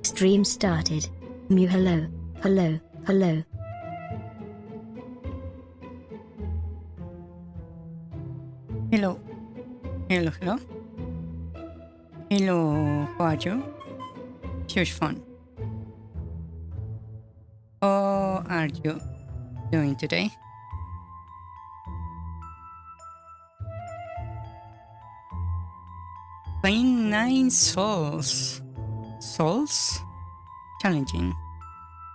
Stream started. Mew hello, hello, hello. Hello. Hello, hello. Hello, how are you? Huge fun. How are you doing today? Playing 9 souls. Souls? Challenging.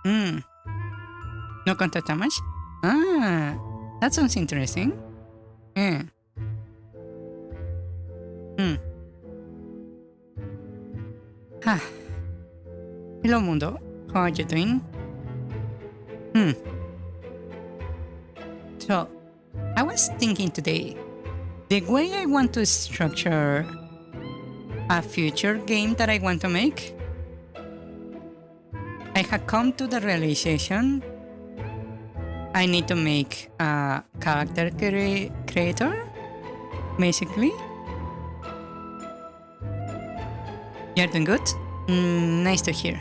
No contact damage? Ah, that sounds interesting. Yeah. Ah. Hello, Mundo. How are you doing? So, I was thinking today, the way I want to structure a future game that I want to make, I have come to the realization I need to make a character creator, basically. You're doing good? Nice to hear.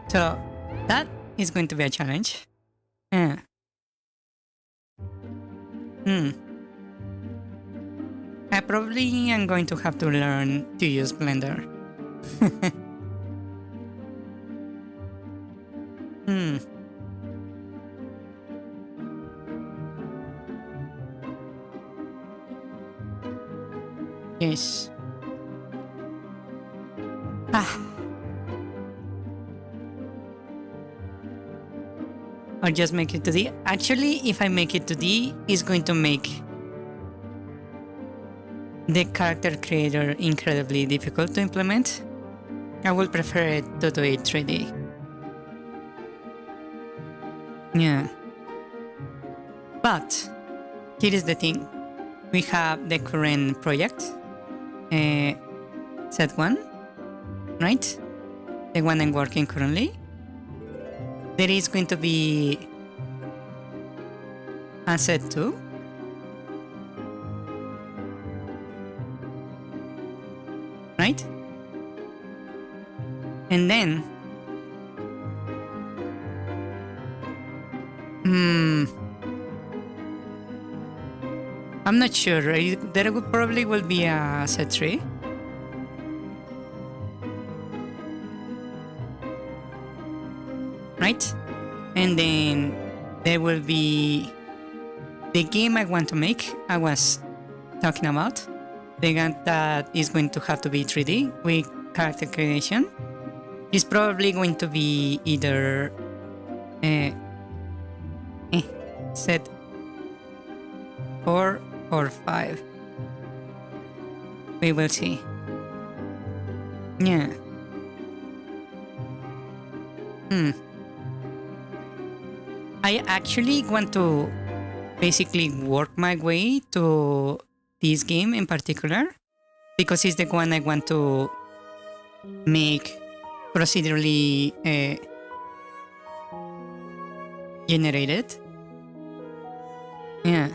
So, that is going to be a challenge. Yeah. I probably am going to have to learn to use Blender. Yes. Or just make it 2D. Actually, if I make it 2D, it's going to make the character creator incredibly difficult to implement. I would prefer it to do it 3D. Yeah. But here is the thing. We have the current project, set 1, right? The one I'm working currently. There is going to be a set 2. Right? And then I'm not sure. There would probably will be a set 3. Right? And then there will be the game I want to make, I was talking about. The game that is going to have to be 3D with character creation. Is probably going to be either set 4 or 5. We will see. Yeah. I actually want to basically work my way to this game in particular because it's the one I want to make procedurally generated. Yeah.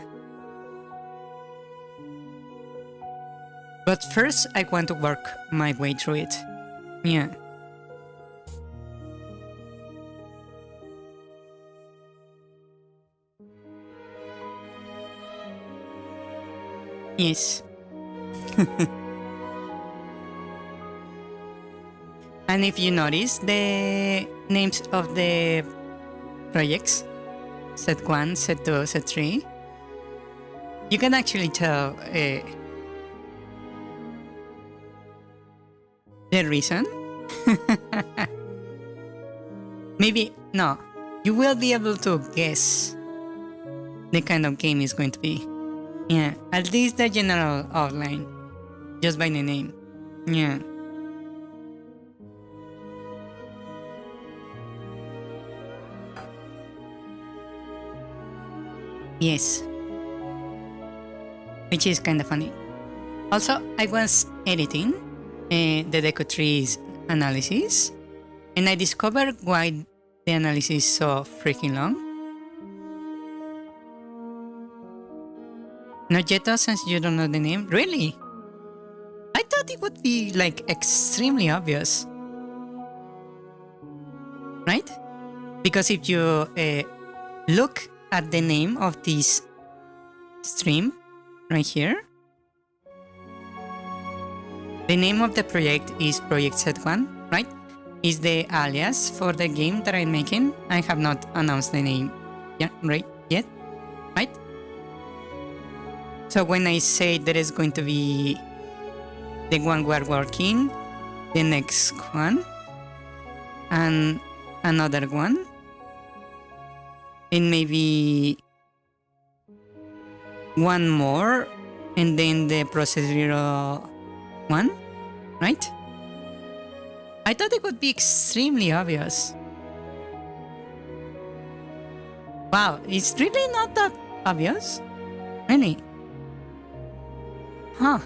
But first, I want to work my way through it. Yeah. Yes. And if you notice the names of the projects, set 1, set 2, set 3, you can actually tell the reason. Maybe, no, you will be able to guess the kind of game it's going to be. Yeah, at least the general outline, just by the name. Yeah. Yes. Which is kind of funny. Also, I was editing the Deco Trees analysis, and I discovered why the analysis is so freaking long. Not yet, since you don't know the name? Really? I thought it would be like extremely obvious. Because if you look at the name of this stream right here, the name of the project is Project Set1, right? Is the alias for the game that I'm making. I have not announced the name yet, right? So when I say there is going to be the one we're working, the next one, and another one, and maybe one more, and then the process 01, right? I thought it would be extremely obvious. Wow, it's really not that obvious? Really? Huh.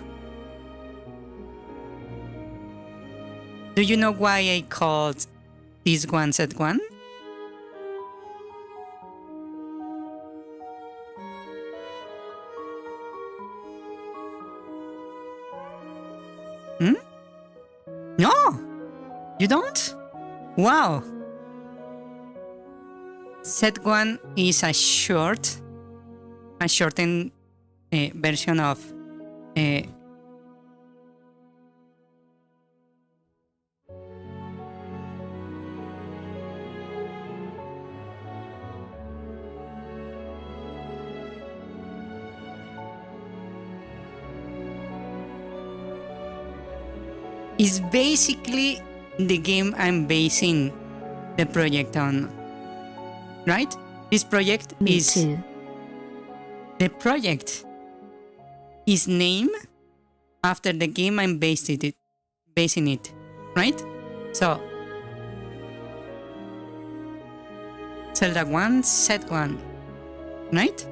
Do you know why I called this one set one? No! You don't? Wow! Set one is a shortened version of is basically the game I'm basing the project on, right? This project Me is too. the project is named after the game I'm basing it, right? So Zelda 1, Set 1, right?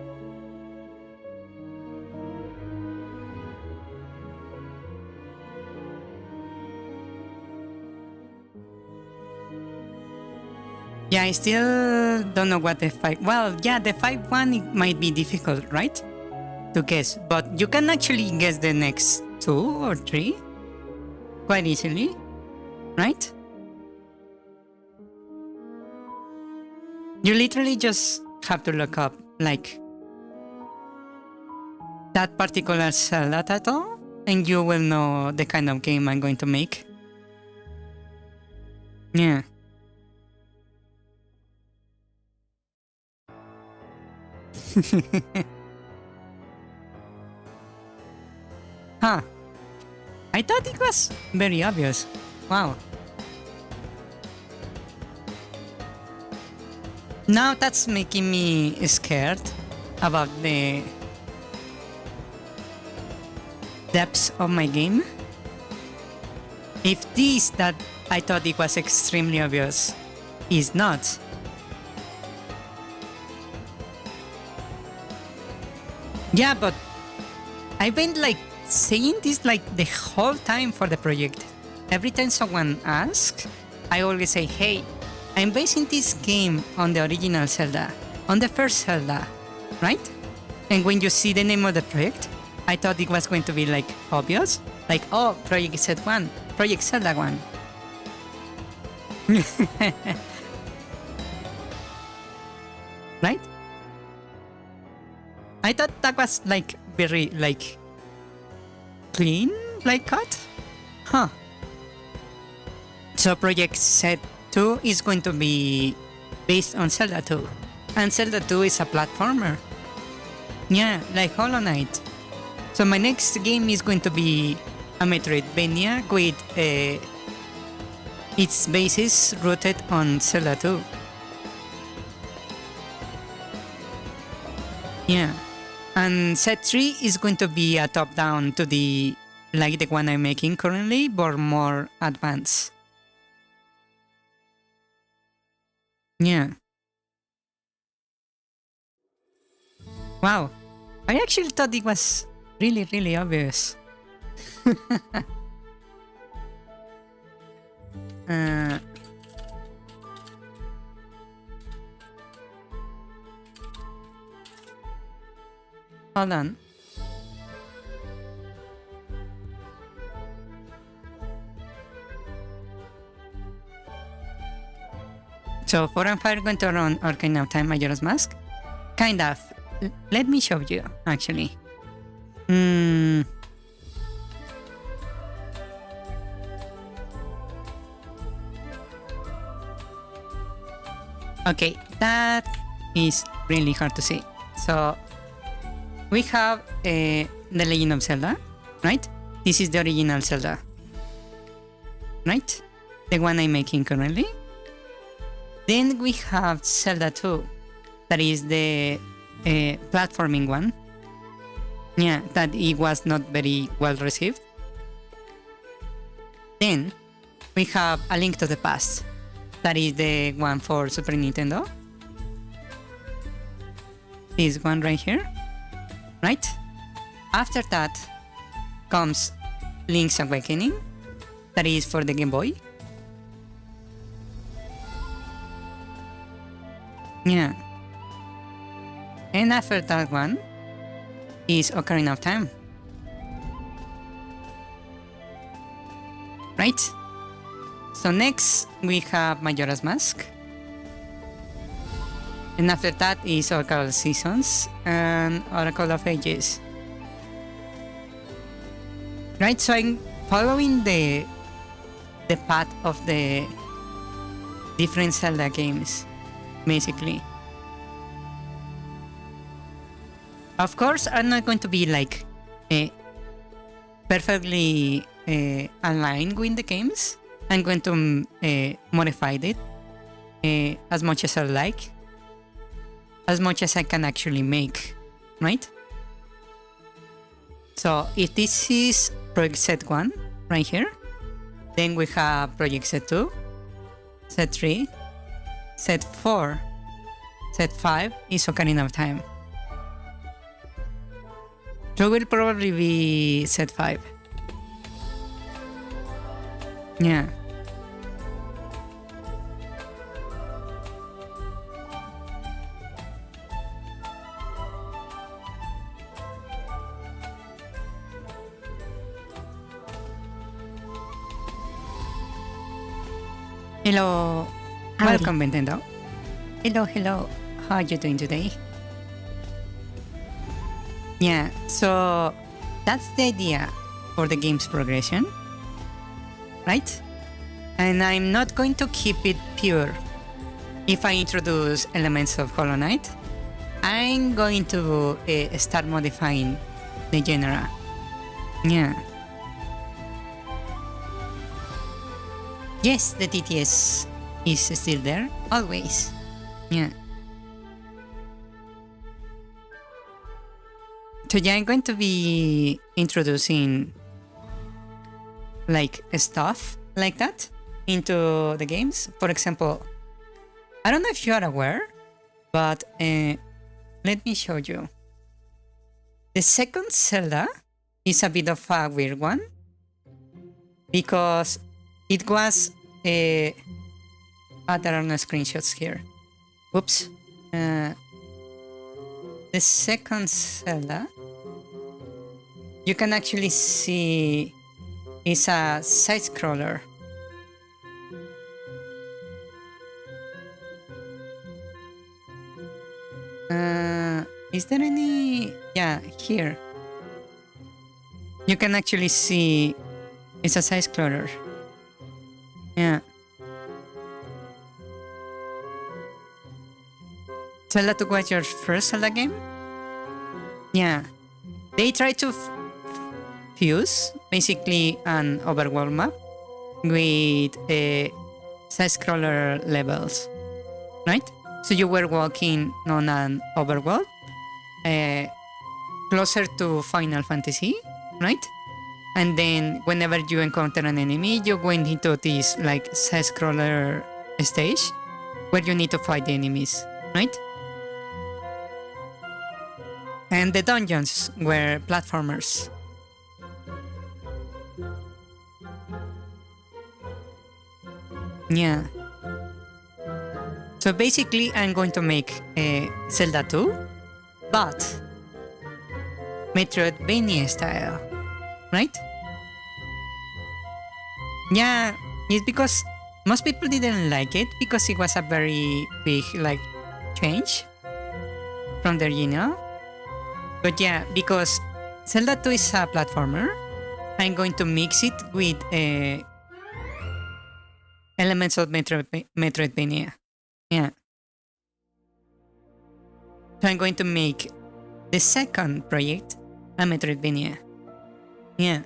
Yeah, I still don't know what the 5... Well, yeah, the 5 one it might be difficult, right? To guess, but you can actually guess the next 2 or 3 quite easily, right? You literally just have to look up, like, that particular Zelda title, and you will know the kind of game I'm going to make. Yeah. Huh. I thought it was very obvious. Wow. Now that's making me scared about the depths of my game. If this that I thought it was extremely obvious is not. Yeah, but I've been like saying this like the whole time for the project. Every time someone asks, I always say, hey, I'm basing this game on the original Zelda, on the first Zelda, right? And when you see the name of the project, I thought it was going to be like obvious, like, oh, Project Zelda 1, Project Zelda 1. Right? I thought that was like very like clean, like cut? Huh. So Project Set 2 is going to be based on Zelda 2. And Zelda 2 is a platformer. Yeah, like Hollow Knight. So my next game is going to be a Metroidvania with its basis rooted on Zelda 2. Yeah. And Set 3 is going to be a top-down to the like the one I'm making currently, but more advanced. Yeah. Wow. I actually thought it was really, really obvious. uh, hold on. So 4 and 5 are going to run Ocarina of Time Majora's Mask. Kind of. Let me show you, actually. Okay, that is really hard to see. So we have The Legend of Zelda, right? This is the original Zelda, right? The one I'm making currently. Then we have Zelda 2, that is the platforming one. Yeah, that it was not very well received. Then we have A Link to the Past, that is the one for Super Nintendo. This one right here, right? After that comes Link's Awakening, that is for the Game Boy. Yeah. And after that one is Ocarina of Time. Right? So next we have Majora's Mask. And after that is Oracle of Seasons and Oracle of Ages. Right, so I'm following the path of the different Zelda games, basically. Of course, I'm not going to be like perfectly aligned with the games. I'm going to modify it as much as I like, as much as I can actually make, right? So if this is Project Set 1 right here, then we have Project Set 2, Set 3, Set 4, Set 5 is Ocarina of Time. So it will probably be Set 5. Yeah. Hello. Howdy. Welcome, Verthandy. Hello. How are you doing today? Yeah, so that's the idea for the game's progression, right? And I'm not going to keep it pure. If I introduce elements of Hollow Knight, I'm going to start modifying the genre. Yeah. Yes, the TTS is still there, always. Yeah. So yeah, I'm going to be introducing like stuff like that into the games. For example, I don't know if you are aware, but let me show you. The second Zelda is a bit of a weird one because it was there are no screenshots here. Oops. The second Zelda, you can actually see is a side-scroller. Is there any... Yeah, here. You can actually see it's a side-scroller. Yeah. Zelda 2 was your first Zelda game? Yeah. They try to fuse basically an overworld map with side-scroller levels, right? So you were walking on an overworld closer to Final Fantasy, right? And then whenever you encounter an enemy, you went into this like side-scroller stage where you need to fight the enemies, right? And the dungeons were platformers. Yeah. So basically, I'm going to make Zelda 2, but Metroidvania style, right? Yeah, it's because most people didn't like it because it was a very big like change from the original. But yeah, because Zelda 2 is a platformer, I'm going to mix it with elements of Metroidvania. Yeah. So I'm going to make the second project a Metroidvania. Yeah.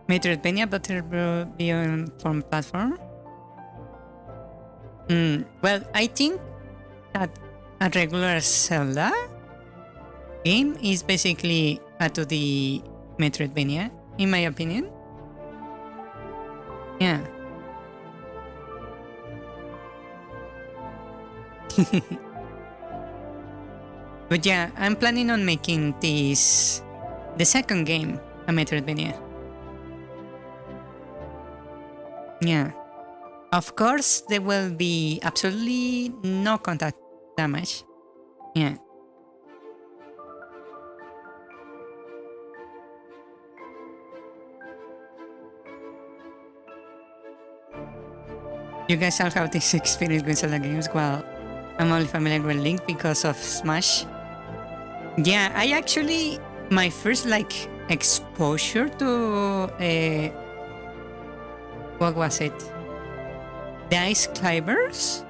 Metroidvania Battle Beyond from platform? Well, I think that a regular Zelda game is basically a 2D Metroidvania, in my opinion. Yeah. But yeah, I'm planning on making this the second game a Metroidvania. Yeah. Of course, there will be absolutely no contact damage. Yeah. You guys all have this experience with Zelda games? Well, I'm only familiar with Link because of Smash. Yeah, I actually, my first like exposure to what was it? The Ice Climbers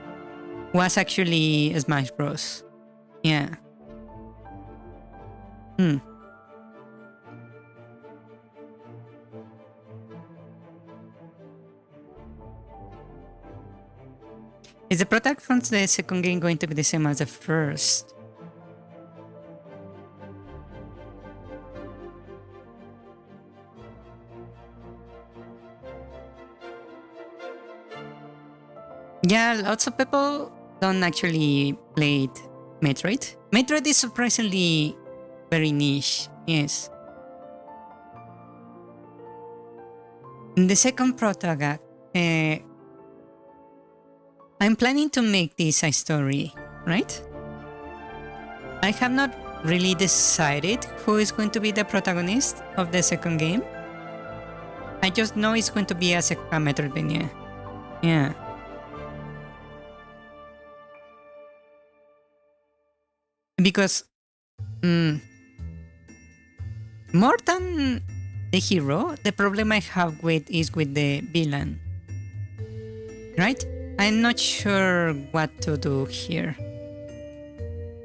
was actually Smash Bros. Yeah. Is the product from the second game going to be the same as the first? Yeah, lots of people don't actually play Metroid. Metroid is surprisingly very niche, yes. In the second protagonist, I'm planning to make this a story, right? I have not really decided who is going to be the protagonist of the second game. I just know it's going to be a Metroidvania. Yeah. Because more than the hero, the problem I have with is with the villain. Right? I'm not sure what to do here.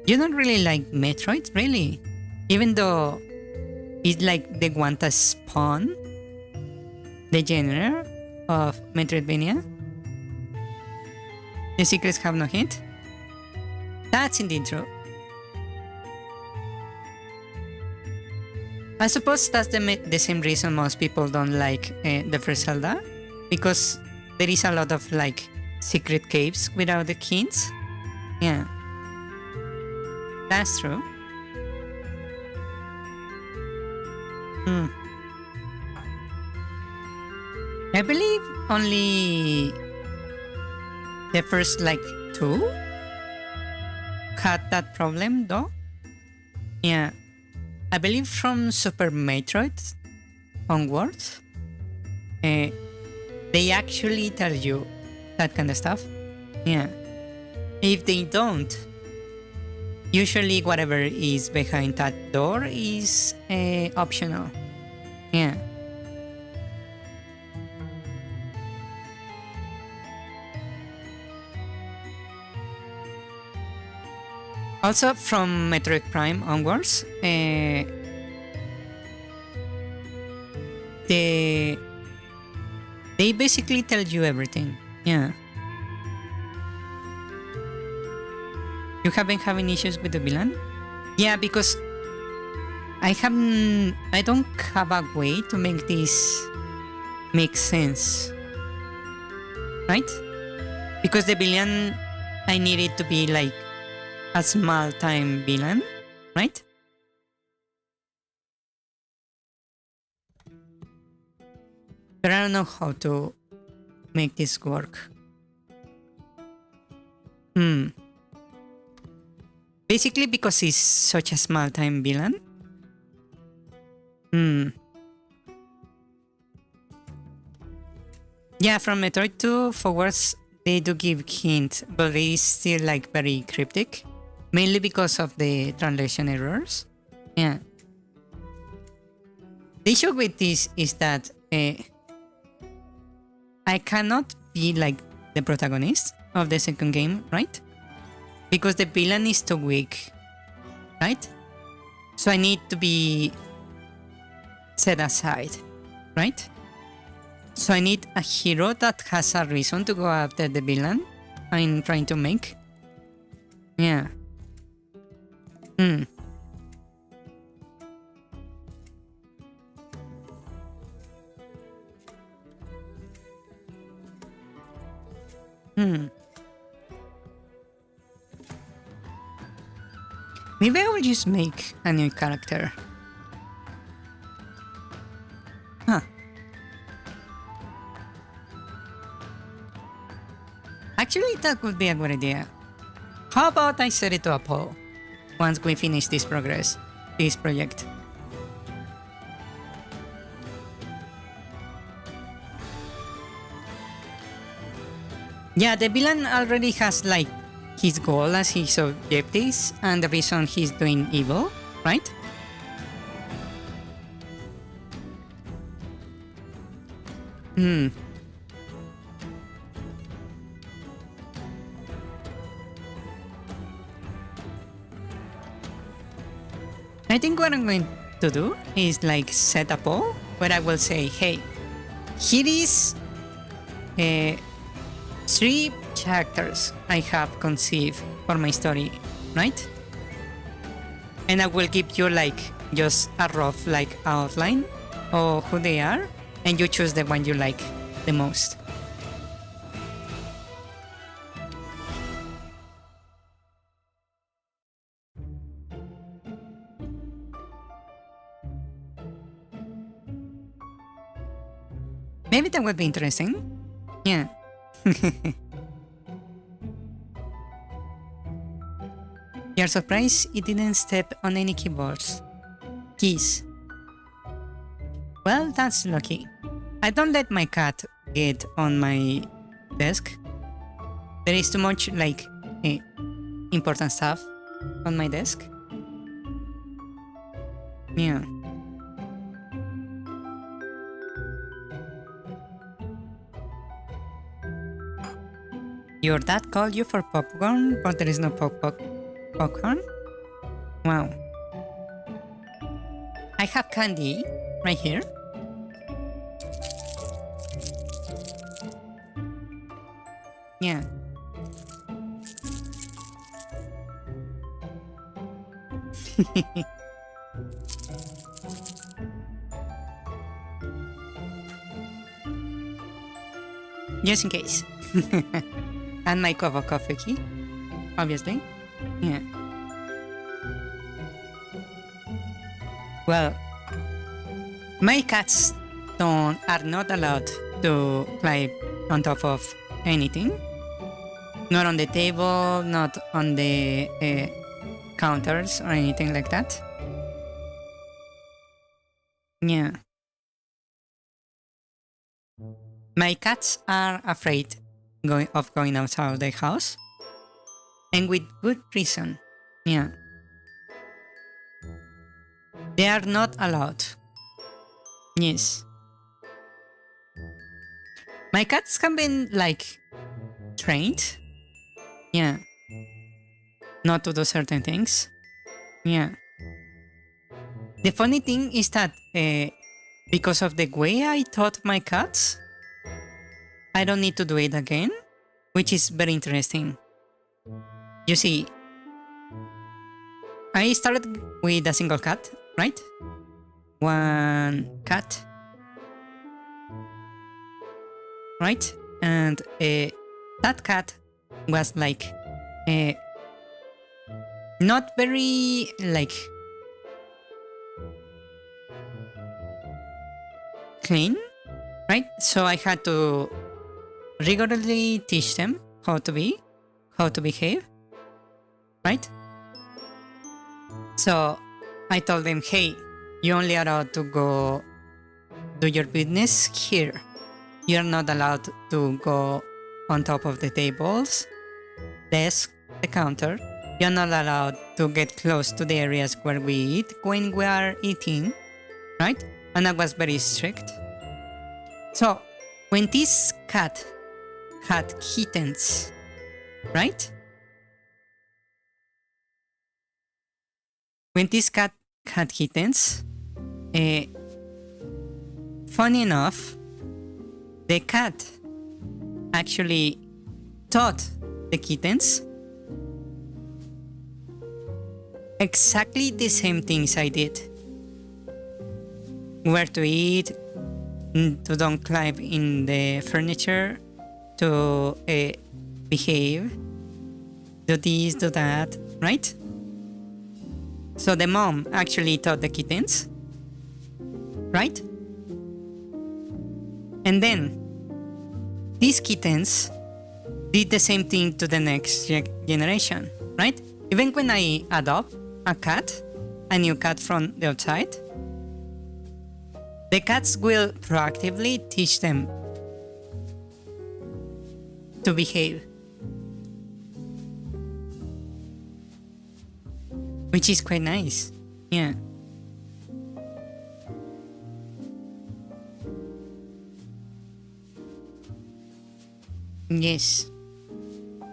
You don't really like Metroid, really? Even though it's like they want to spawn the genre of Metroidvania. The secrets have no hint. That's indeed true. I suppose that's the same reason most people don't like the first Zelda, because there is a lot of like secret caves without the hints. Yeah, that's true. I believe only the first like 2 had that problem though. Yeah. I believe from Super Metroid onwards, they actually tell you that kind of stuff. Yeah. If they don't, usually whatever is behind that door is optional. Yeah. Also, from Metroid Prime onwards, they basically tell you everything. Yeah. You have been having issues with the villain? Yeah, because I don't have a way to make this make sense. Right? Because the villain, I need it to be like a small time villain, right? But I don't know how to make this work. Basically because he's such a small-time villain. Yeah, from Metroid 2 forwards, they do give hint, but it is still like very cryptic. Mainly because of the translation errors. Yeah. The issue with this is that I cannot be like the protagonist of the second game, right? Because the villain is too weak, right? So I need to be set aside, right? So I need a hero that has a reason to go after the villain I'm trying to make. Yeah. Maybe I will just make a new character. Huh. Actually, that would be a good idea. How about I set it to a poll once we finish this project. Yeah, the villain already has like his goal as his objectives and the reason he's doing evil, right? I think what I'm going to do is like set a poll where I will say, hey, here is 3 characters I have conceived for my story, right? And I will give you like just a rough like outline of who they are, and you choose the one you like the most. Maybe that would be interesting. Yeah. You're surprised it didn't step on any keys. Well, that's lucky. I don't let my cat get on my desk. There is too much like important stuff on my desk. Yeah. Your dad called you for popcorn, but there is no popcorn? Wow. I have candy right here. Yeah. Just in case. And my cup of coffee, obviously. Yeah. Well, my cats are not allowed to climb on top of anything. Not on the table, not on the counters or anything like that. Yeah. My cats are afraid of going outside of the house. And with good reason. Yeah. They are not allowed. Yes. My cats have been like trained. Yeah. Not to do certain things. Yeah. The funny thing is that because of the way I taught my cats, I don't need to do it again, which is very interesting. You see, I started with a single cat, right? One cat. Right? And that cat was like not very like clean, right? So I had to rigorously teach them how to behave, right? So I told them, hey, you're only allowed to go do your business here. You're not allowed to go on top of the tables, desk, the counter. You're not allowed to get close to the areas where we eat when we are eating, right? And I was very strict. So when this cat had kittens, right? When this cat had kittens, funny enough, the cat actually taught the kittens exactly the same things I did. Where to eat, to don't climb in the furniture, to behave, do this, do that, right? So the mom actually taught the kittens, right? And then these kittens did the same thing to the next generation, right? Even when I adopt a new cat from the outside, the cats will proactively teach them to behave, which is quite nice. Yeah. Yes.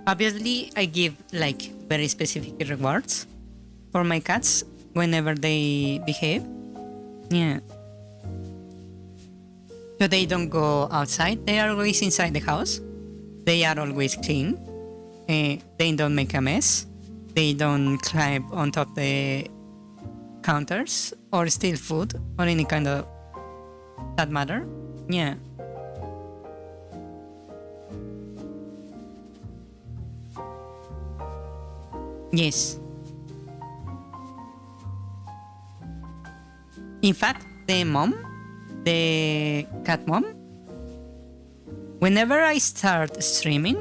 Obviously, I give like very specific rewards for my cats whenever they behave. Yeah. So they don't go outside. They are always inside the house. They are always clean. They don't make a mess. They don't climb on top the counters or steal food or any kind of that matter. Yeah. Yes. In fact, the cat mom, whenever I start streaming,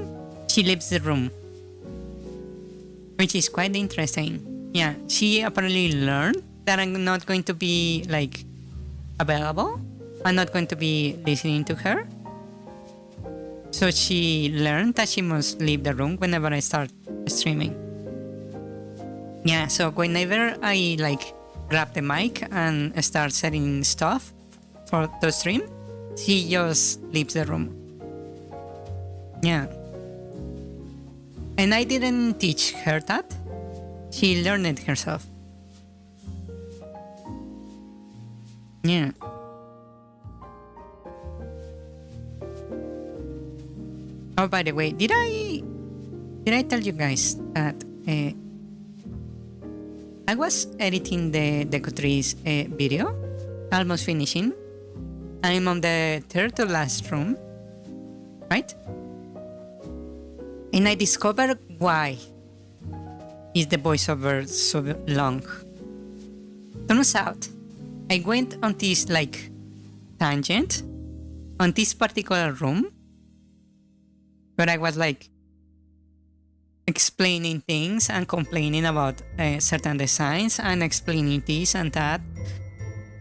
she leaves the room, which is quite interesting. Yeah, she apparently learned that I'm not going to be like available. I'm not going to be listening to her. So she learned that she must leave the room whenever I start streaming. Yeah, so whenever I like grab the mic and start setting stuff for the stream, she just leaves the room. Yeah. And I didn't teach her that. She learned it herself. Yeah. Oh, by the way, did I tell you guys that I was editing the Decotrice video, almost finishing. I'm on the third to last room, right? And I discovered why is the voiceover so long. Turns out, I went on this like tangent on this particular room where I was like explaining things and complaining about certain designs and explaining this and that.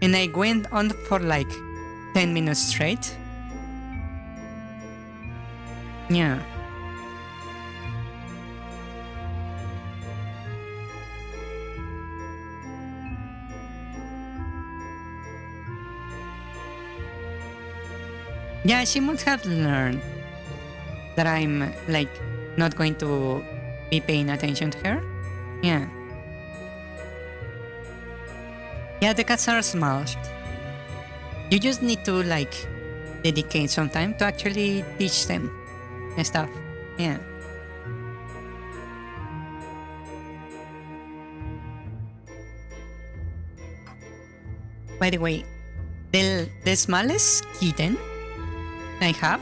And I went on for like 10 minutes straight. Yeah. Yeah, she must have learned that I'm like not going to be paying attention to her. Yeah. Yeah, the cats are smart. You just need to like dedicate some time to actually teach them and stuff. Yeah. By the way, the smallest kitten I have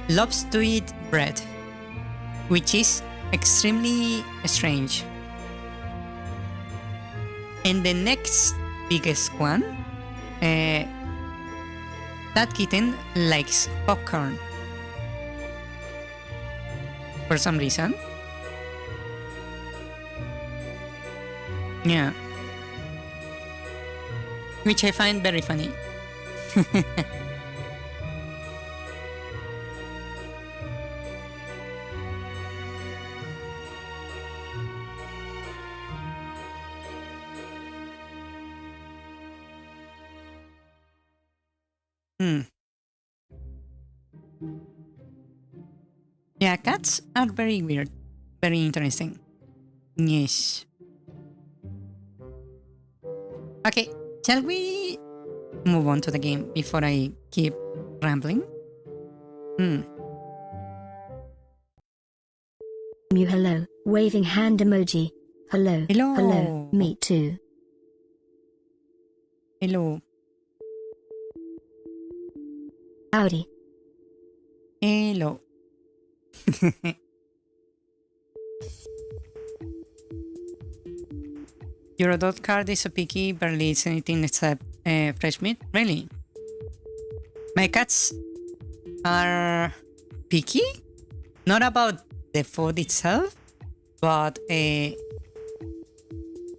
loves to eat bread, which is extremely strange. And the next biggest one that kitten likes popcorn. For some reason. Yeah. Which I find very funny. Yeah, cats are very weird. Very interesting. Yes. Okay, shall we move on to the game before I keep rambling? Mew hello, waving hand emoji. Hello. Hello. Hello, me too. Hello. Howdy. Hello. Your adult card is so picky, barely eats anything except fresh meat? Really? My cats are picky? Not about the food itself, but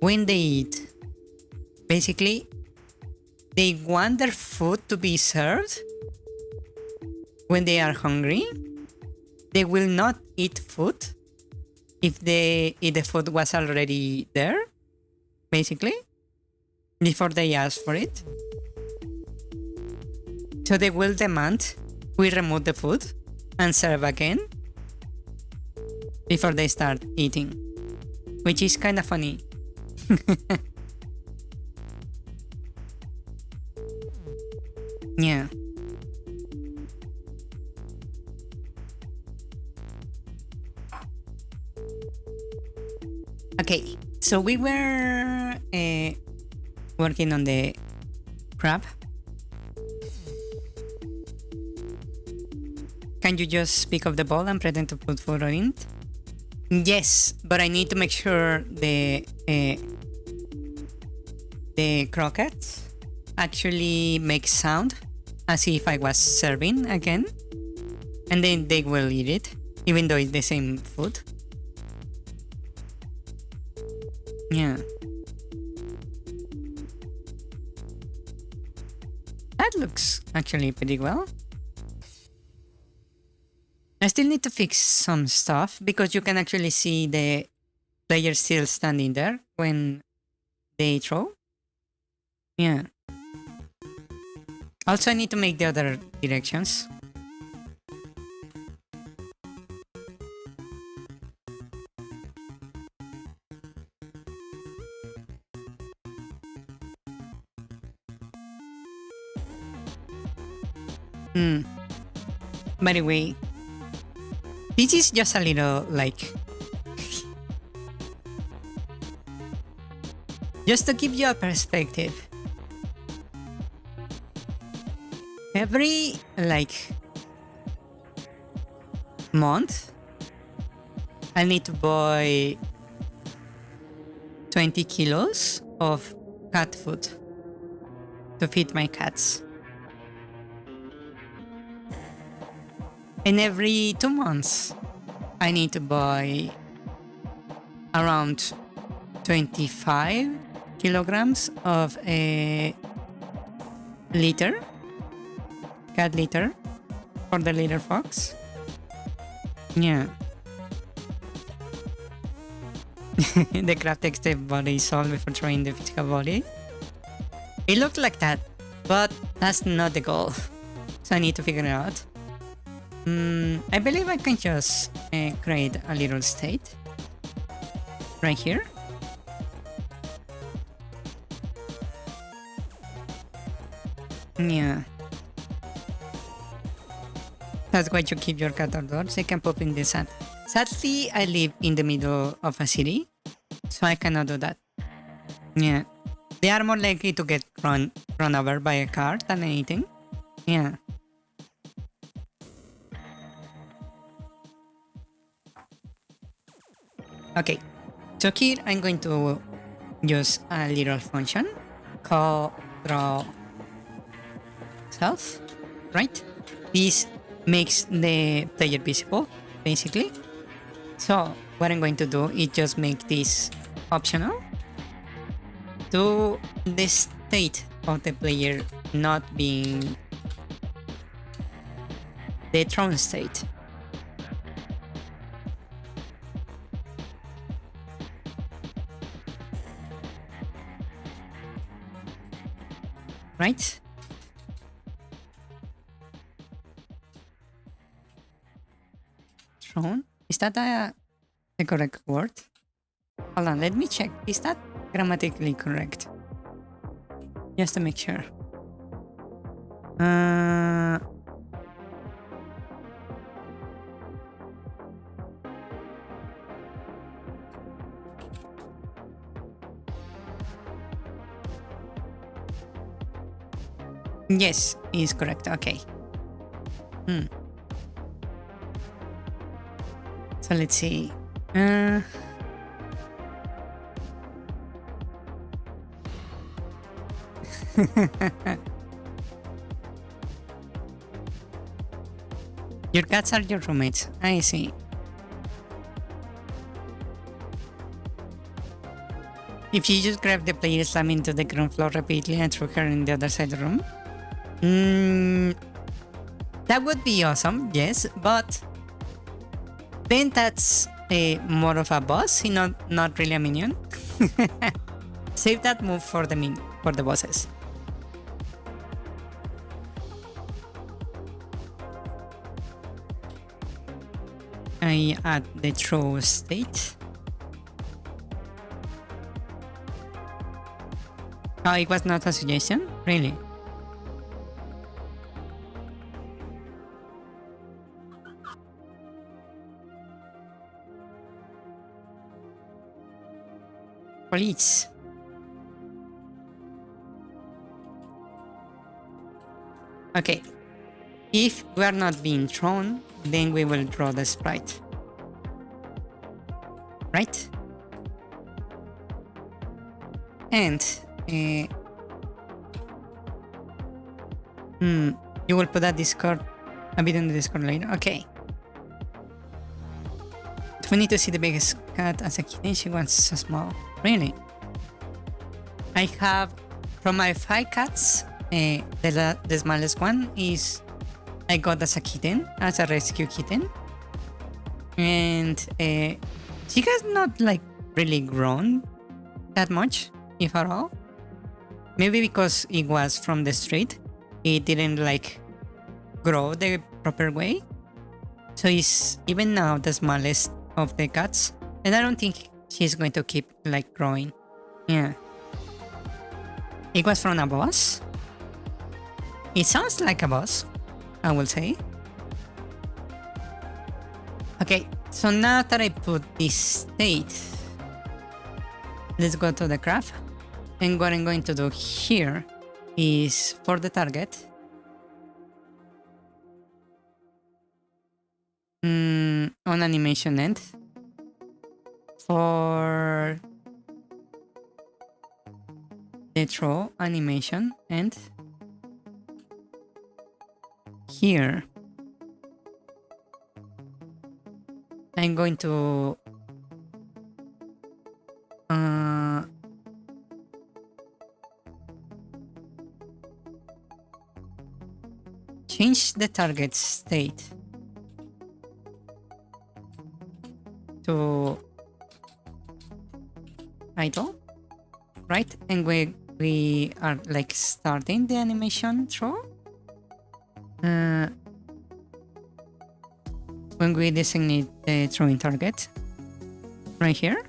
when they eat. Basically, they want their food to be served when they are hungry. They will not eat food if the food was already there, basically, before they ask for it. So they will demand we remove the food and serve again before they start eating, which is kind of funny. Yeah. Okay, so we were working on the crab. Can you just pick up the ball and pretend to put food on it? Yes, but I need to make sure the croquettes actually make sound as if I was serving again, and then they will eat it, even though it's the same food. Yeah. That looks actually pretty well. I still need to fix some stuff because you can actually see the player still standing there when they throw. Yeah. Also, I need to make the other directions. By the way, this is just a little like... just to give you a perspective. Every, like, month, I need to buy 20 kilos of cat food to feed my cats. And every 2 months, I need to buy around 25 kilograms of a litter, cat litter, for the litter fox. Yeah. The crab takes the body soul before trying the physical body. It looked like that, but that's not the goal. So I need to figure it out. I believe I can just create a little state right here. Yeah. That's why you keep your cat outdoors. They can poop in the sand. Sadly, I live in the middle of a city, so I cannot do that. Yeah. They are more likely to get run over by a car than anything. Yeah. Okay, so here I'm going to use a little function called draw self. right? This makes the player visible, basically. So what I'm going to do is just make this optional to the state of the player not being the thrown state. Right? Thrown? Is that the correct word? Hold on, let me check. Is that grammatically correct? Just to make sure. Yes, is correct. Okay. So let's see. Your cats are your roommates. I see. If you just grab the player, slam into the ground floor repeatedly and throw her in the other side of the room, that would be awesome, yes, but then that's more of a boss, not really a minion. Save that move for the bosses. I add the throw state. Oh, it was not a suggestion? Really? Police. Okay. If we are not being thrown, then we will draw the sprite. Right? And you will put a bit in the Discord later. Okay. We need to see the biggest cat as a kitten. She wants so small. Really? I have, from my 5 cats, the smallest one is I got as a kitten, as a rescue kitten. And she has not like really grown that much, if at all. Maybe because it was from the street, it didn't like grow the proper way. So it's even now the smallest of the cats, and I don't think she's going to keep like growing. Yeah. It was from a boss. It sounds like a boss, I will say. Okay, so now that I put this state, let's go to the graph. And what I'm going to do here is for the target, on animation end, for the throw animation end, here I'm going to change the target state to idle, right? And we are like starting the animation throw. When we designate the throwing target right here,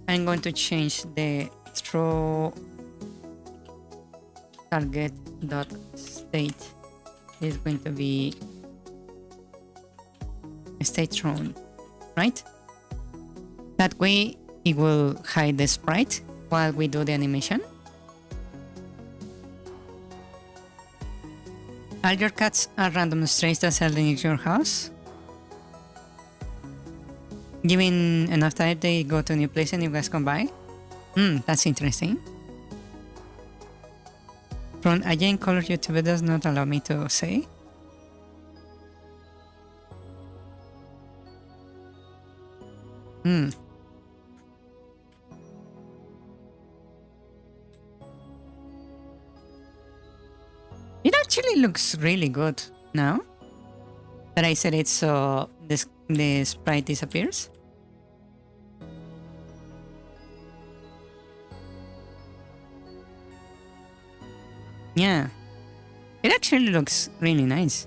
I'm going to change the throw target dot state is going to be state thrown, right? That way it will hide the sprite while we do the animation. All your cats are random strays that sell in your house. Given enough time, they go to a new place and you guys come by. That's interesting. From Again, color YouTube does not allow me to say. Hmm. It actually looks really good now that I said it, so the sprite disappears. Yeah, it actually looks really nice.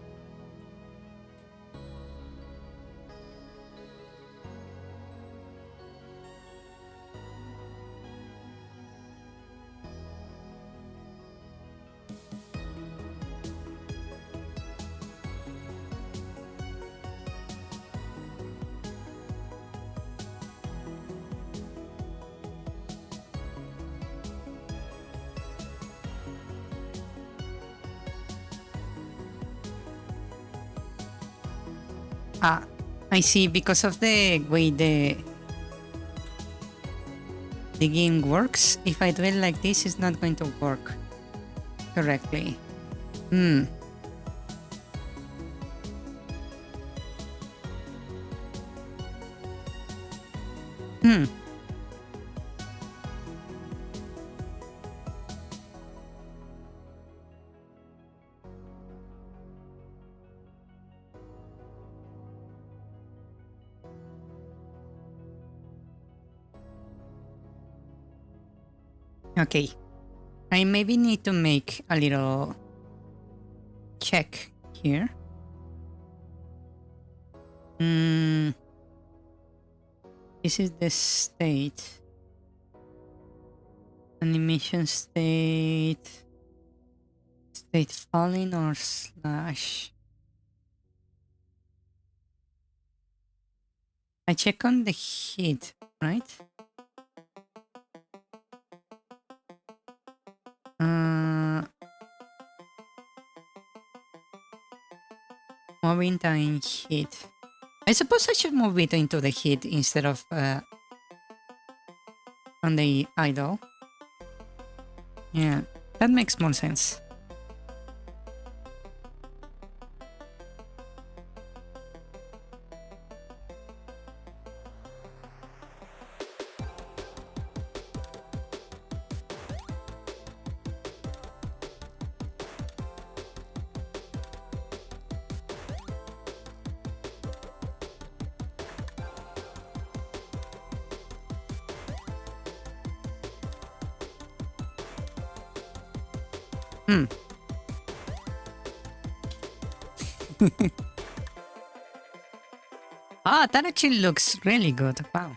Ah, I see. Because of the way the game works, if I do it like this, it's not going to work correctly. Hmm. Hmm. Okay. I maybe need to make a little check here. This is the state. Animation state. State falling or slash. I check on the heat, right? Moving time heat. I suppose I should move it into the heat instead of on the idle. Yeah, that makes more sense. Ah, that actually looks really good. Wow.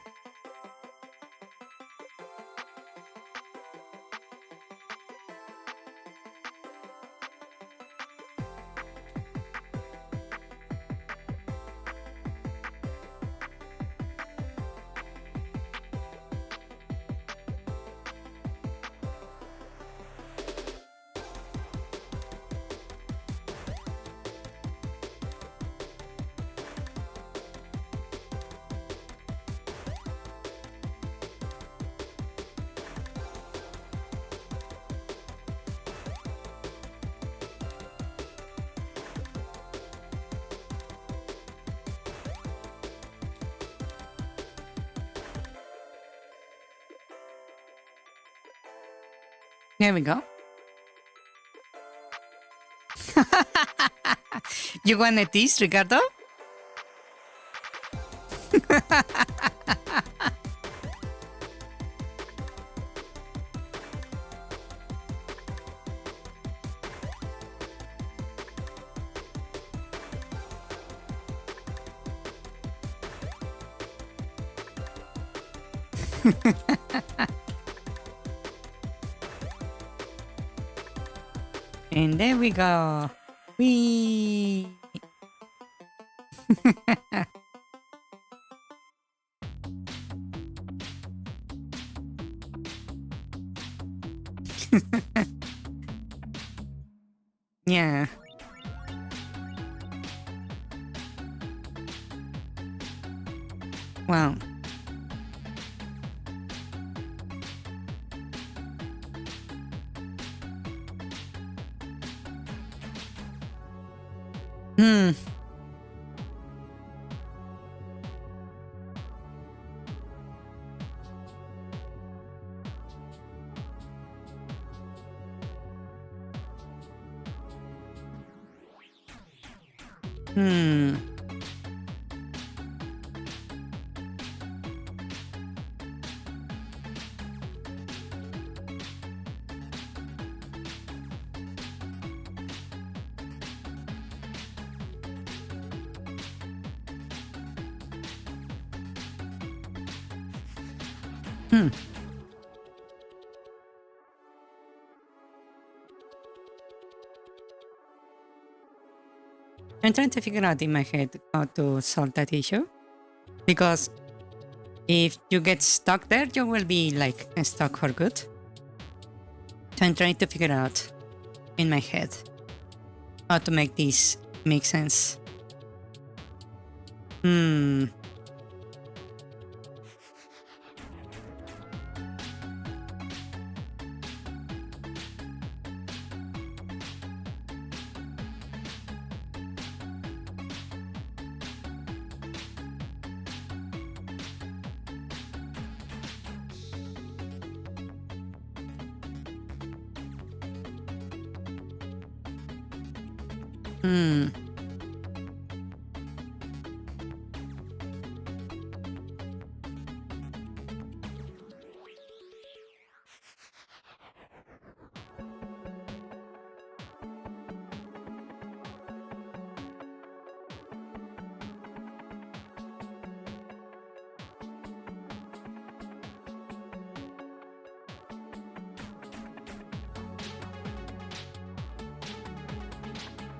There we go. You wanted this, Ricardo? And there we go. Whee! Yeah. Wow. Hmm. Hmm. Hmm. I'm trying to figure out in my head how to solve that issue. Because if you get stuck there, you will be like stuck for good. So I'm trying to figure out in my head how to make this make sense. Hmm. Hmm.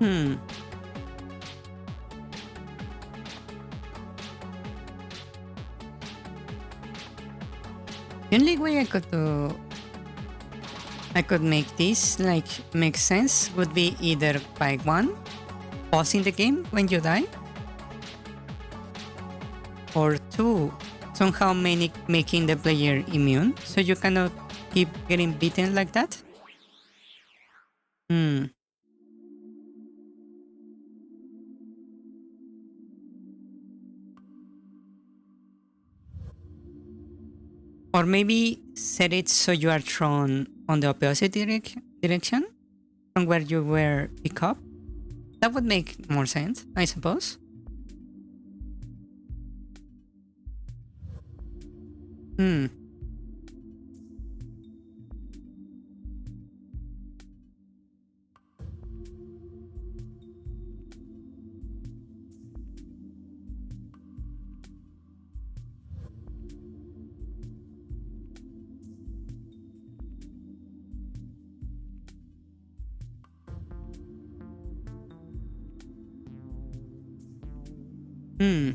Hmm. The only way I could make this like make sense would be either by one, pausing the game when you die, or two, somehow making the player immune so you cannot keep getting beaten like that. Hmm. Or maybe set it so you are thrown on the opposite direction from where you were picked up. That would make more sense, I suppose. Hmm. Hmm.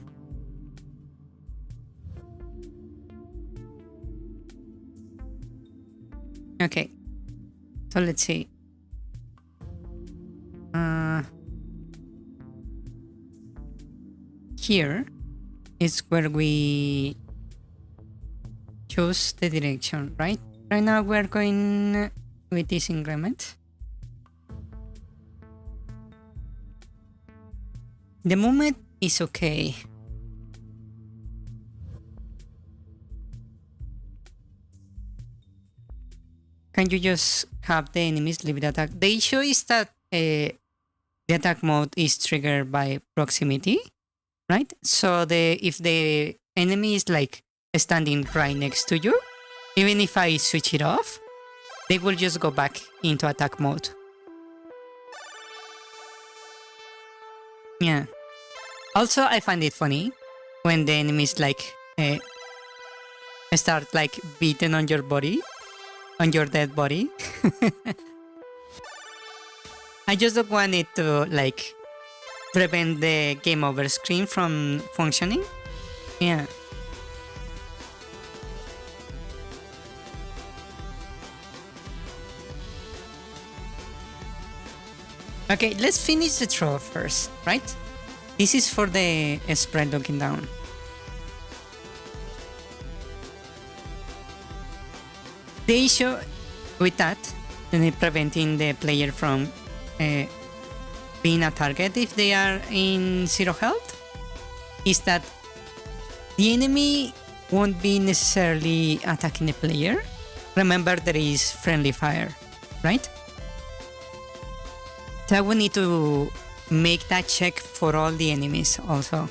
Okay. So let's see. Here is where we choose the direction, right? Right now we're going with this increment. The movement is okay. Can you just have the enemies leave the attack? The issue is that the attack mode is triggered by proximity, right? So if the enemy is like standing right next to you, even if I switch it off, they will just go back into attack mode. Yeah. Also, I find it funny when the enemies like start like beating on your body, on your dead body. I just don't want it to like prevent the game over screen from functioning. Yeah. Okay, let's finish the throw first, right? This is for the spread looking down. The issue with that, preventing the player from being being a target if they are in 0 health is that the enemy won't be necessarily attacking the player. Remember, there is friendly fire, right? So we need to make that check for all the enemies also.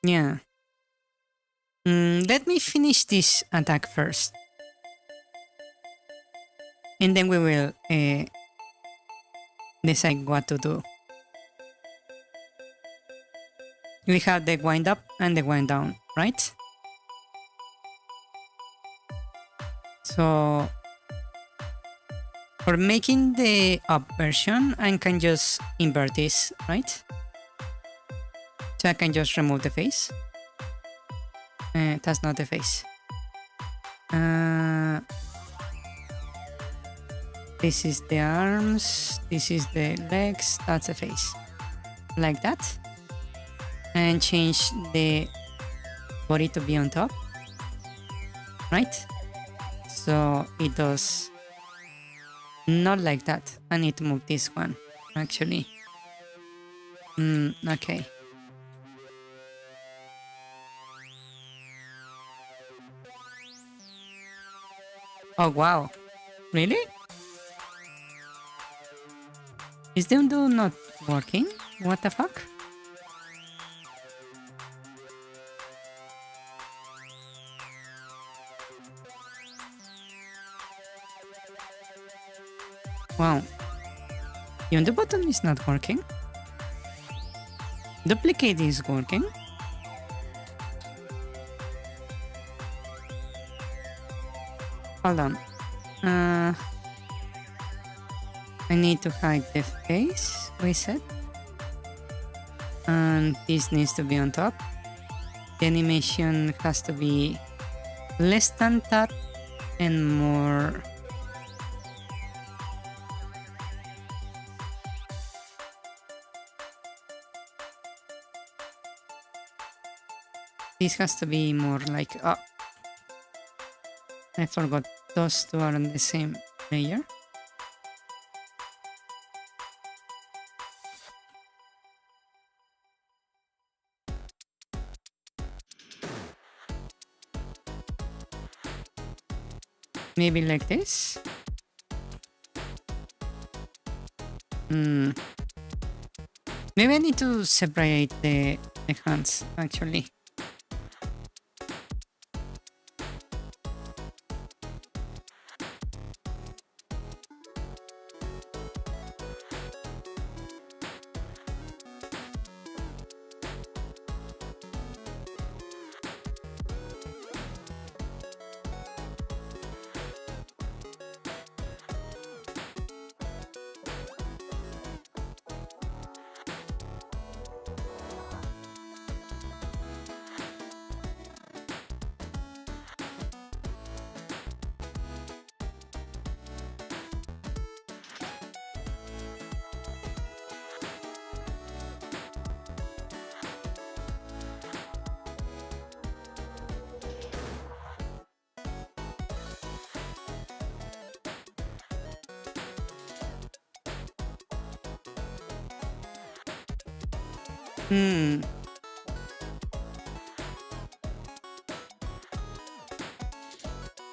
Yeah. Let me finish this attack first. And then we will decide what to do. We have the wind up and the wind down, right? So for making the up version, I can just invert this, right? So I can just remove the face. That's not the face. This is the arms, this is the legs, that's the face. Like that. And change the body to be on top. Right? So it does not like that. I need to move this one, actually. Okay. Oh wow. Really? Is the undo not working? What the fuck? Wow. The undo button is not working. Duplicate is working. Hold on. I need to hide the face, we said. And this needs to be on top. The animation has to be less than that and more. This has to be more like, oh, I forgot those two are on the same layer. Maybe like this. Maybe I need to separate the hands, actually.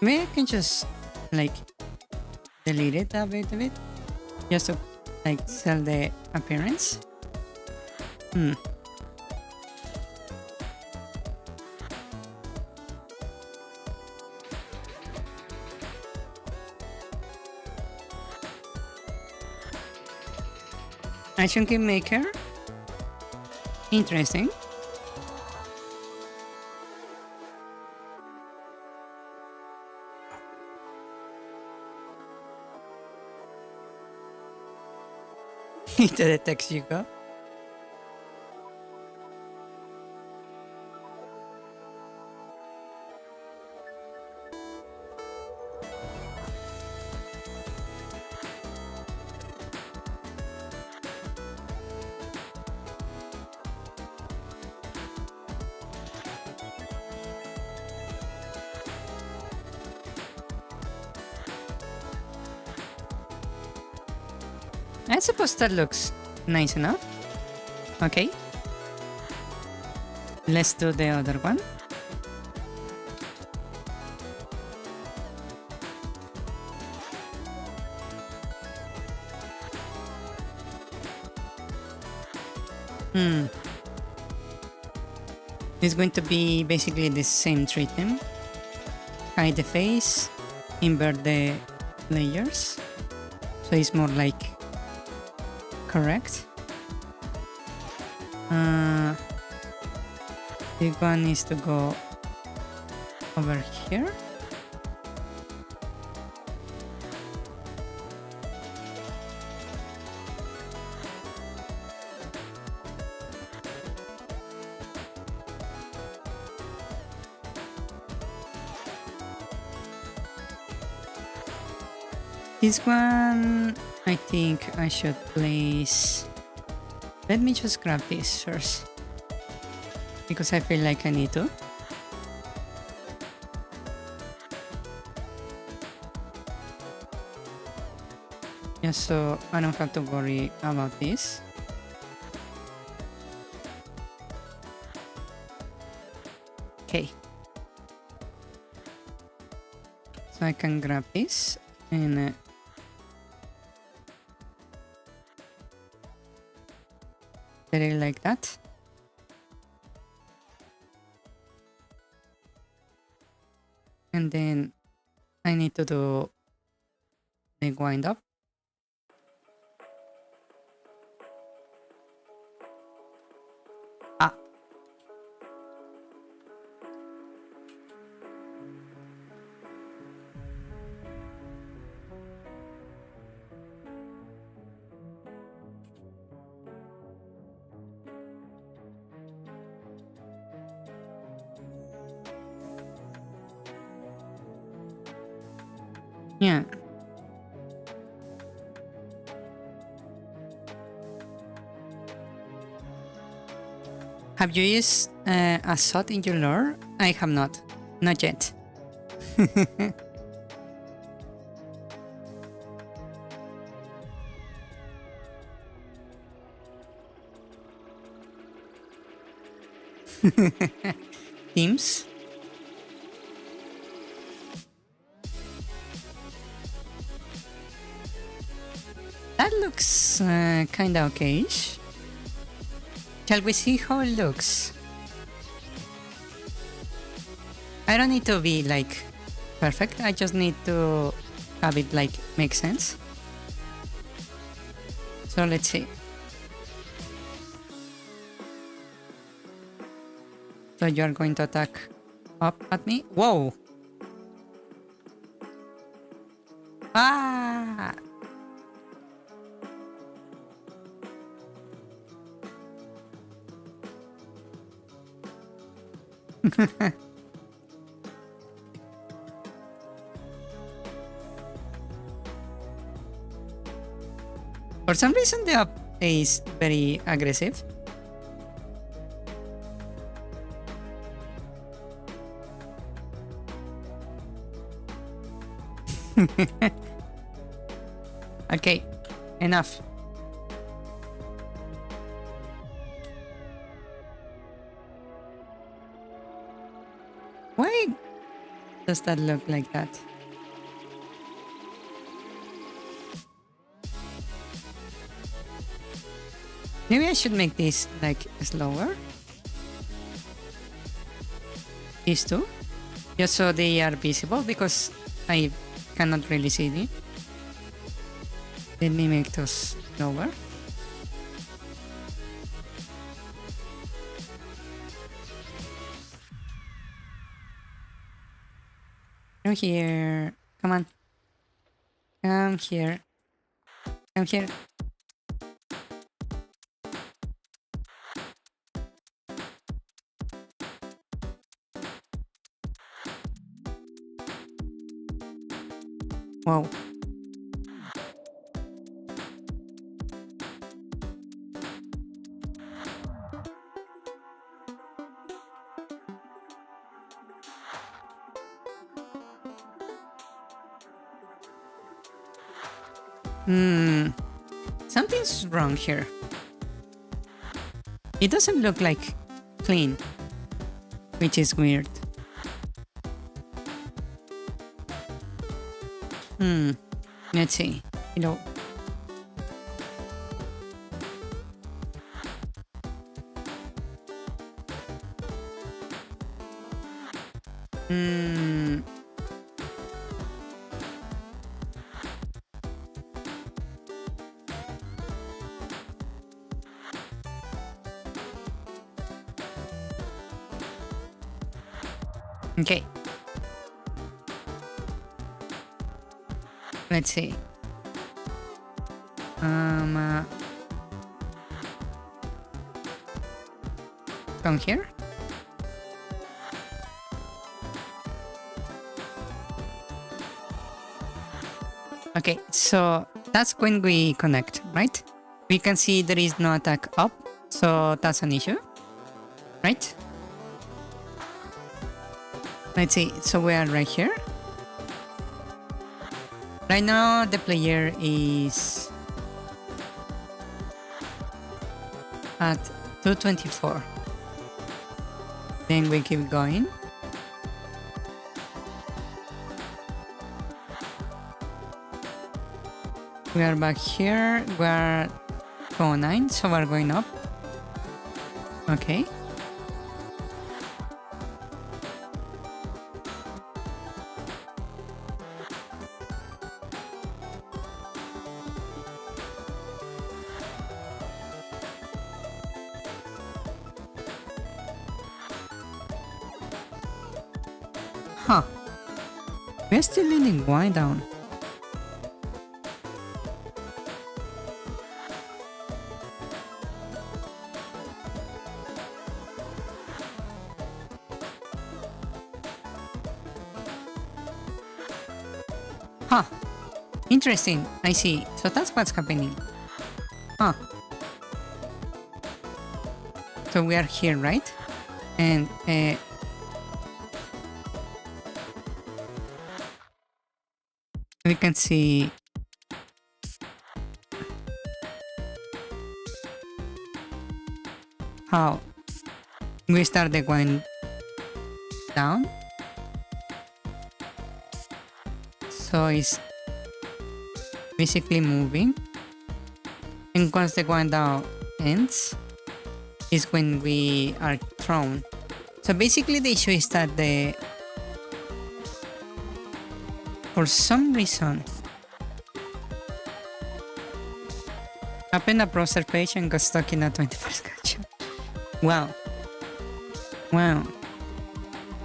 Maybe I can just like delete it a bit of it, just to like sell the appearance. Action game maker. Interesting. Into the text you go. I suppose that looks nice enough. Okay. Let's do the other one. It's going to be basically the same treatment. Hide the face, invert the layers, so it's more like correct. The one needs to go over here. This one, I think I should place... Let me just grab this first, because I feel like I need to. Just so I don't have to worry about this. Okay. So I can grab this and set it like that. And then I need to do the wind up. Ah. Yeah. Have you used a shot in your lore? I have not. Not yet. Teams? That looks kinda okay-ish. Shall we see how it looks? I don't need to be like perfect, I just need to have it like make sense. So let's see. So you're going to attack up at me? Whoa! Ah! For some reason the up is very aggressive. Okay, enough. Why does that look like that? Maybe I should make this like slower. These two. Just so they are visible because I cannot really see them. Let me make those lower. Come here. Come on. Come here. Come here. Wow. Something's wrong here. It doesn't look like clean, which is weird. Let's see. Okay. Let's see. Come here. Okay, so that's when we connect, right? We can see there is no attack up, so that's an issue, right? Let's see, so we are right here. Right now, the player is at 224. Then we keep going. We are back here. We are 209, so we're going up. Okay. Huh. We're still leading Y down. Huh. Interesting. I see. So that's what's happening. Huh. So we are here, right? And we can see how we started going down. So it's basically moving, and once the going down ends is when we are thrown. So basically the issue is that for some reason opened a browser page and got stuck in a 21st gotcha. Wow.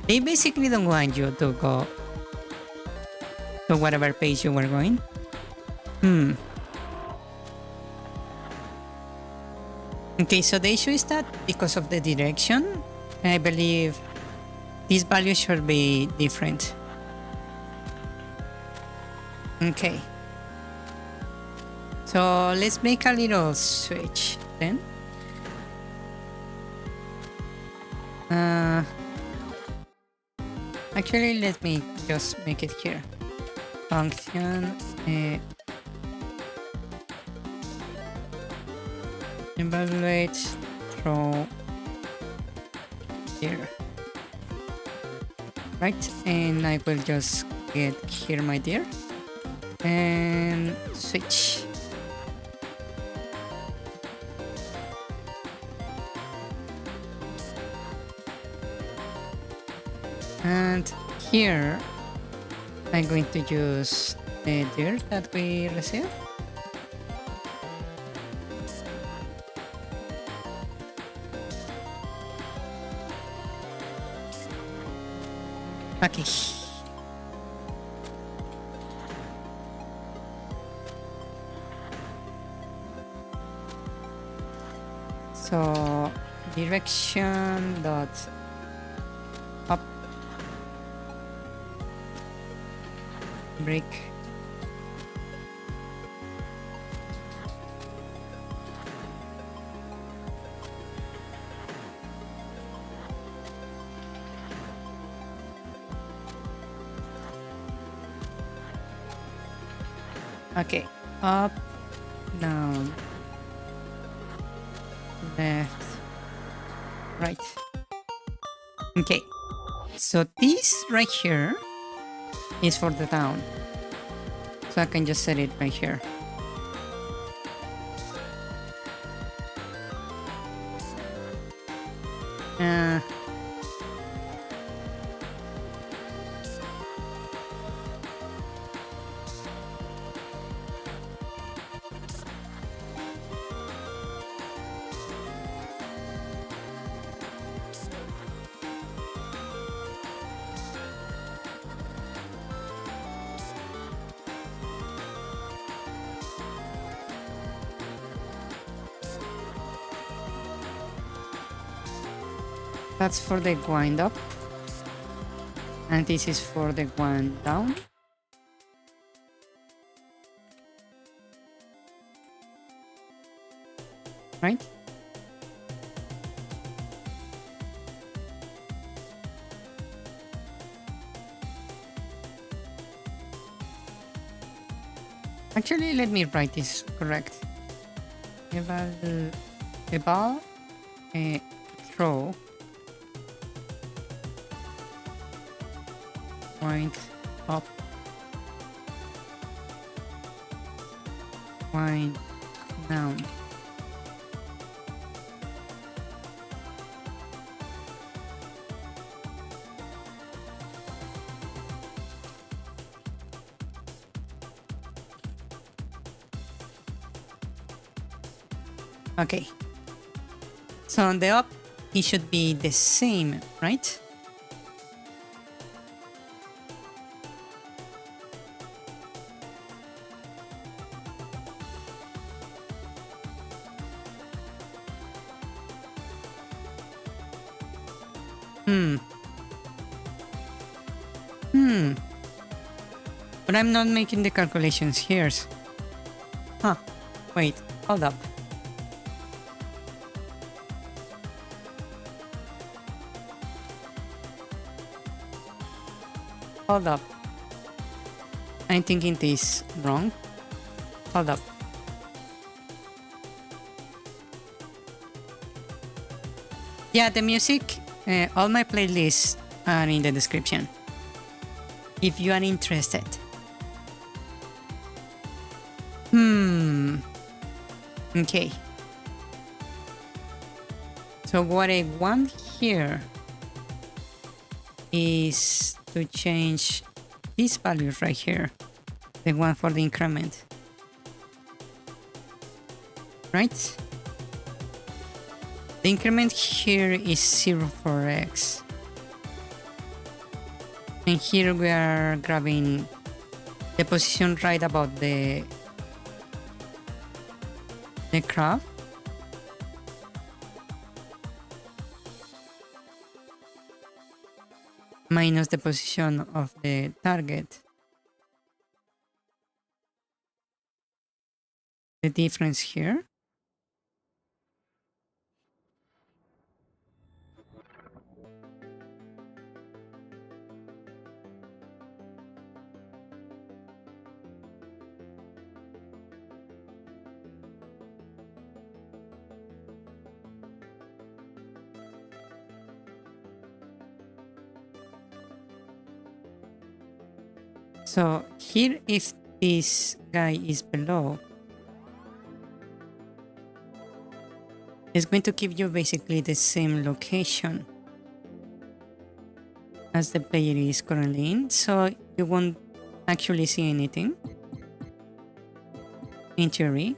They basically don't want you to go to whatever page you were going. Okay, so the issue is that because of the direction, I believe these values should be different. Okay. So let's make a little switch then. Actually, let me just make it here. Function evaluate throw here, right? And I will just get here, my dear, and switch. And here I'm going to use the dirt that we received. Okay. So direction dot up break. Okay, up down, left, right. Okay, so this right here is for the down. So I can just set it right here. That's for the wind up. And this is for the wind down. Right? Actually, let me write this correct. Eval throw wind up, wind down. Okay. So on the up, it should be the same, right? But I'm not making the calculations here. Huh. Wait, hold up. Hold up. I'm thinking this wrong. Hold up. Yeah, the music, all my playlists are in the description. If you are interested. Okay. So what I want here is to change this value right here, the one for the increment, right? The increment here is 0 for x, and here we are grabbing the position right about the crab. Minus the position of the target. The difference here. So here, if this guy is below, it's going to give you basically the same location as the player is currently in, so you won't actually see anything, in theory,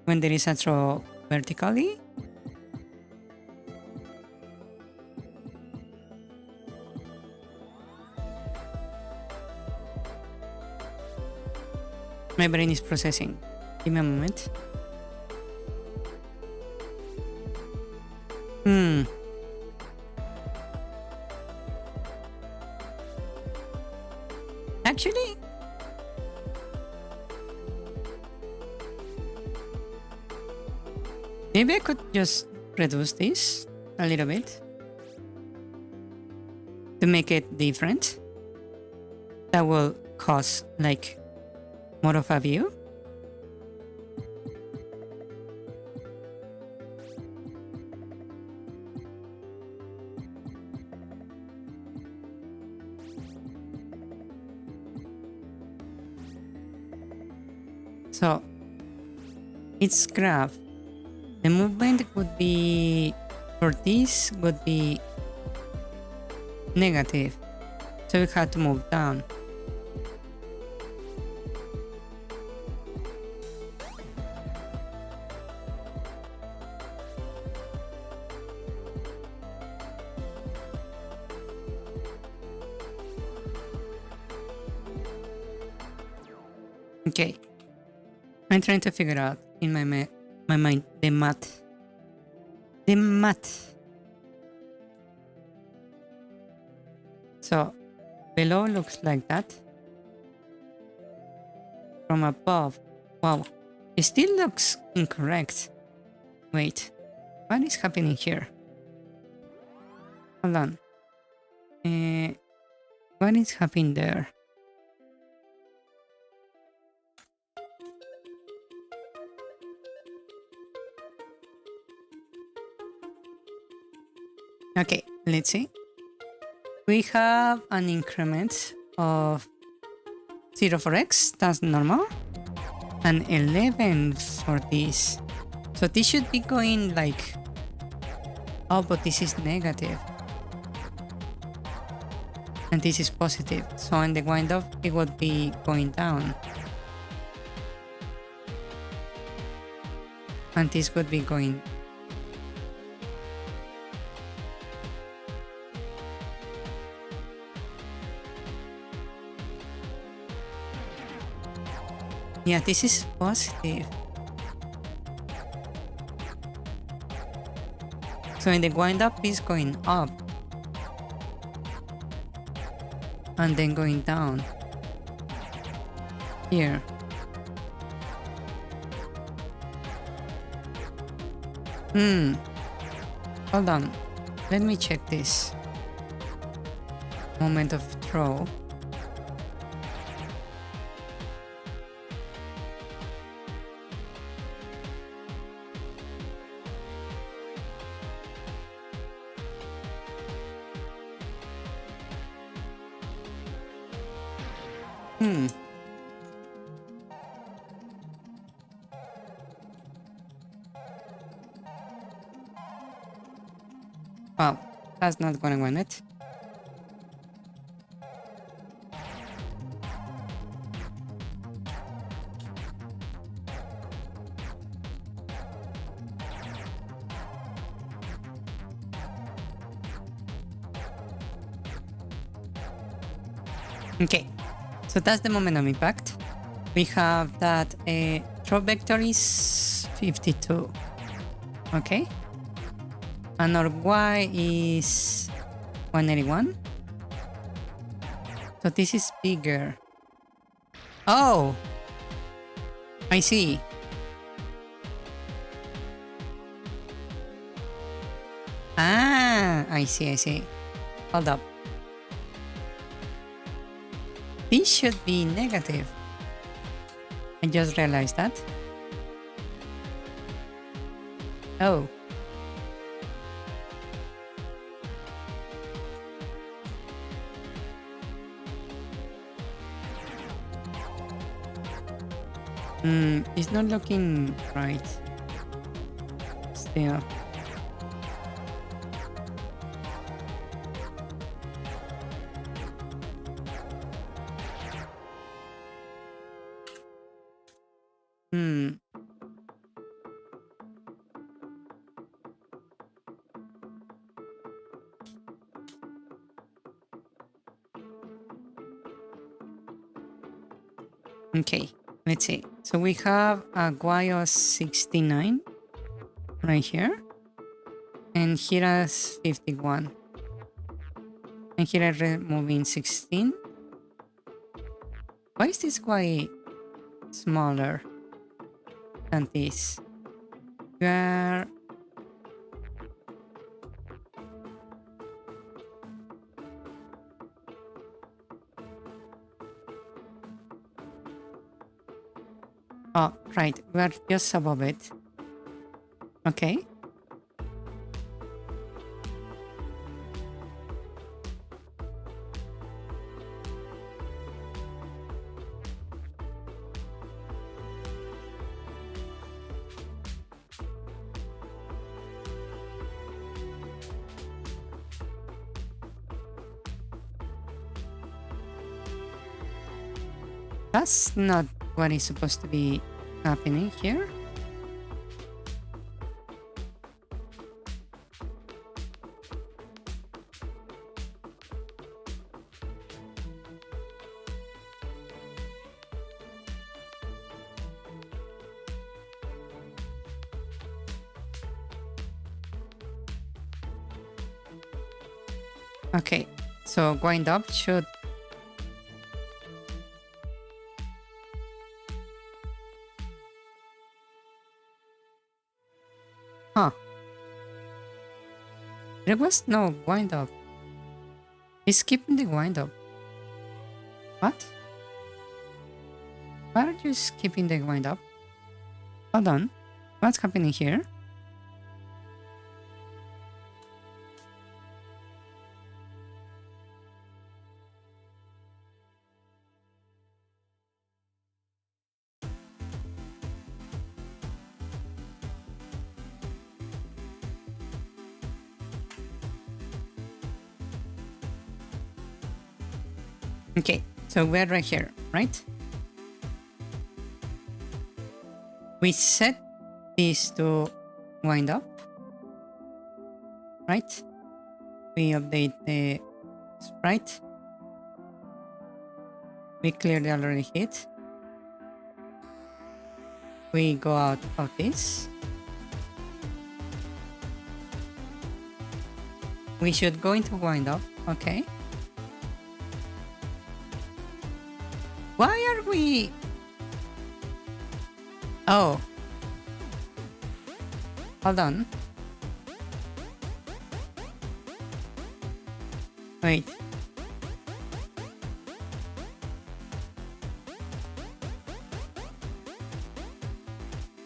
when there is a throw vertically. My brain is processing. Give me a moment. Actually, maybe I could just reduce this a little bit to make it different. That will cause like more of a view. So its graph, the movement would be, for this would be negative. So we had to move down. Okay, I'm trying to figure out in my mind the math. The math. So below looks like that. From above, wow, it still looks incorrect. Wait, what is happening here? Hold on. What is happening there? Okay, let's see. We have an increment of 0 for x, that's normal, and 11 for this. So this should be going like, oh, but this is negative. And this is positive. So in the wind up, it would be going down. And this would be going. Yeah, this is positive. So in the wind up is going up. And then going down. Here. Hold on. Let me check this. Moment of throw. Well, that's not gonna win it. Okay, so that's the moment of impact. We have that throw vector is 52. Okay. And our y is 181. So this is bigger. Oh! I see. Ah! I see. Hold up. This should be negative. I just realized that. Oh. It's not looking right. Still. Okay, let's see. So we have a y of 69 right here. And here is 51. And here I'm removing 16. Why is this y smaller than this? Where? Oh, right. We're just above it. Okay. That's not what is supposed to be happening here. Okay, so wind up should... Huh. There was no wind up. It's skipping the wind up. What? Why are you skipping the wind up? Hold on. What's happening here? Okay, so we're right here, right? We set this to wind up, right? We update the sprite. We clearly already hit. We go out of this. We should go into wind up, okay? Why are we... Oh. Hold on. Wait.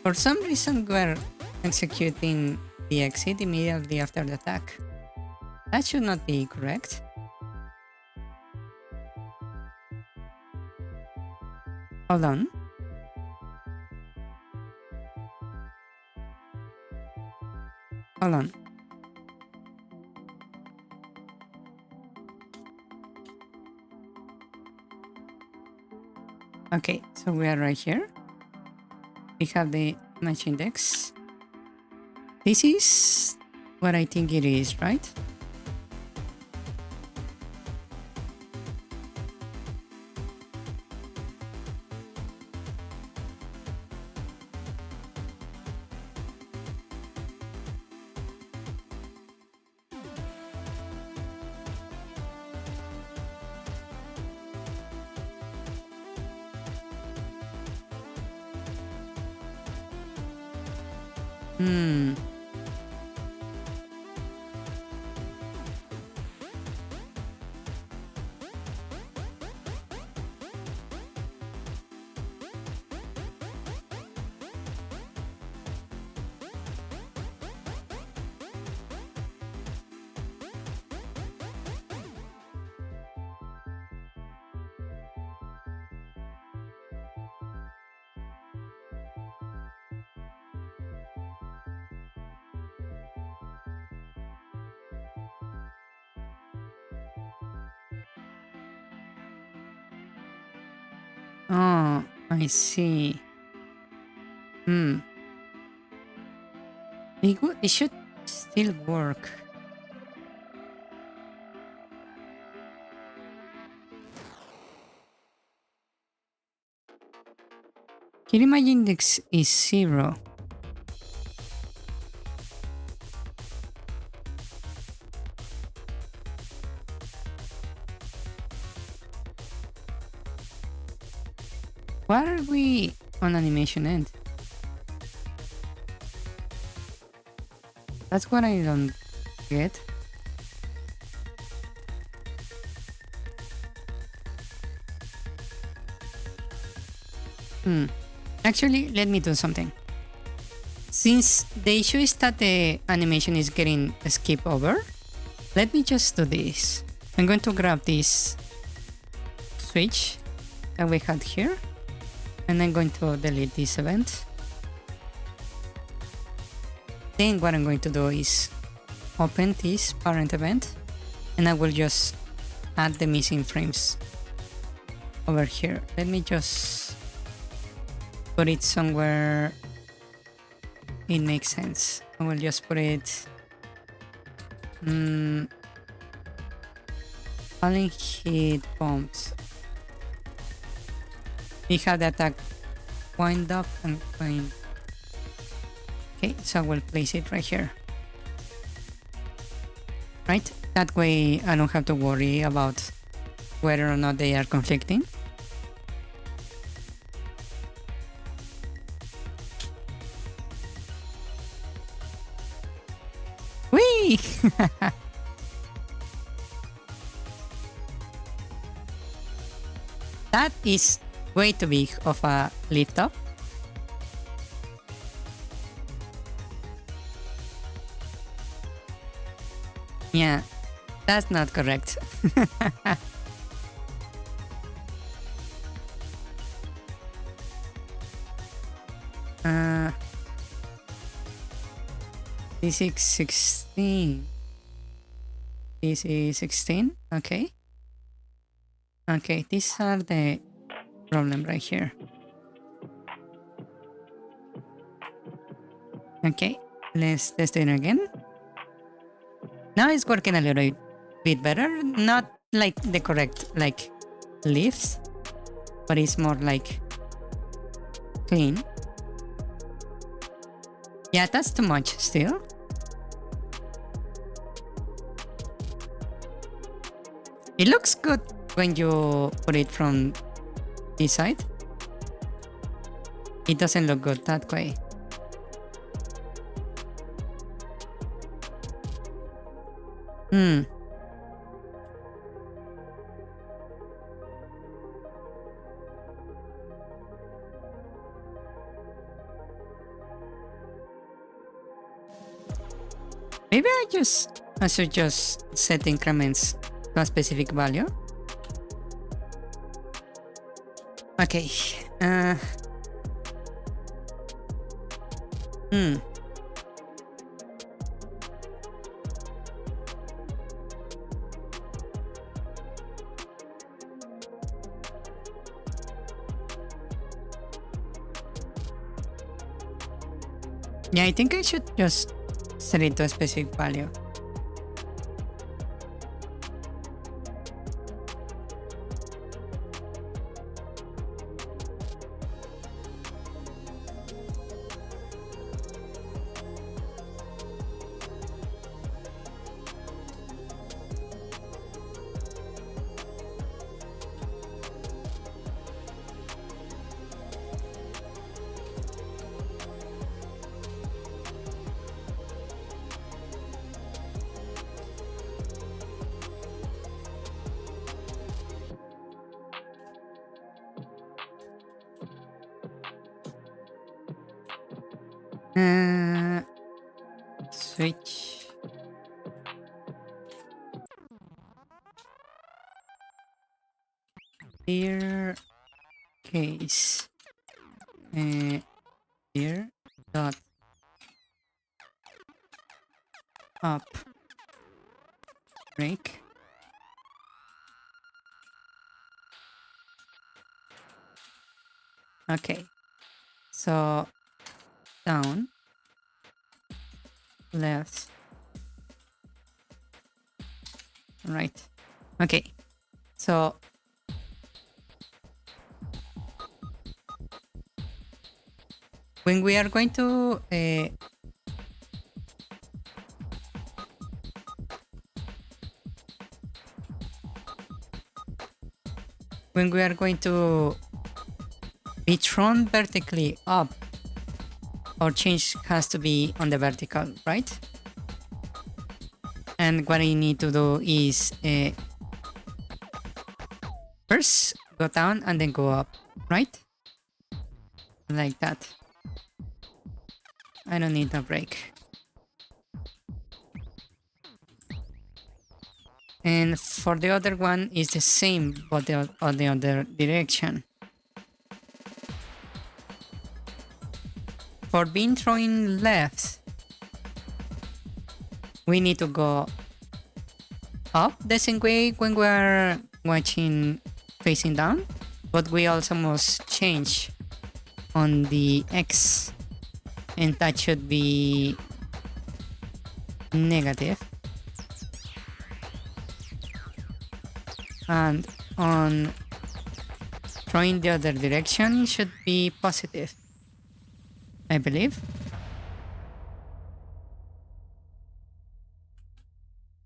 For some reason, we're executing the exit immediately after the attack. That should not be correct. Hold on. Hold on. Okay, so we are right here. We have the match index. This is what I think it is, right? Oh, I see. It should still work. Kirima index is 0. Why are we on animation end? That's what I don't get. Actually, let me do something. Since the issue is that the animation is getting skip over, let me just do this. I'm going to grab this switch that we had here, and I'm going to delete this event. Then what I'm going to do is open this parent event, and I will just add the missing frames over here. Let me just put it somewhere it makes sense. I will just put it only hit bombs. We have the attack wind up and wind. Okay, so I will place it right here. Right? That way I don't have to worry about whether or not they are conflicting. Whee! That is way too big of a lift up. Yeah, that's not correct. This is 16. This is 16. Okay. Okay, these are the problem right here. Okay, let's test it again. Now it's working a little bit better. Not like the correct like lifts, but it's more like clean. Yeah, that's too much still. It looks good when you put it from this side. It doesn't look good that way. Maybe I should just set increments to a specific value. Okay. Yeah, I think I should just set it to a specific value. Switch. Here case. Here dot up break. Okay, so down, left, right. Okay, so when we are going to be thrown vertically up, our change has to be on the vertical, right? And what I need to do is first go down and then go up, right? Like that. I don't need a break. And for the other one is the same, but on the other direction. For being thrown left, we need to go up the same way when we are watching facing down. but we also must change on the X, and that should be negative, and on throwing the other direction should be positive, I believe.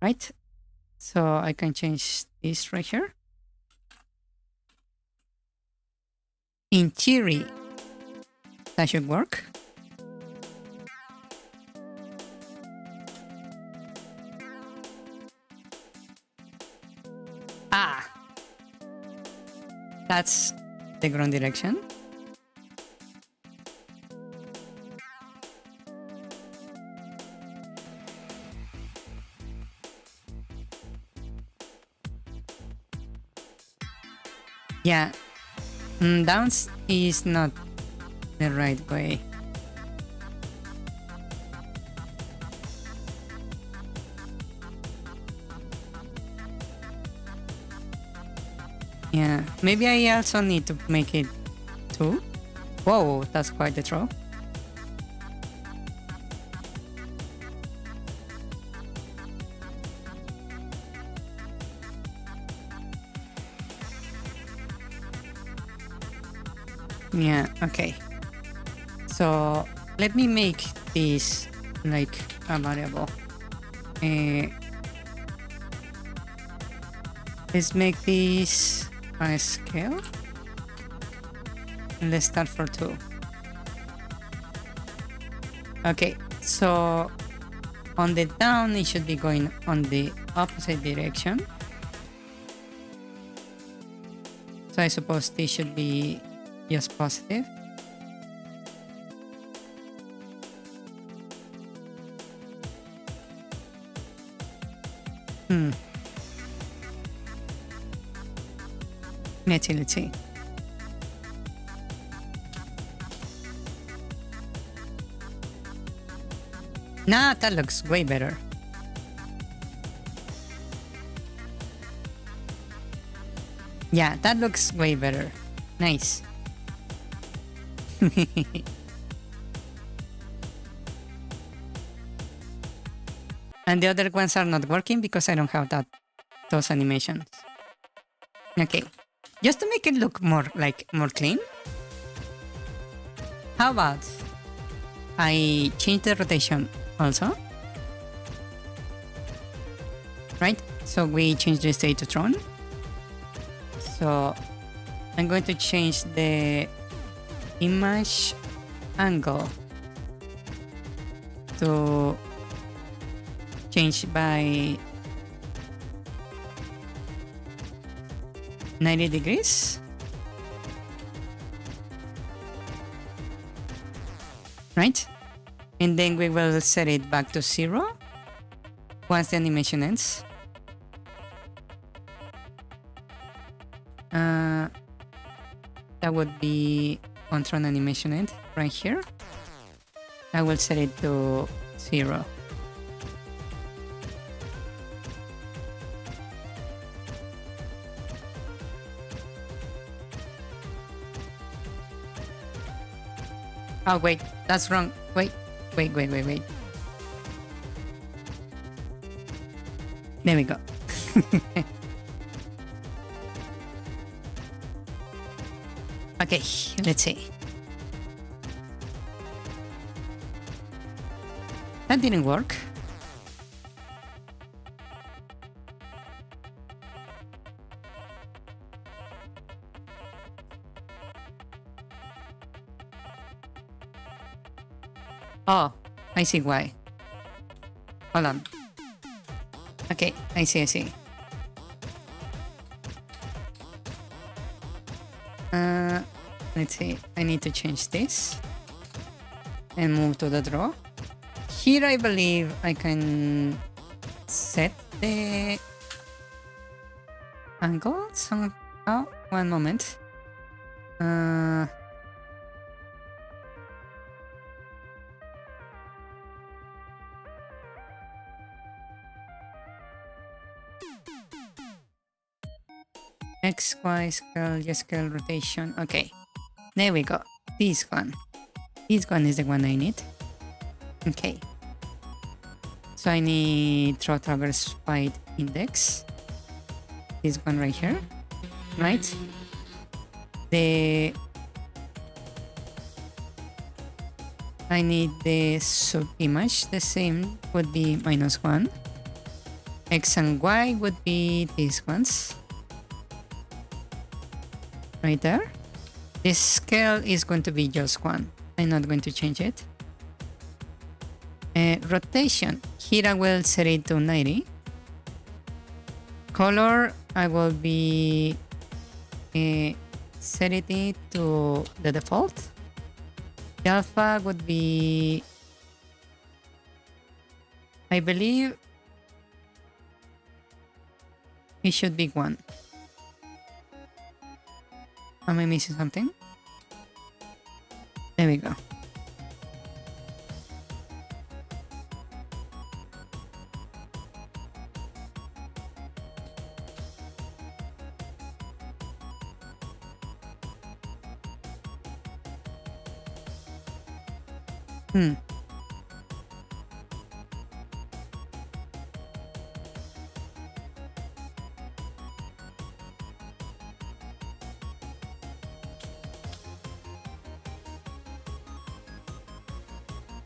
Right? So I can change this right here. In theory, that should work. Ah! That's the ground direction. Yeah, downs is not the right way. Yeah, maybe I also need to make it 2. Whoa, that's quite the throw. Yeah, okay. So let me make this like a variable. Let's make this a scale. And let's start for 2. Okay, so on the down, it should be going on the opposite direction. So I suppose this should be just positive. Let's see. Nah, that looks way better. Yeah, that looks way better. Nice. And the other ones are not working because I don't have those animations. Okay, just to make it look more clean, how about I change the rotation also? Right? So we change the state to Tron. So I'm going to change the image angle to change by 90 degrees. Right? And then we will set it back to 0 once the animation ends. That would be on Tron animation end right here. I will set it to 0. Oh wait, that's wrong. Wait. There we go. Okay, let's see. That didn't work. Oh, I see why. Hold on. Okay, I see. Let's see. I need to change this and move to the draw. Here I believe I can set the angle somehow. One moment. X, Y, scale, Y scale, rotation. Okay, there we go. This one. This one is the one I need. Okay. So I need throw traverse byte index. This one right here. Right? I need the sub image. The same would be -1. X and Y would be these ones. Right there. This scale is going to be just 1. I'm not going to change it. Rotation. Here I will set it to 90. Color, I will be set it to the default. The alpha would be, I believe it should be 1. Am I missing something? There we go.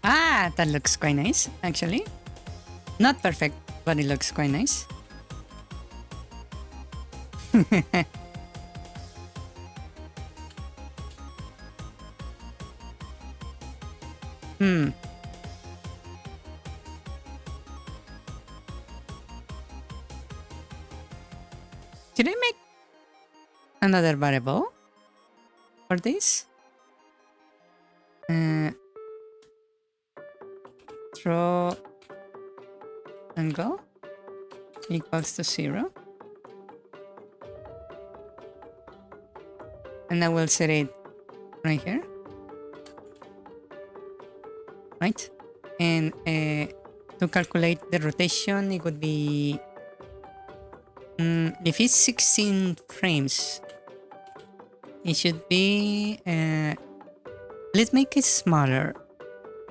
Ah, that looks quite nice, actually. Not perfect, but it looks quite nice. Should I make another variable for this? Throw angle equals to 0. And I will set it right here. Right? And to calculate the rotation, it would be if it's 16 frames, it should be let's make it smaller.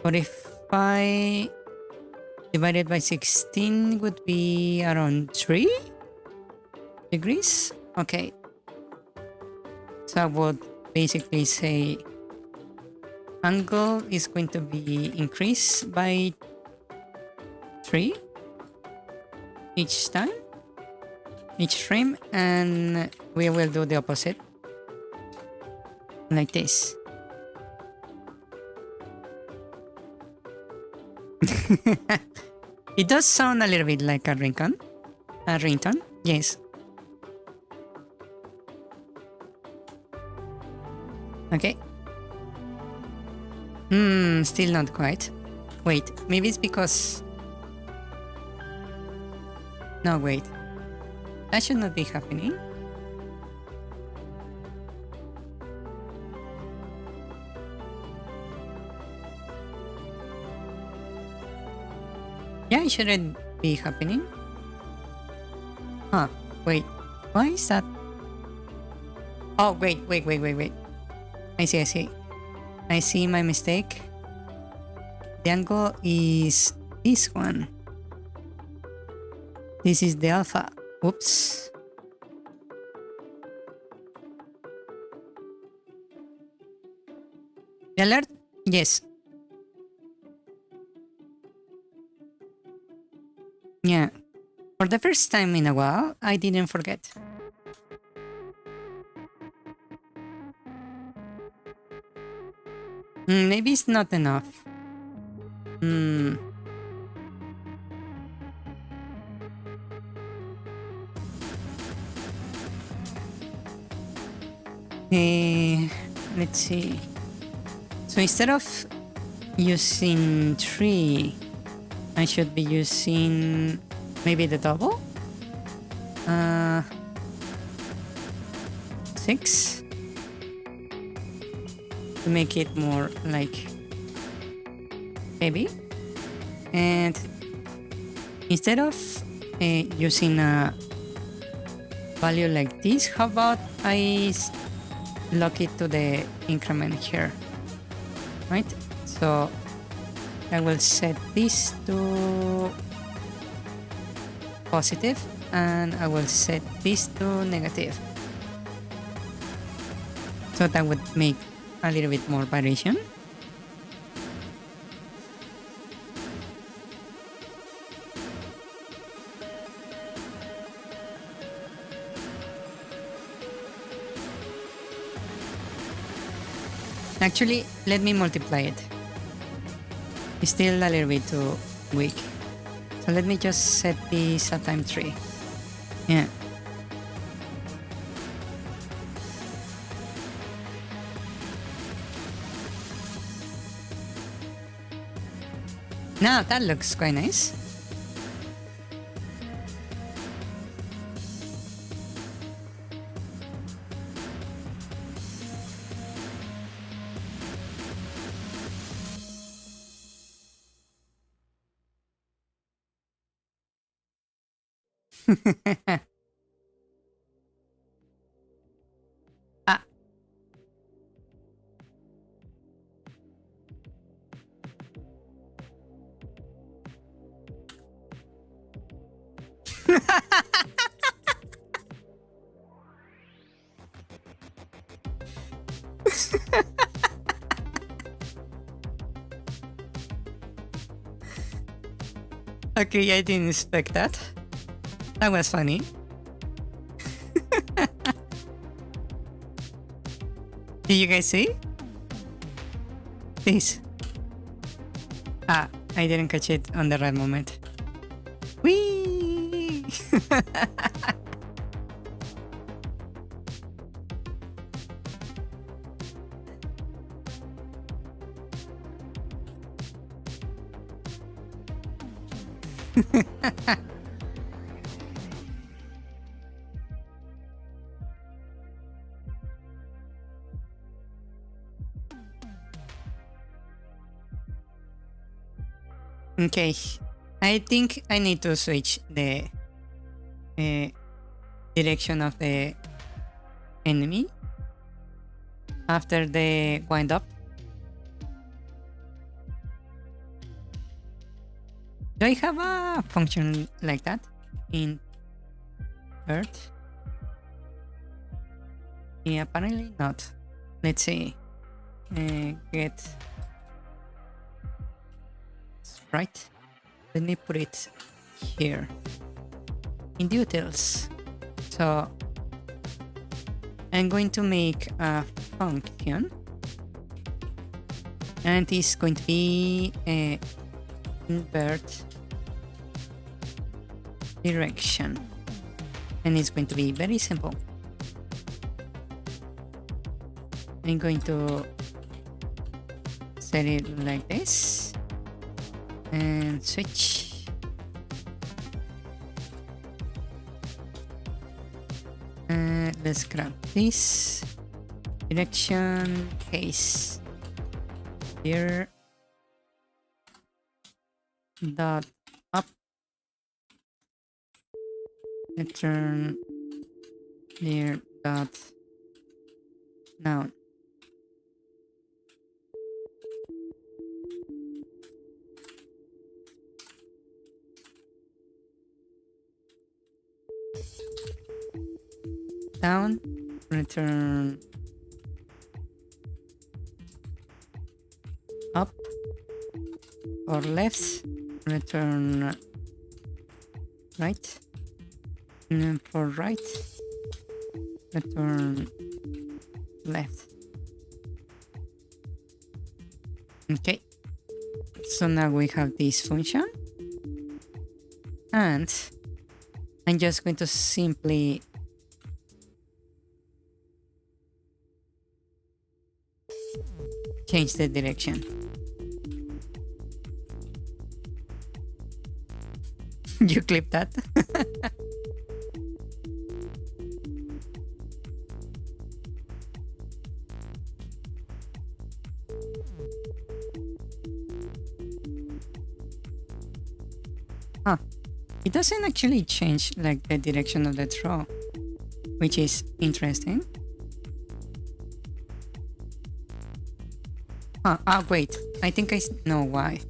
But if I divide it by 16 would be around 3 degrees. Okay. So I would basically say angle is going to be increased by 3 each time, each frame, and we will do the opposite like this. It does sound a little bit like a ringtone. A ringtone, yes. Okay. Still not quite. Wait, maybe it's because... No, wait. That should not be happening. Yeah, it shouldn't be happening. Huh, wait. Why is that? Oh, wait. I see. I see my mistake. The angle is this one. This is the alpha. Oops. The alert? Yes. Yeah. For the first time in a while, I didn't forget. Maybe it's not enough. Let's see. So instead of using 3, I should be using maybe the double? 6? To make it more like heavy. And instead of using value like this. How about I lock it to the increment here, right? So I will set this to positive and I will set this to negative. So that would make a little bit more variation. Actually, let me multiply it. It's still a little bit too weak. So let me just set this at time 3. Yeah. Now that looks quite nice. Ah. Okay, I didn't expect that. That was funny. Did you guys see? This. Ah, I didn't catch it on the right moment. Whee! Okay, I think I need to switch the direction of the enemy after the wind up. Do I have a function like that in Earth? Yeah, apparently not. Let's see. Get sprite. Let me put it here in details. So I'm going to make a function, and it's going to be a invert direction, and it's going to be very simple. I'm going to set it like this and switch. Let's grab this direction case here dot up, return here dot down. Down, return up, or left, return right, and then for right, return left. Okay, so now we have this function, and I'm just going to simply change the direction. You clip that? Huh. It doesn't actually change like the direction of the throw. which is interesting. Wait, I think I know why.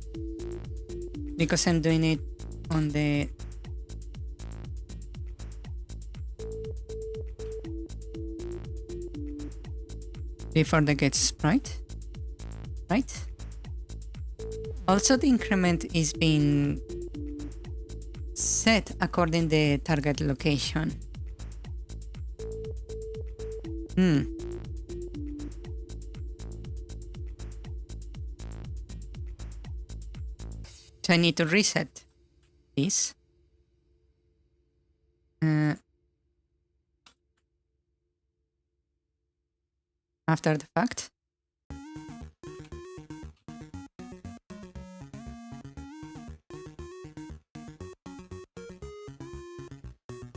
Because I'm doing it on the before the get sprite, right? Also, the increment is being set according the target location. So I need to reset this. After the fact.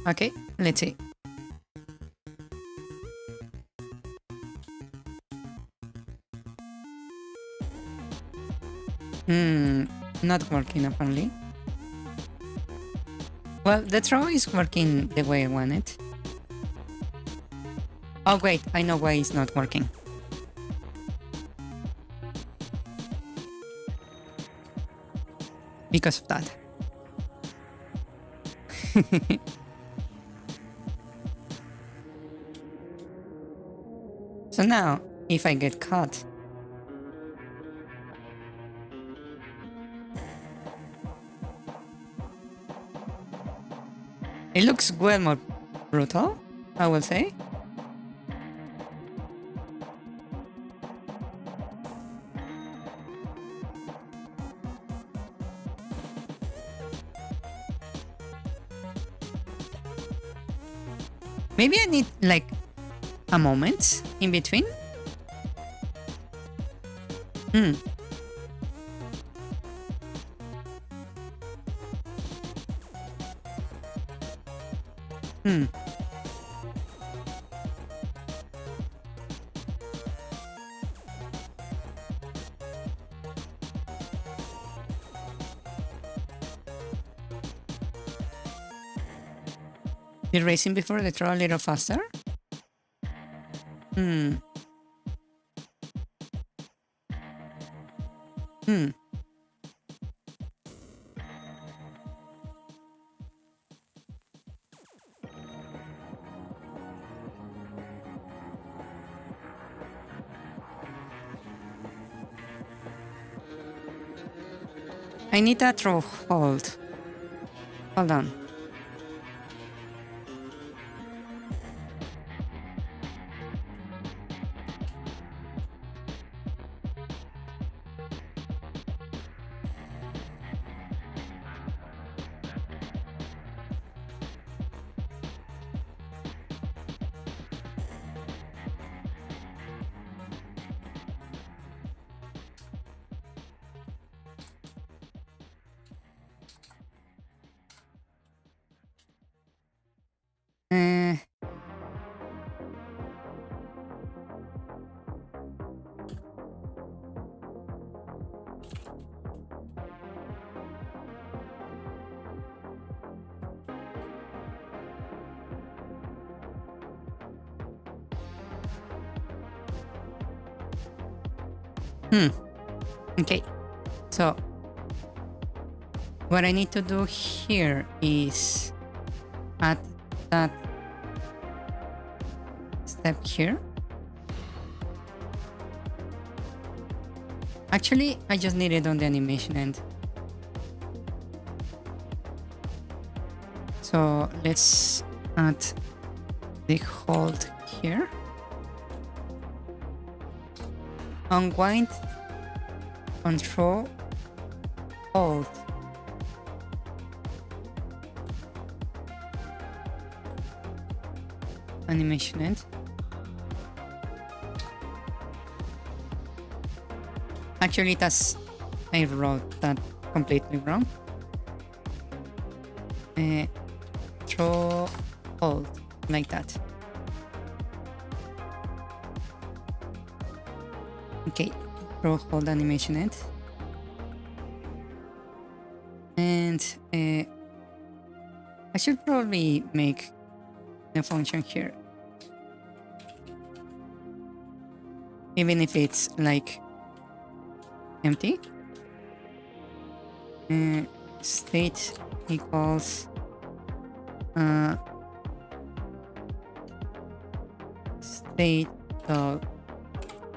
Okay, let's see. Not working apparently. Well, the throw is working the way I want it. Oh wait, I know why it's not working. Because of that. So now, if I get caught, it looks well more brutal, I will say. Maybe I need like a moment in between. You're racing before the throw a little faster? I need that throw hold. Hold on. Okay, so what I need to do here is add that step here. Actually, I just need it on the animation end. So let's add the hold here. Unwind, control, hold. Animation end. Actually, I wrote that completely wrong. Throw, hold, like that. Okay, throw, hold animation end. And I should probably make the function here even if it's like empty. State equals state dot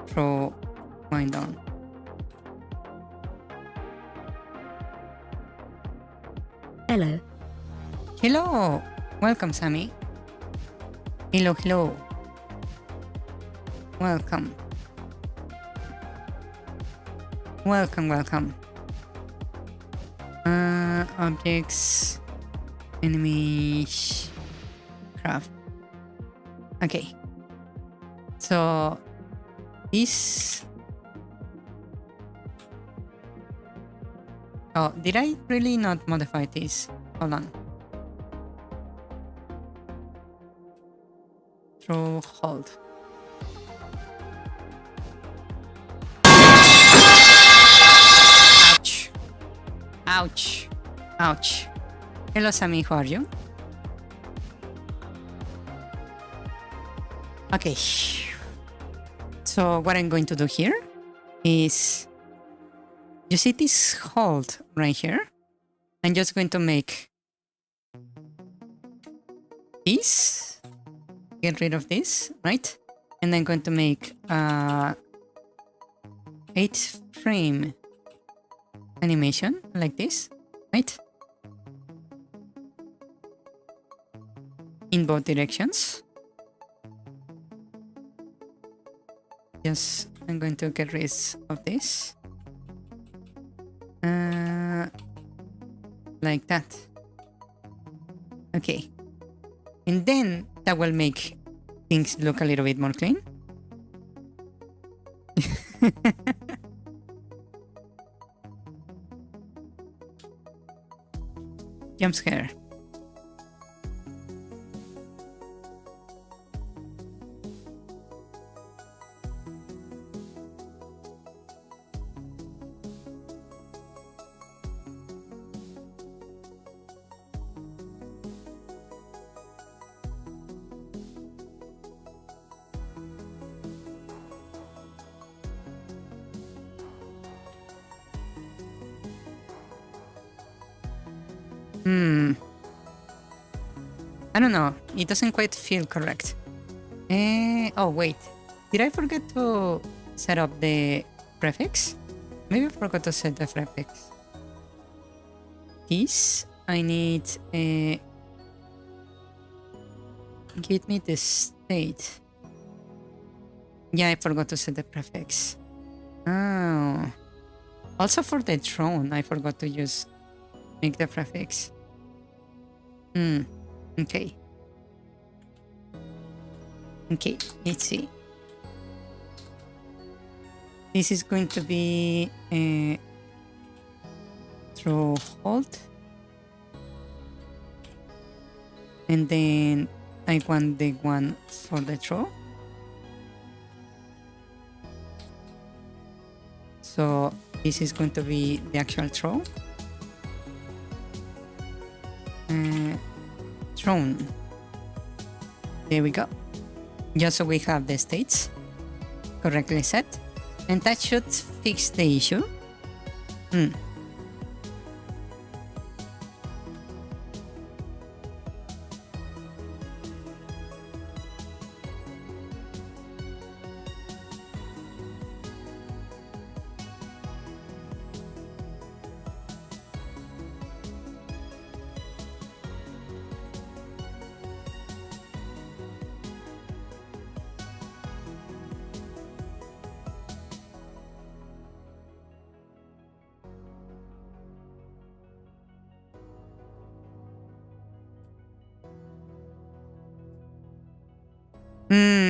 throw wind on. Hello. Hello, welcome, Sammy. Hello, hello. Welcome. Welcome, welcome. Objects, enemies, craft. Okay. So this. Oh, did I really not modify this? Hold on. Throw hold. Ouch. Ouch. Ouch. Hello, Sammy. How are you? Okay. So what I'm going to do here is, you see this hold right here? I'm just going to make this, get rid of this, right? And I'm going to make 8-frame animation like this, right? In both directions. Yes, I'm going to get rid of this. Like that. Okay. And then that will make things look a little bit more clean. Jump scare. I don't know. It doesn't quite feel correct. Oh, wait. Did I forget to set up the prefix? Maybe I forgot to set the prefix. This, I need give me the state. Yeah, I forgot to set the prefix. Oh. Also for the drone, I forgot to make the prefix. Okay. Okay, let's see. This is going to be a throw hold. And then I want the one for the throw. So this is going to be the actual throw. Thrown. There we go. Just so we have the states correctly set. And that should fix the issue.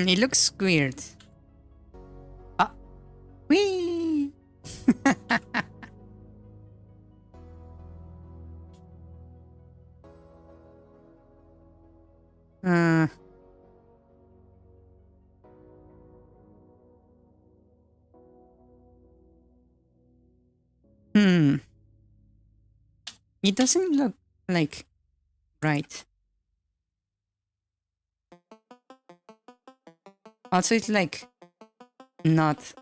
It looks weird. Ah, wee. It doesn't look like right. Also, it's like not.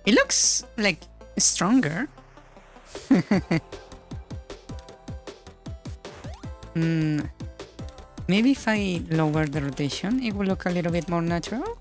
It looks like stronger. Maybe if I lower the rotation, it will look a little bit more natural.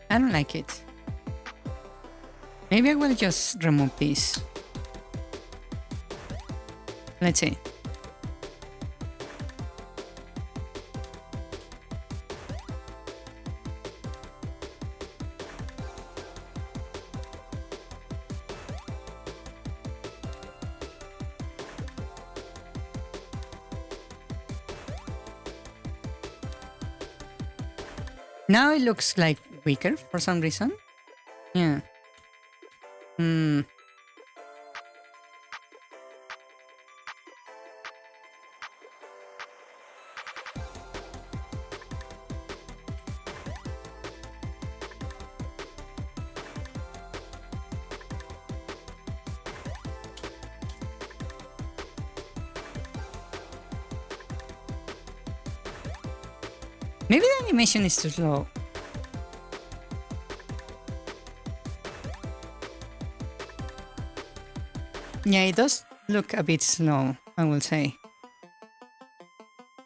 I don't like it. Maybe I will just remove this. Let's see. Now it looks like weaker for some reason. Yeah. Maybe the animation is too slow. Yeah, it does look a bit slow, I will say.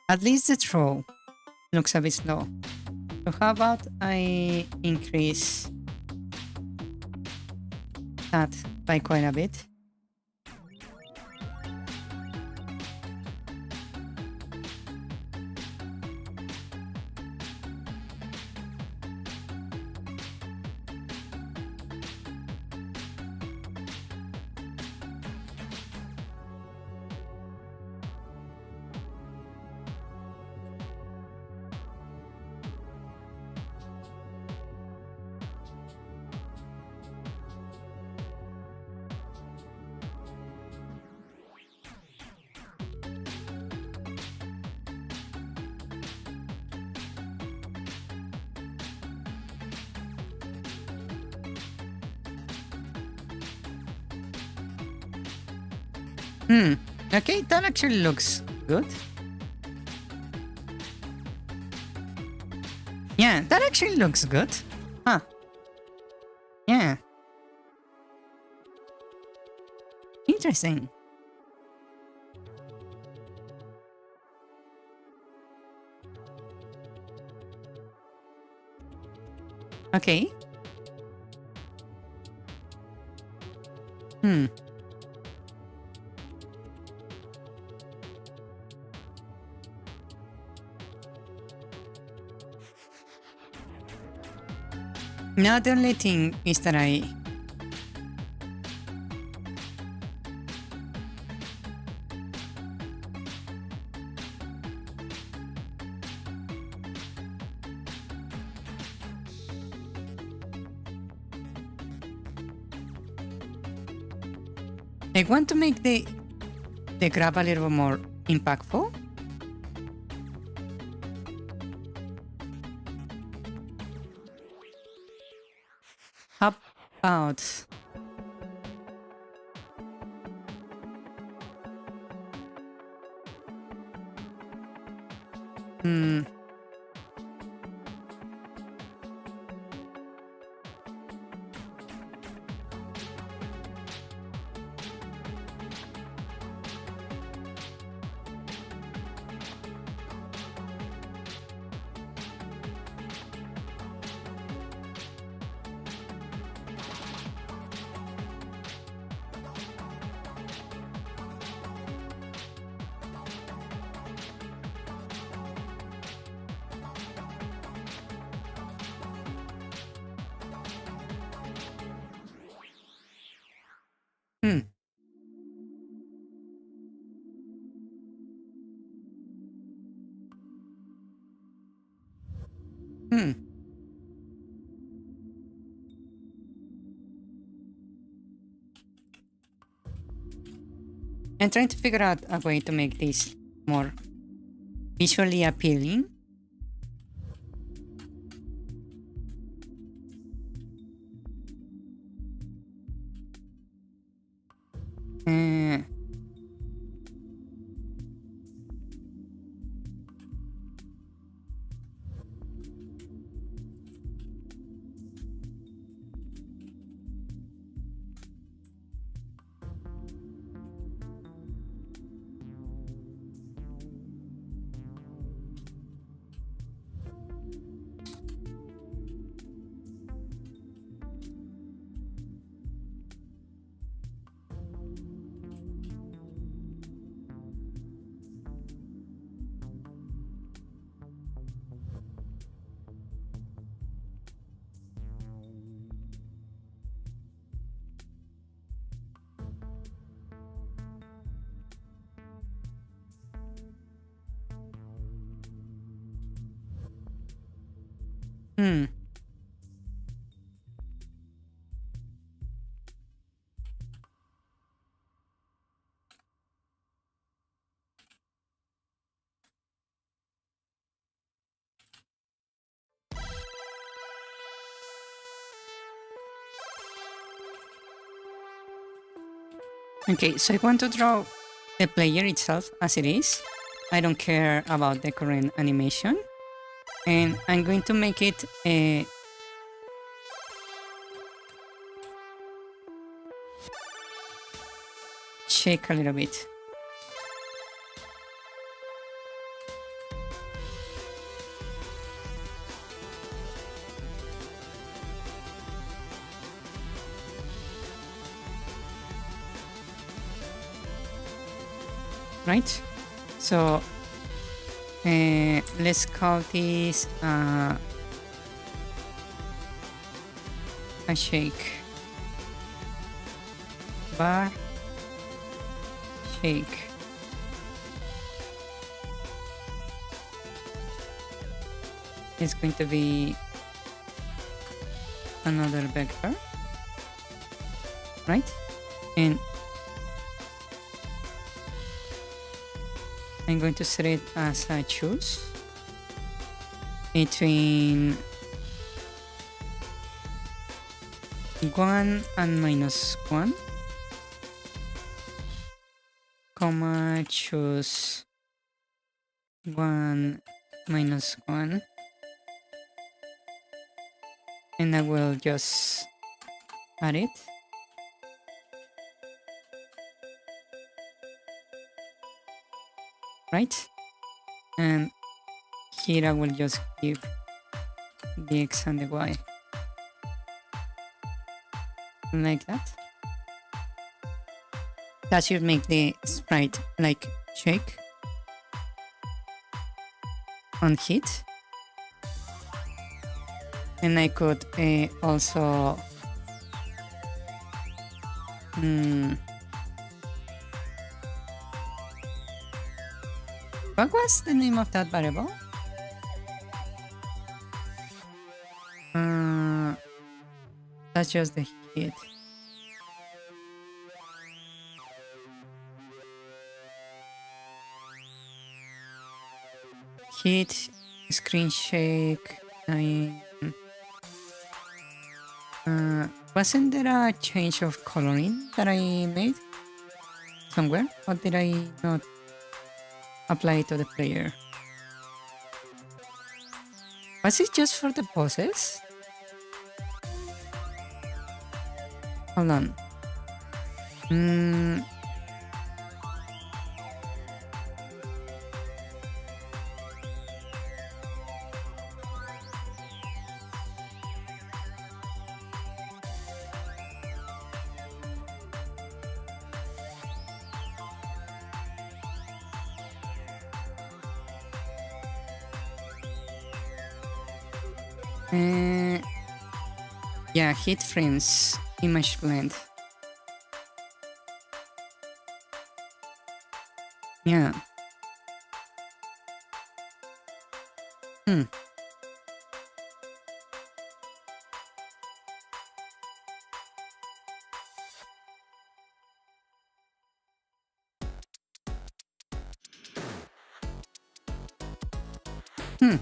At least the throw looks a bit slow. So how about I increase that by quite a bit? Okay, that actually looks good. Yeah, that actually looks good. Huh. Yeah. Interesting. Okay. Now the only thing is that I want to make the grab a little more impactful. How about Hmm. Hmm. I'm trying to figure out a way to make this more visually appealing. Uh, hmm. Okay, so I want to draw the player itself as it is. I don't care about the current animation. And I'm going to make it shake a little bit. Right? So let's call this a shake. Bar shake. It's going to be another vector, right? And I'm going to set it as I choose between 1 and -1, comma, choose 1 -1, and I will just add it. Right? And here I will just give the X and the Y. Like that. That should make the sprite like shake on hit. And I could also what was the name of that variable? That's just the hit. Hit, screen shake, wasn't there a change of coloring that I made somewhere? Or did I not apply it to the player? Was it just for the poses? Hold on. Yeah, hit frames, image blend. Yeah. Hmm. Hmm.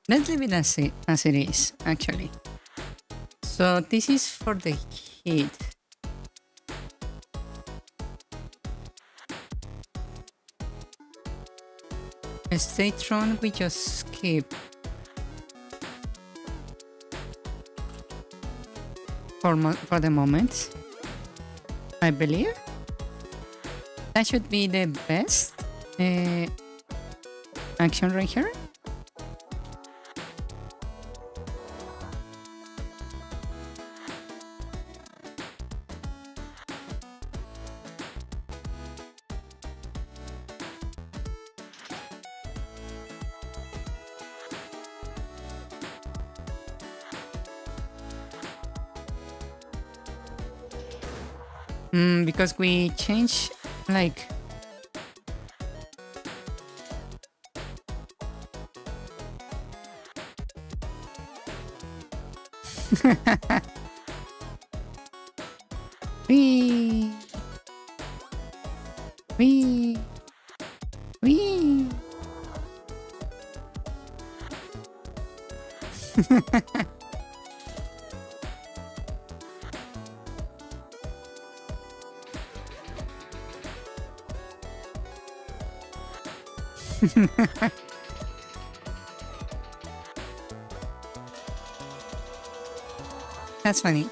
Let's leave it as it is, actually. So this is for the heat. Statron we just skip for the moment. I believe that should be the best action right here. Because we change like we we we That's funny.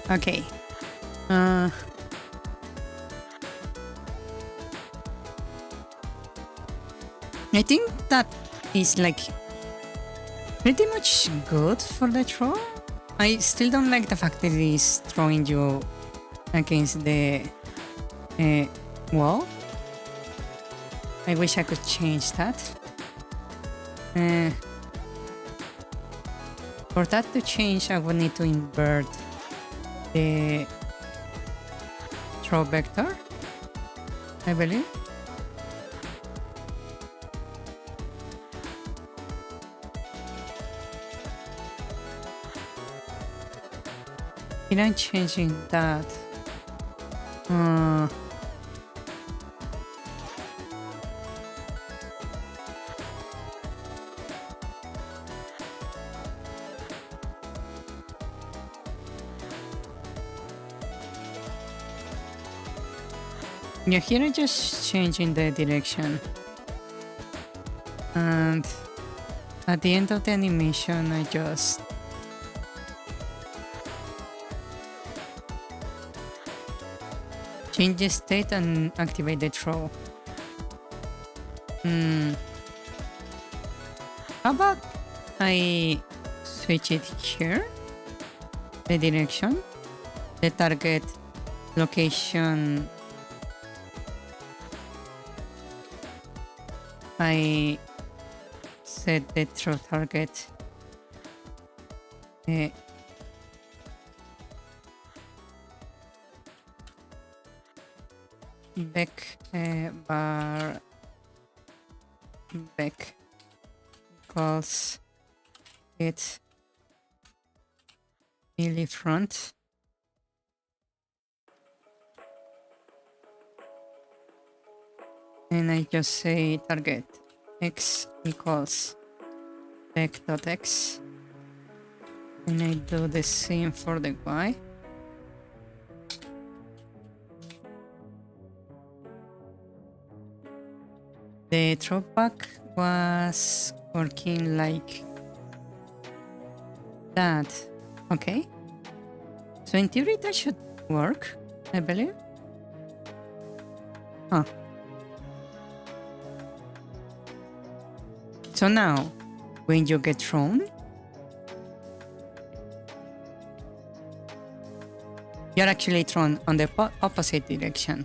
Okay. I think that is like pretty much good for the throw. I still don't like the fact that it is throwing you against the wall. I wish I could change that. For that to change, I would need to invert the throw vector, I believe. I'm changing that. Yeah, here I'm just changing the direction. And at the end of the animation, I just change the state and activate the throw. How about I switch it here? The direction, the target location. I set the throw target. Back bar back equals it melee front. And I just say target x equals back.x. And I do the same for the y. The throwback was working like that. Okay. So in theory that should work, I believe. Huh. So now, when you get thrown, you're actually thrown on the opposite direction.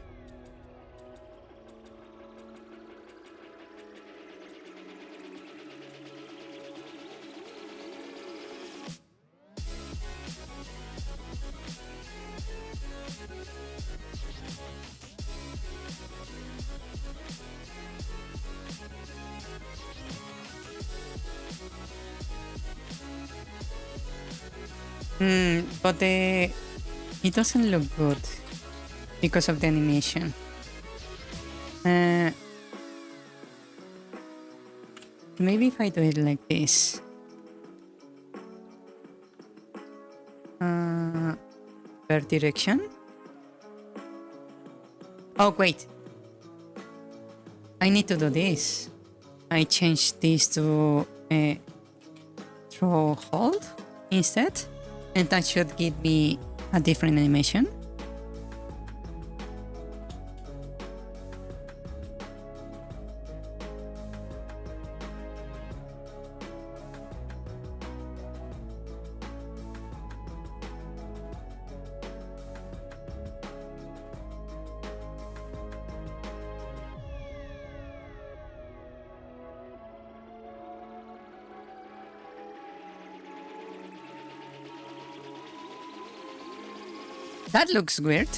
But it doesn't look good because of the animation. Maybe if I do it like this. Per direction. Oh, wait. I need to do this. I change this to throw hold instead. And that should give me a different animation. That looks weird.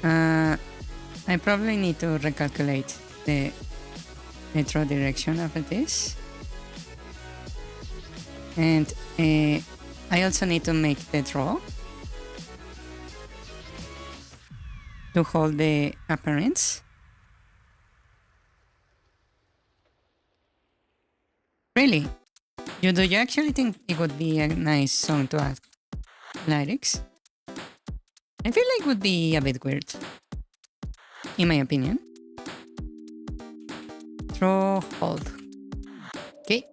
I probably need to recalculate the throw direction of this. And I also need to make the throw to hold the appearance. Really? Do you actually think it would be a nice song to add lyrics? I feel like it would be a bit weird, in my opinion. Throw, hold. Okay.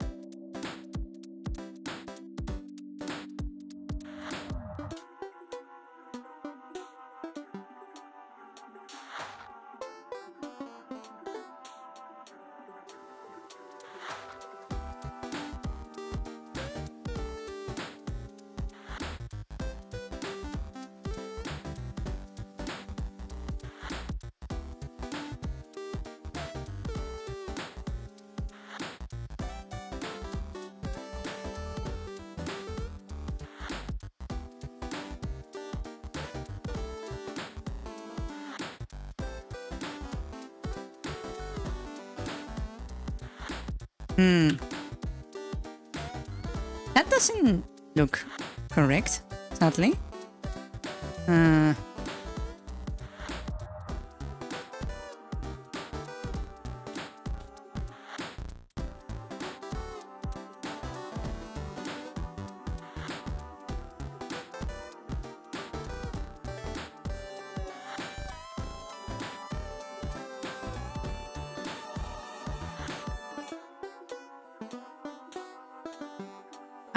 That doesn't look correct, sadly.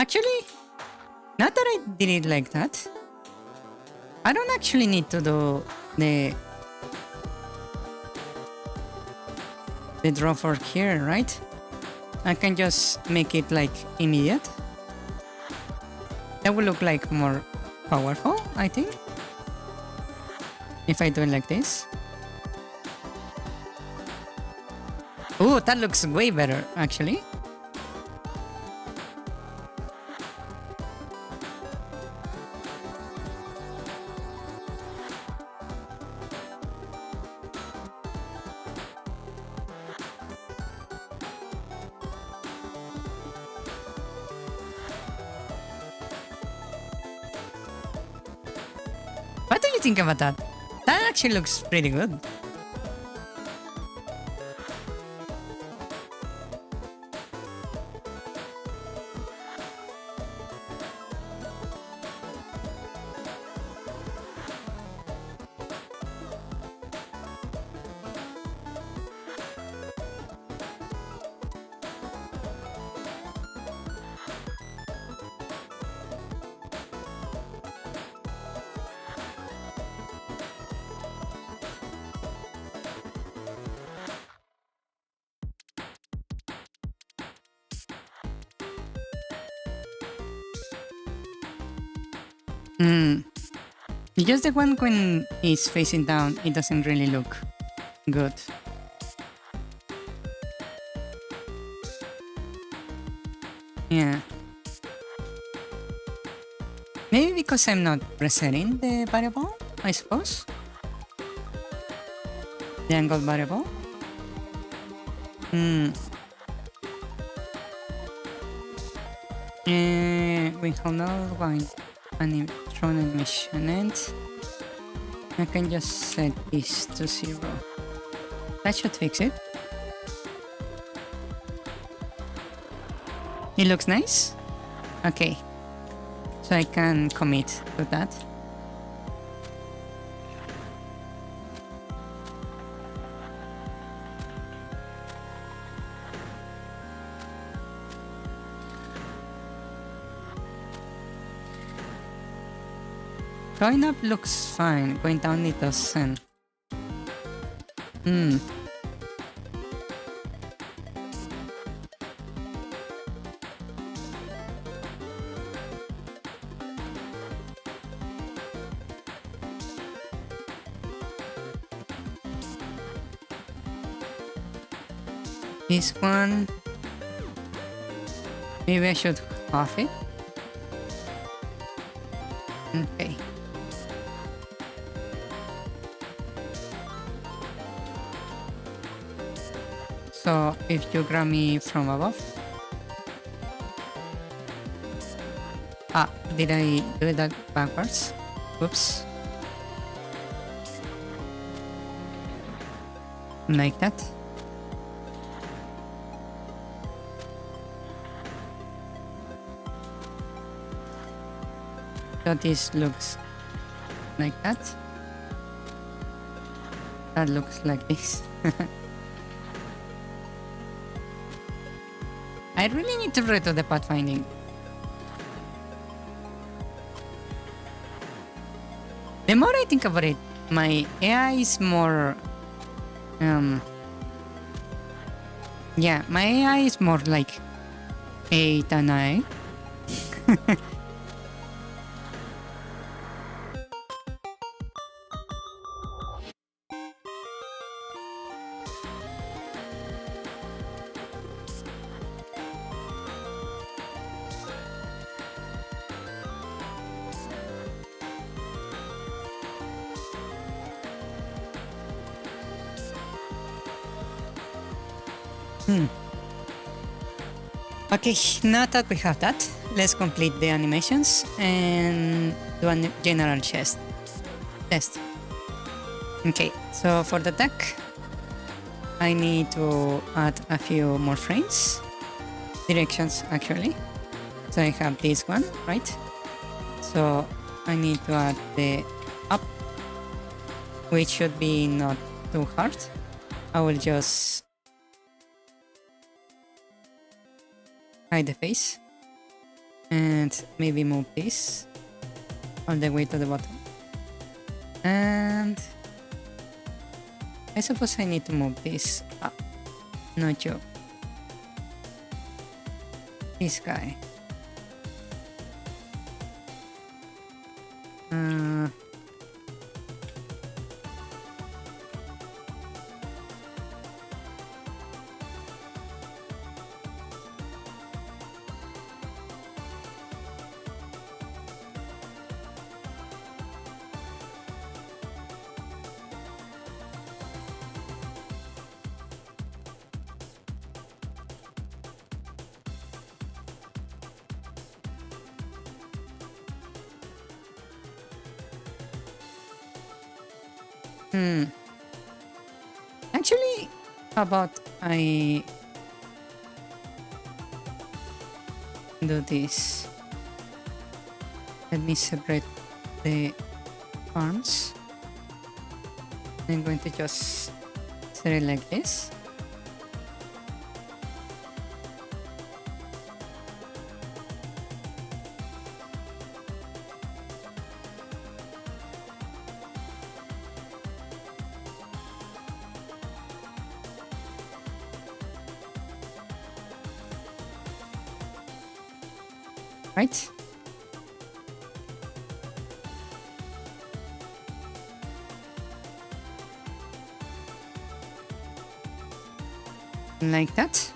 Actually, not that I did it like that. I don't actually need to do the draw for here, right? I can just make it like immediate. That will look like more powerful, I think. If I do it like this. Oh, that looks way better, actually. What do you think about that? That actually looks pretty good. Hmm. Just the one when it's facing down, it doesn't really look good. Yeah. Maybe because I'm not resetting the variable, I suppose. The angle variable. Hmm. We have now one animation end. I can just set this to 0. That should fix it. It looks nice. Okay. So I can commit to that. Going up looks fine. Going down it doesn't. Hmm. This one. Maybe I should half it. Okay. So if you grab me from above. Ah, did I do that backwards? Oops. Like that. So this looks like that. That looks like this. I really need to redo the pathfinding. The more I think about it, my AI is more... yeah, my AI is more like 8 than I. Okay, now that we have that, let's complete the animations and do a general test. Okay, so for the deck, I need to add a few more frames. Directions, actually. So I have this one, right? So I need to add the up, which should be not too hard. I will just hide the face and maybe move this all the way to the bottom. And I suppose I need to move this up. Not you. This guy. Actually, how about I do this? Let me separate the arms. I'm going to just set it like this. Right? like that.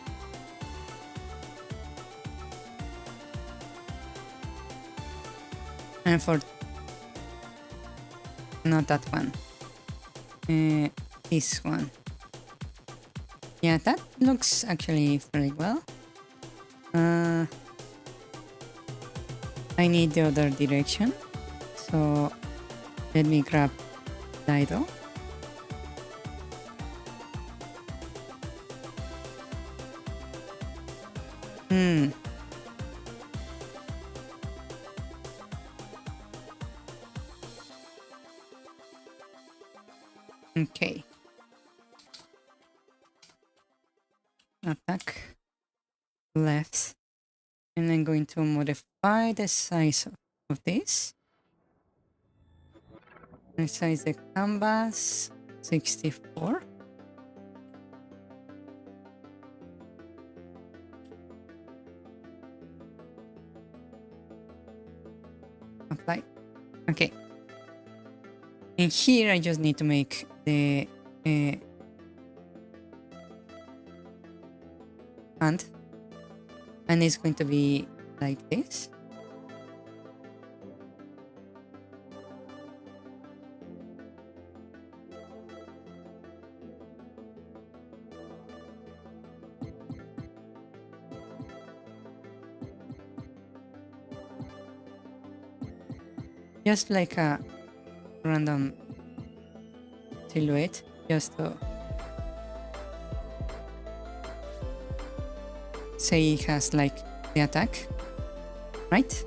And for not that one, this one. Yeah, that looks actually very well. I need the other direction, so let me grab Dido. Okay. Attack left. And I'm going to modify the size of this. Resize the canvas 64. Apply. Okay. And here I just need to make the hand, and it's going to be like this. Just like a random silhouette, just to say it has like the attack, right?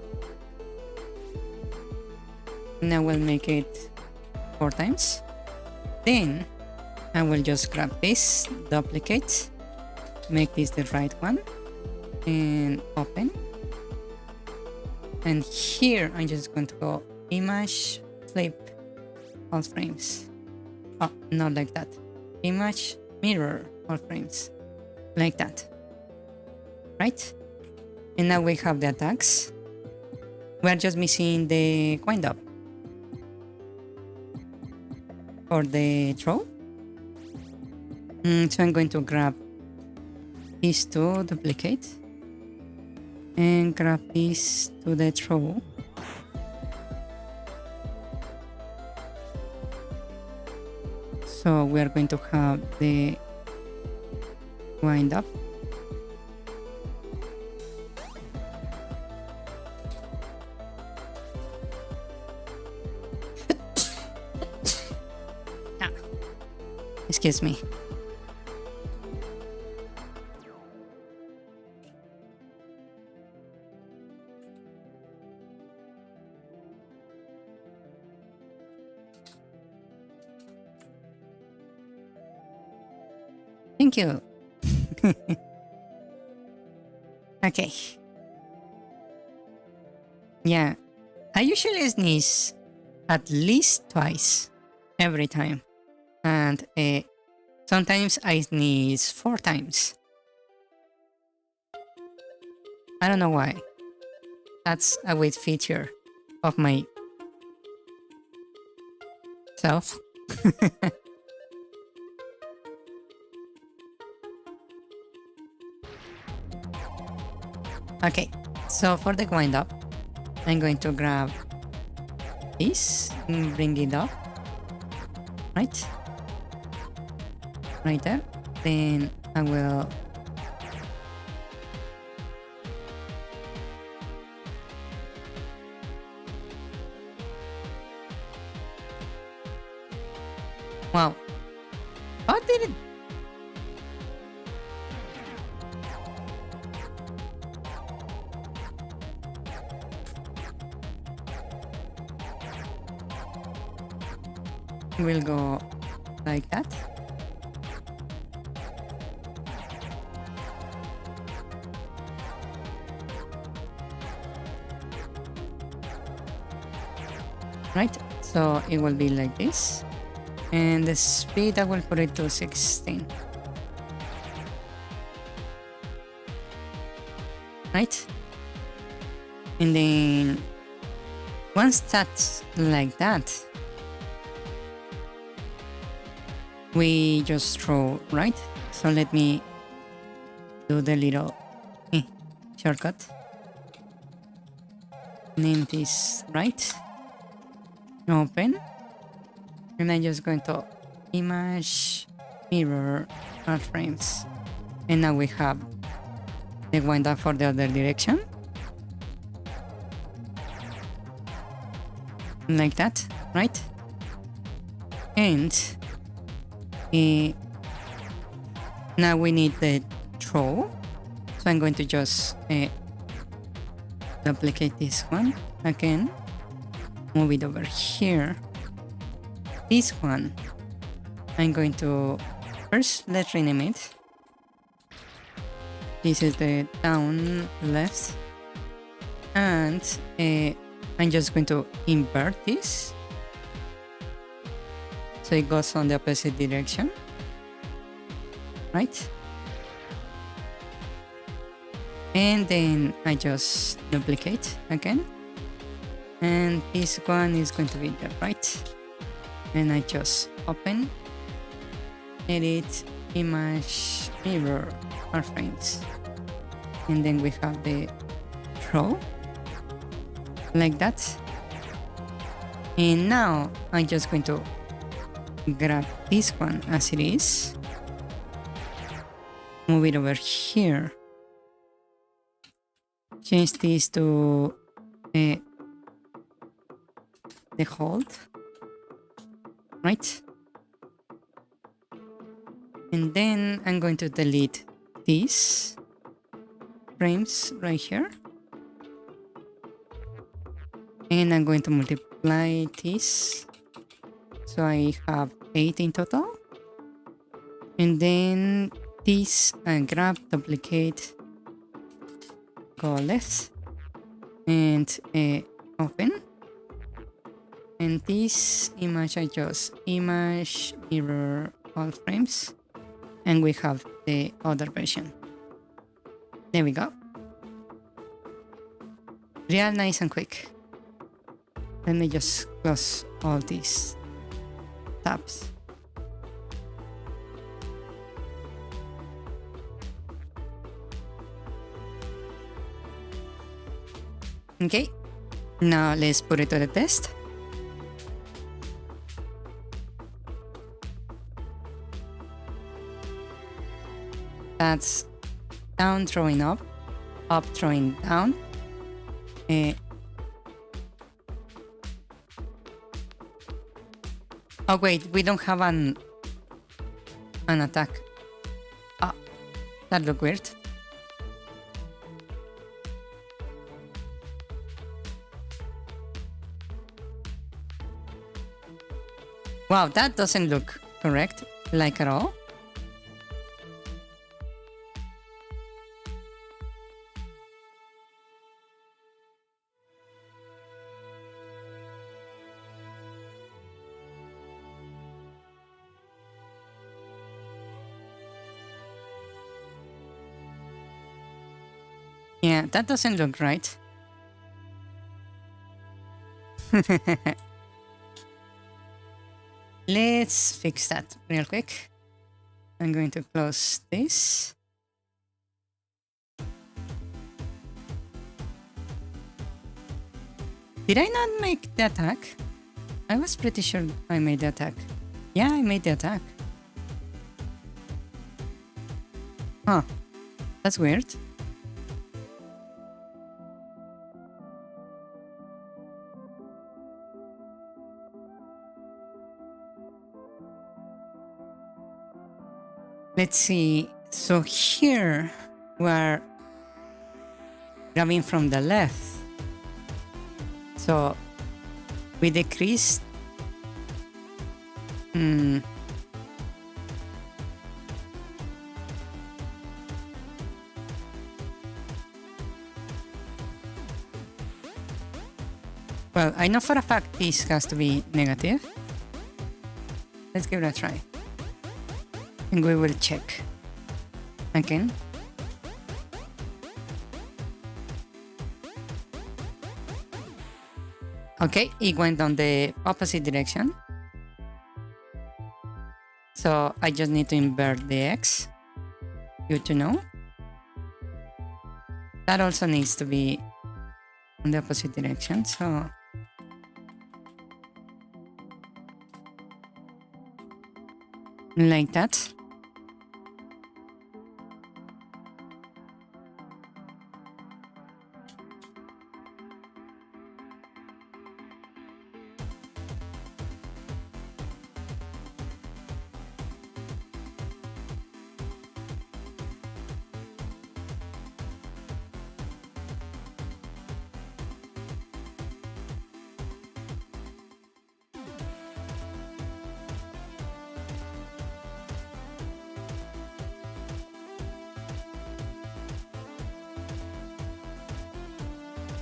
Now we'll make it 4 times. Then I will just grab this, duplicate, make this the right one, and open. And here I'm just going to go image, flip, all frames. Oh, not like that. Image, mirror, all frames. Like that. Right? And now we have the attacks. We're just missing the wind up. Or the throw. So I'm going to grab these two, duplicate. And grab this to the throw. So we are going to have the wind up. Excuse me. Thank you. Okay. Yeah, I usually sneeze at least twice every time. And sometimes I sneeze 4 times. I don't know why. That's a weird feature of my self. Okay, so for the wind up, I'm going to grab this and bring it up. Right? Right there. Then I will wow. How did it? We'll go like that. Right, so it will be like this. And the speed, I will put it to 16. Right? And then once that's like that, we just throw, right? So let me do the little shortcut. Name this right. Open. And I'm just going to image, mirror, our frames. And now we have the wind up for the other direction. Like that, right? And now we need the throw. So I'm going to just duplicate this one again. Move it over here. This one, I'm going to first let's rename it. This is the down left, and I'm just going to invert this so it goes on the opposite direction, right? And then I just duplicate again, and this one is going to be the right. And I just open, edit, image, mirror, our frames. And then we have the throw, like that. And now I'm just going to grab this one as it is, move it over here, change this to the hold. Right? And then I'm going to delete these frames right here. And I'm going to multiply this. So I have 8 in total. And then this I grab, duplicate, go left, and open. And this image I just image, mirror, all frames, and we have the other version. There we go. Real nice and quick. Let me just close all these tabs. Okay, now let's put it to the test. That's down throwing up throwing down. Oh wait, we don't have an attack. Ah, that looked weird. Wow, that doesn't look correct, like at all. Yeah, that doesn't look right. Let's fix that real quick. I'm going to close this. Did I not make the attack? I was pretty sure I made the attack. Yeah, I made the attack. Huh. That's weird. Let's see. So here we're grabbing from the left. So we decreased. Well, I know for a fact this has to be negative. Let's give it a try. And we will check again. Okay, it went on the opposite direction. So I just need to invert the X. Good to know. That also needs to be in the opposite direction, so like that.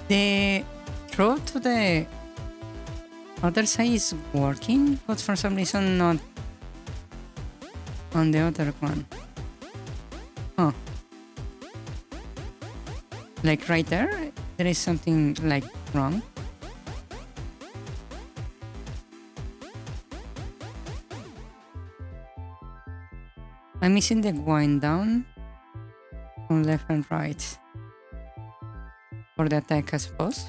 The throw to the other side is working, but for some reason not on the other one. Oh. Like right there is something like wrong. I'm missing the wind down on left and right for the attack, I suppose.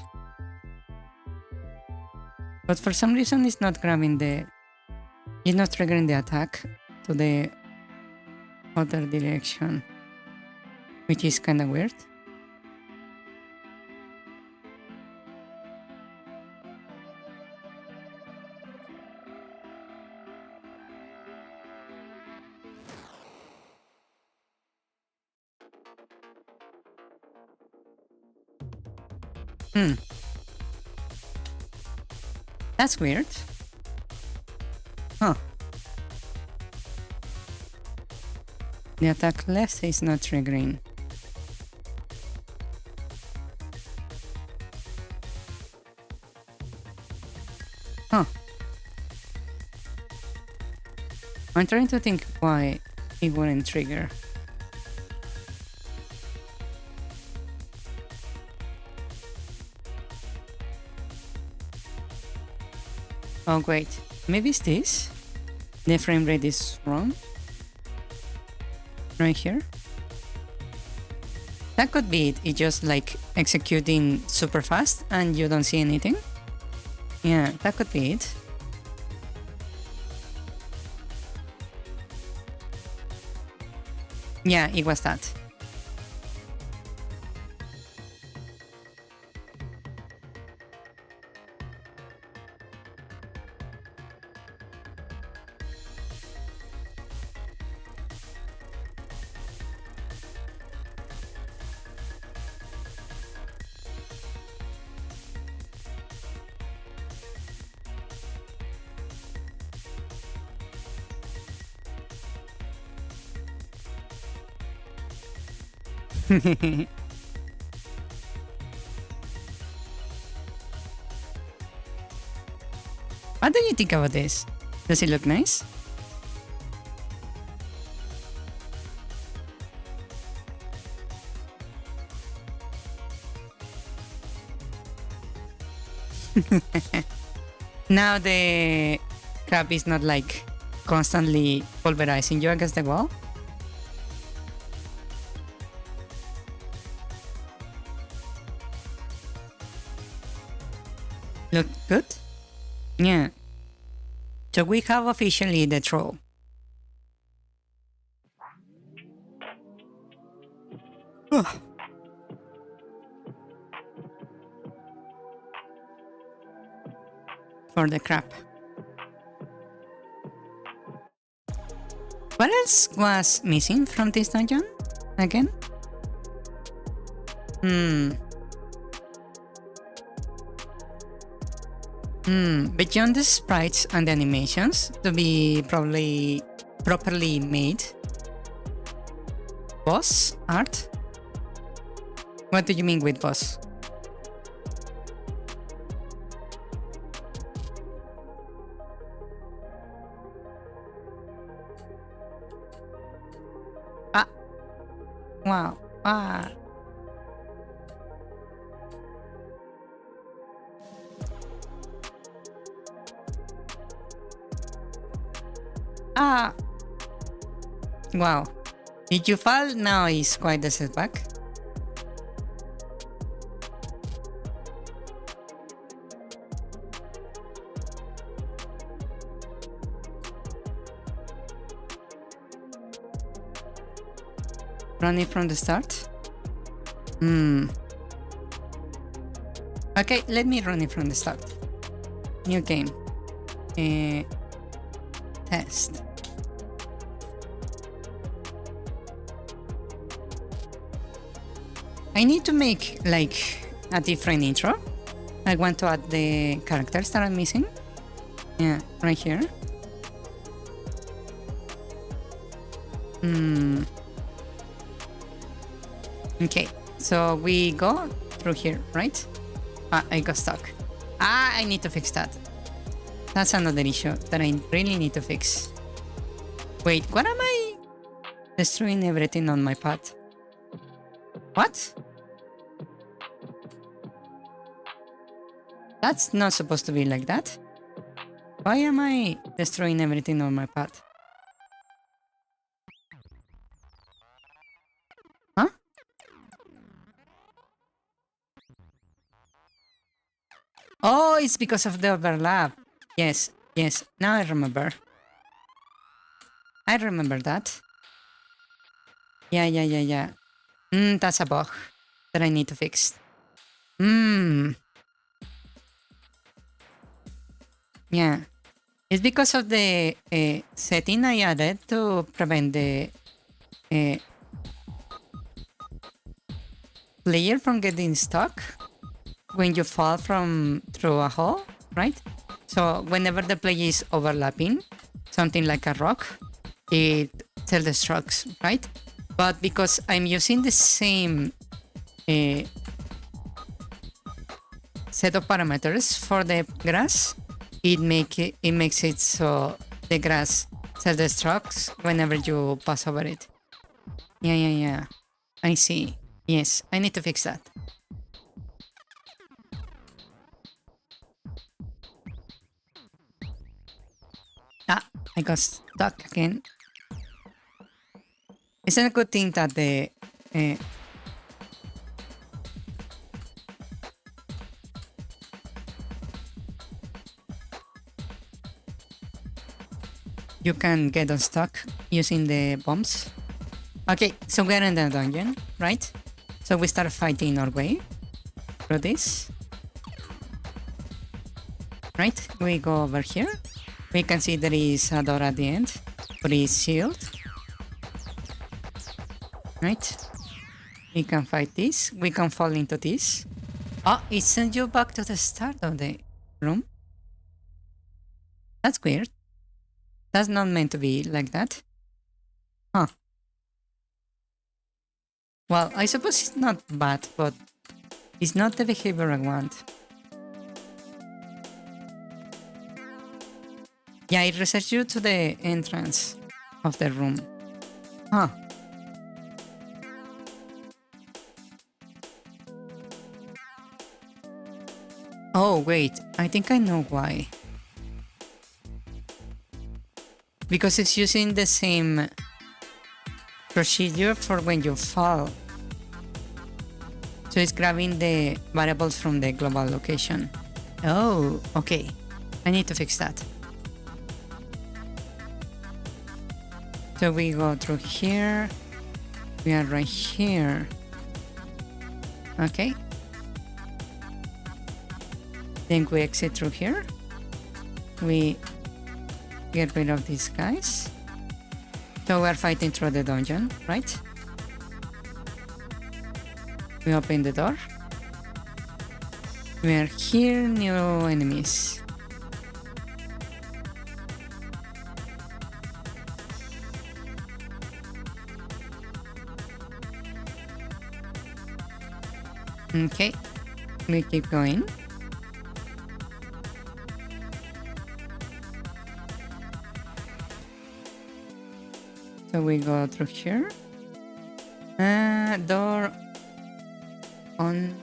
But for some reason it's not grabbing it's not triggering the attack to the other direction, which is kind of weird. That's weird. Huh. The attack left is not triggering. Huh. I'm trying to think why it wouldn't trigger. Oh wait, maybe it's this? The frame rate is wrong? Right here? That could be it. It's just like executing super fast and you don't see anything. Yeah, that could be it. Yeah, it was that. What do you think about this? Does it look nice? Now the crab is not like constantly pulverizing you against the wall. Look good? Yeah. So we have officially the troll. For the crab. What else was missing from this dungeon? Again? Beyond the sprites and the animations to be probably properly made boss art? What do you mean with boss? Ah! Wow. Ah! Ah! Wow. Did you fall? Now is quite a setback. Running from the start? Okay, let me run it from the start. New game. Test. I need to make like a different intro. I want to add the characters that I'm missing. Yeah, right here. Okay, so we go through here, right? I got stuck. I need to fix that. That's another issue that I really need to fix. Wait, what am I destroying everything on my path? What? That's not supposed to be like that. Why am I destroying everything on my path? Huh? Oh, it's because of the overlap. Yes, yes, now I remember. I remember that. Yeah. That's a bug that I need to fix. Yeah. It's because of the setting I added to prevent the player from getting stuck when you fall from through a hole, right? So whenever the player is overlapping something like a rock, it self-destructs, right? But because I'm using the same set of parameters for the grass, it makes it so the grass self-destructs whenever you pass over it. Yeah. I see. Yes, I need to fix that. I got stuck again. It's a good thing that the you can get unstuck using the bombs. Okay, so we're in the dungeon, right? So we start fighting our way through this. Right? We go over here. We can see there is a door at the end, but it's sealed. Right? We can fight this. We can fall into this. Oh, it sends you back to the start of the room. That's weird. That's not meant to be like that. Huh. Well, I suppose it's not bad, but it's not the behavior I want. Yeah, it resets you to the entrance of the room. Huh. Oh, wait. I think I know why. Because it's using the same procedure for when you fall. So it's grabbing the variables from the global location. Oh, okay. I need to fix that. So we go through here. We are right here. Okay. Then we exit through here. We get rid of these guys. So we're fighting through the dungeon, right? We open the door. We are here, new enemies. Okay, we keep going. So we go through here. Door on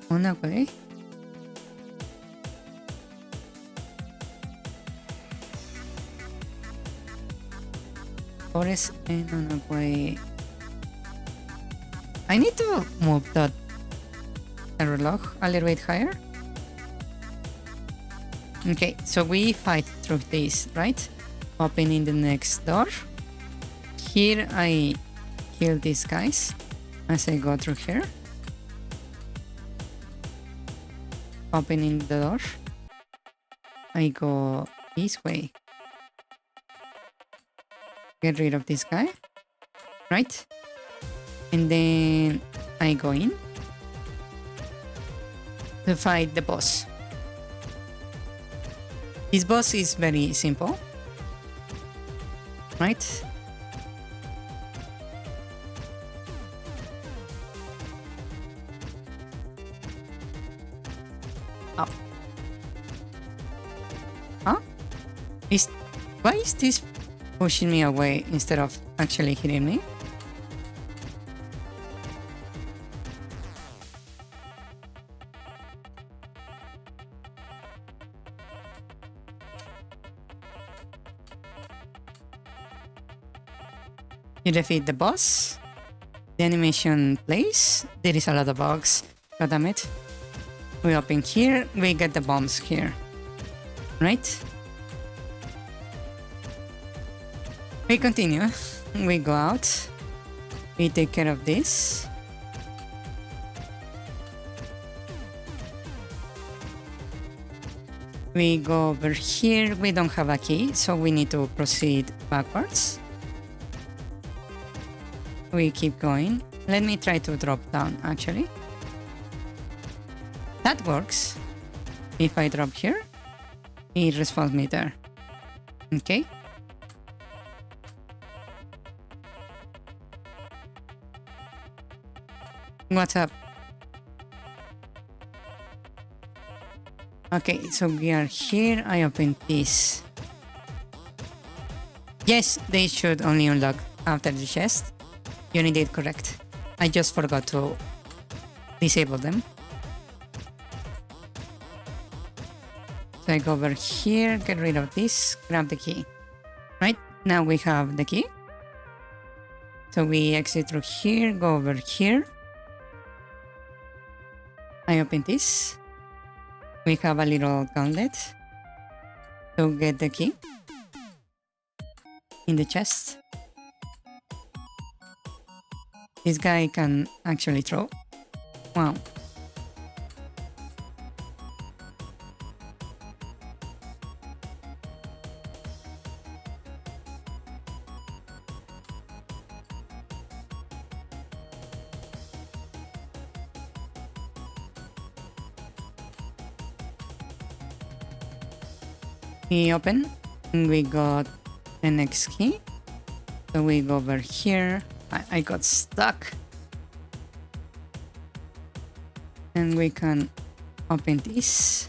a way. Forest and on a way. I need to move that log a little bit higher. Okay, so we fight through this, right? Opening the next door. Here I kill these guys as I go through here. Opening the door. I go this way. Get rid of this guy. Right? And then I go in to fight the boss. This boss is very simple. Right? Up. Huh? Why is this pushing me away instead of actually hitting me? You defeat the boss. The animation plays. There is a lot of bugs. God damn it. We open here. We get the bombs here. Right? We continue. We go out. We take care of this. We go over here. We don't have a key, so we need to proceed backwards. We keep going. Let me try to drop down, actually. That works. If I drop here, it respawns me there. Okay. What's up? Okay, so we are here. I open this. Yes, they should only unlock after the chest. You indeed correct. I just forgot to disable them. So I go over here, get rid of this, grab the key. Right, now we have the key. So we exit through here, go over here. I open this. We have a little gauntlet to get the key in the chest. This guy can actually throw. Wow. We open and we got the next key. So we go over here. I got stuck. And we can open this.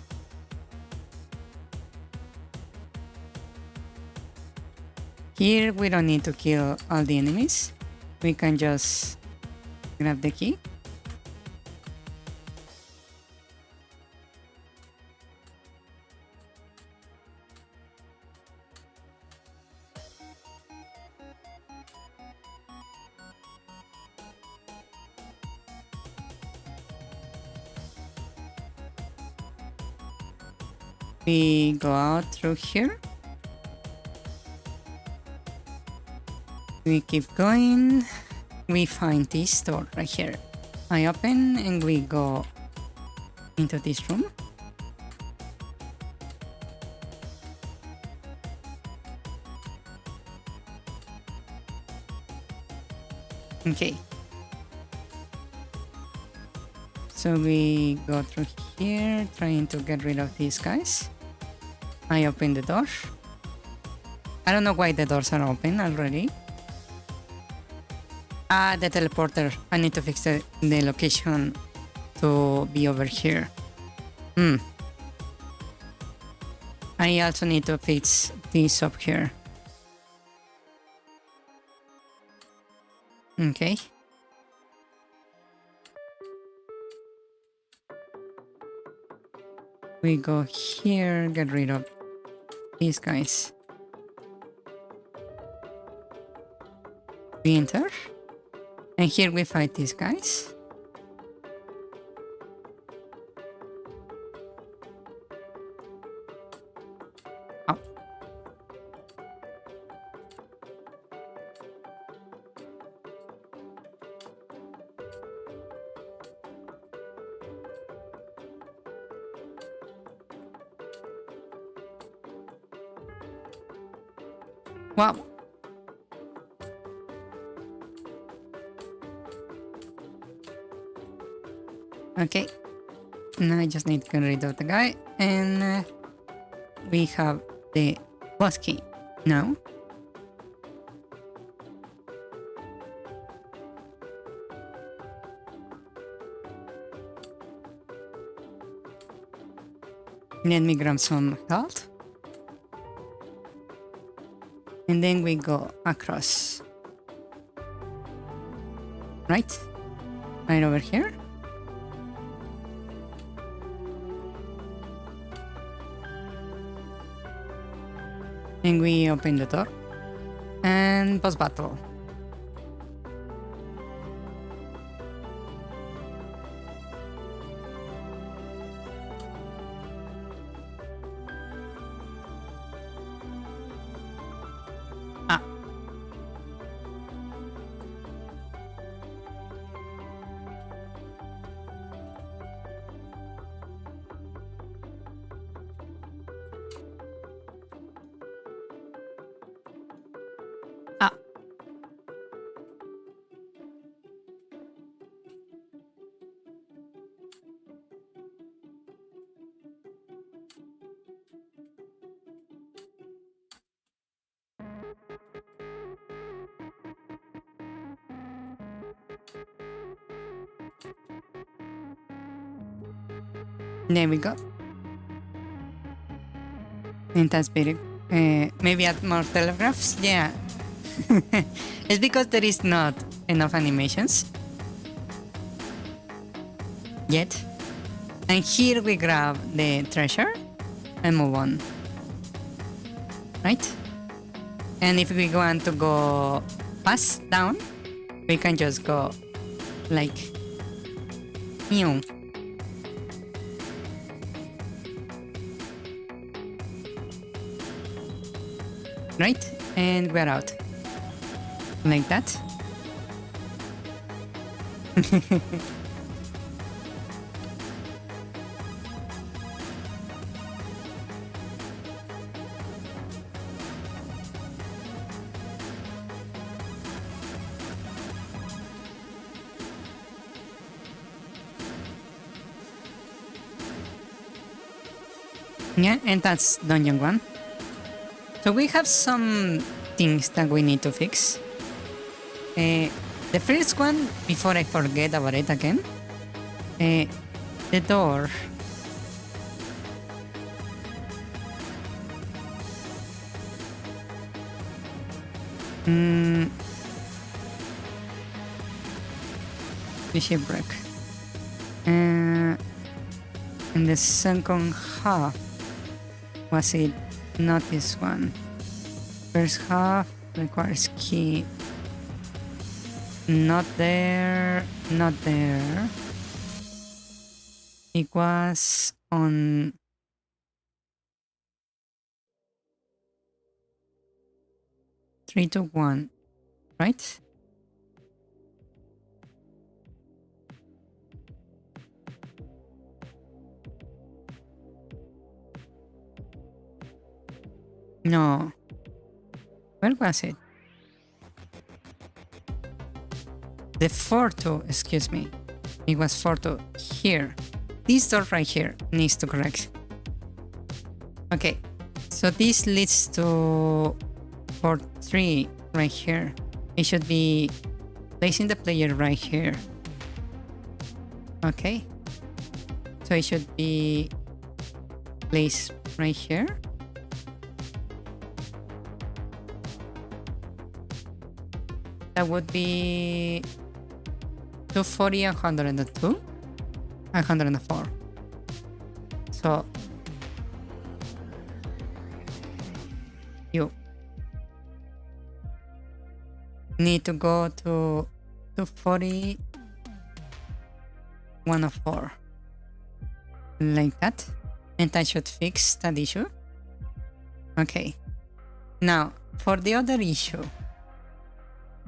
Here we don't need to kill all the enemies. We can just grab the key. We go out through here. We keep going. We find this door right here. I open and we go into this room. Okay. So we go through here, trying to get rid of these guys. I open the door. I don't know why the doors are open already. Ah, the teleporter. I need to fix the location to be over here. I also need to fix this up here. Okay. We go here, get rid of these guys. We enter. And here we fight these guys. Oh. Wow. Okay. Now I just need to get rid of the guy. And we have the boss key now. Let me grab some health. And then we go across. Right? Right over here. And we open the door. And boss battle. There we go. And that's better. Maybe add more telegraphs? Yeah. It's because there is not enough animations yet. And here we grab the treasure and move on. Right? And if we want to go fast down, we can just go like meow. Right? And we're out. Like that. Yeah, and that's dungeon 1. So we have some things that we need to fix. The first one, before I forget about it again, the door. The shipwreck. And the second half, was it not this one? First half requires key. Not there, not there. It was on three to one, right? No. Where was it? The 4-2, excuse me. It was 4-2 here. This door right here needs to correct. Okay, so this leads to 4-3 right here. It should be placing the player right here. Okay, so it should be placed right here. That would be 240, 102, 104. So you need to go to 240, 104, like that, and that should fix that issue. Okay, now for the other issue,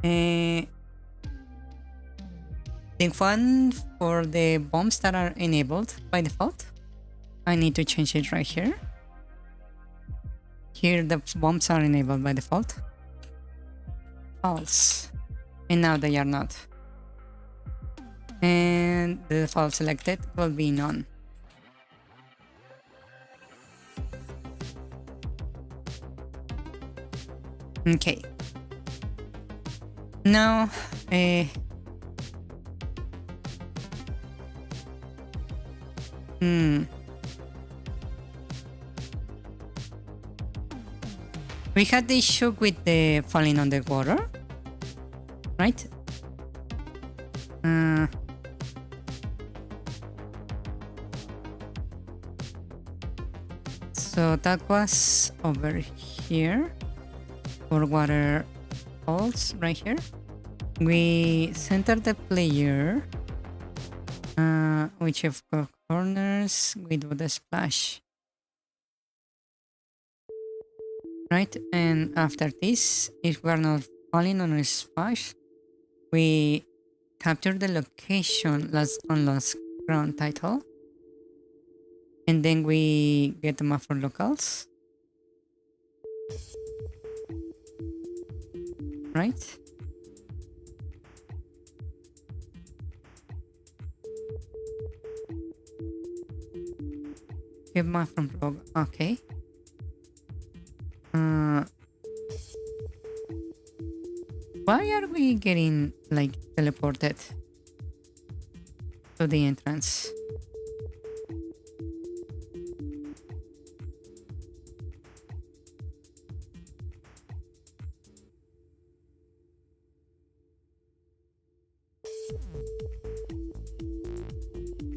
the one for the bombs that are enabled by default, I need to change it right here. Here the bombs are enabled by default. false. And now they are not. And the default selected will be none. Okay. Now, we had the issue with the falling on the water, right? So that was over here for water falls right here. We center the player, which of corners we do the splash. Right, and after this, if we are not falling on a splash, we capture the location on last ground title, and then we get the map for locals. Right? Get map from log. Okay. Why are we getting like teleported to the entrance?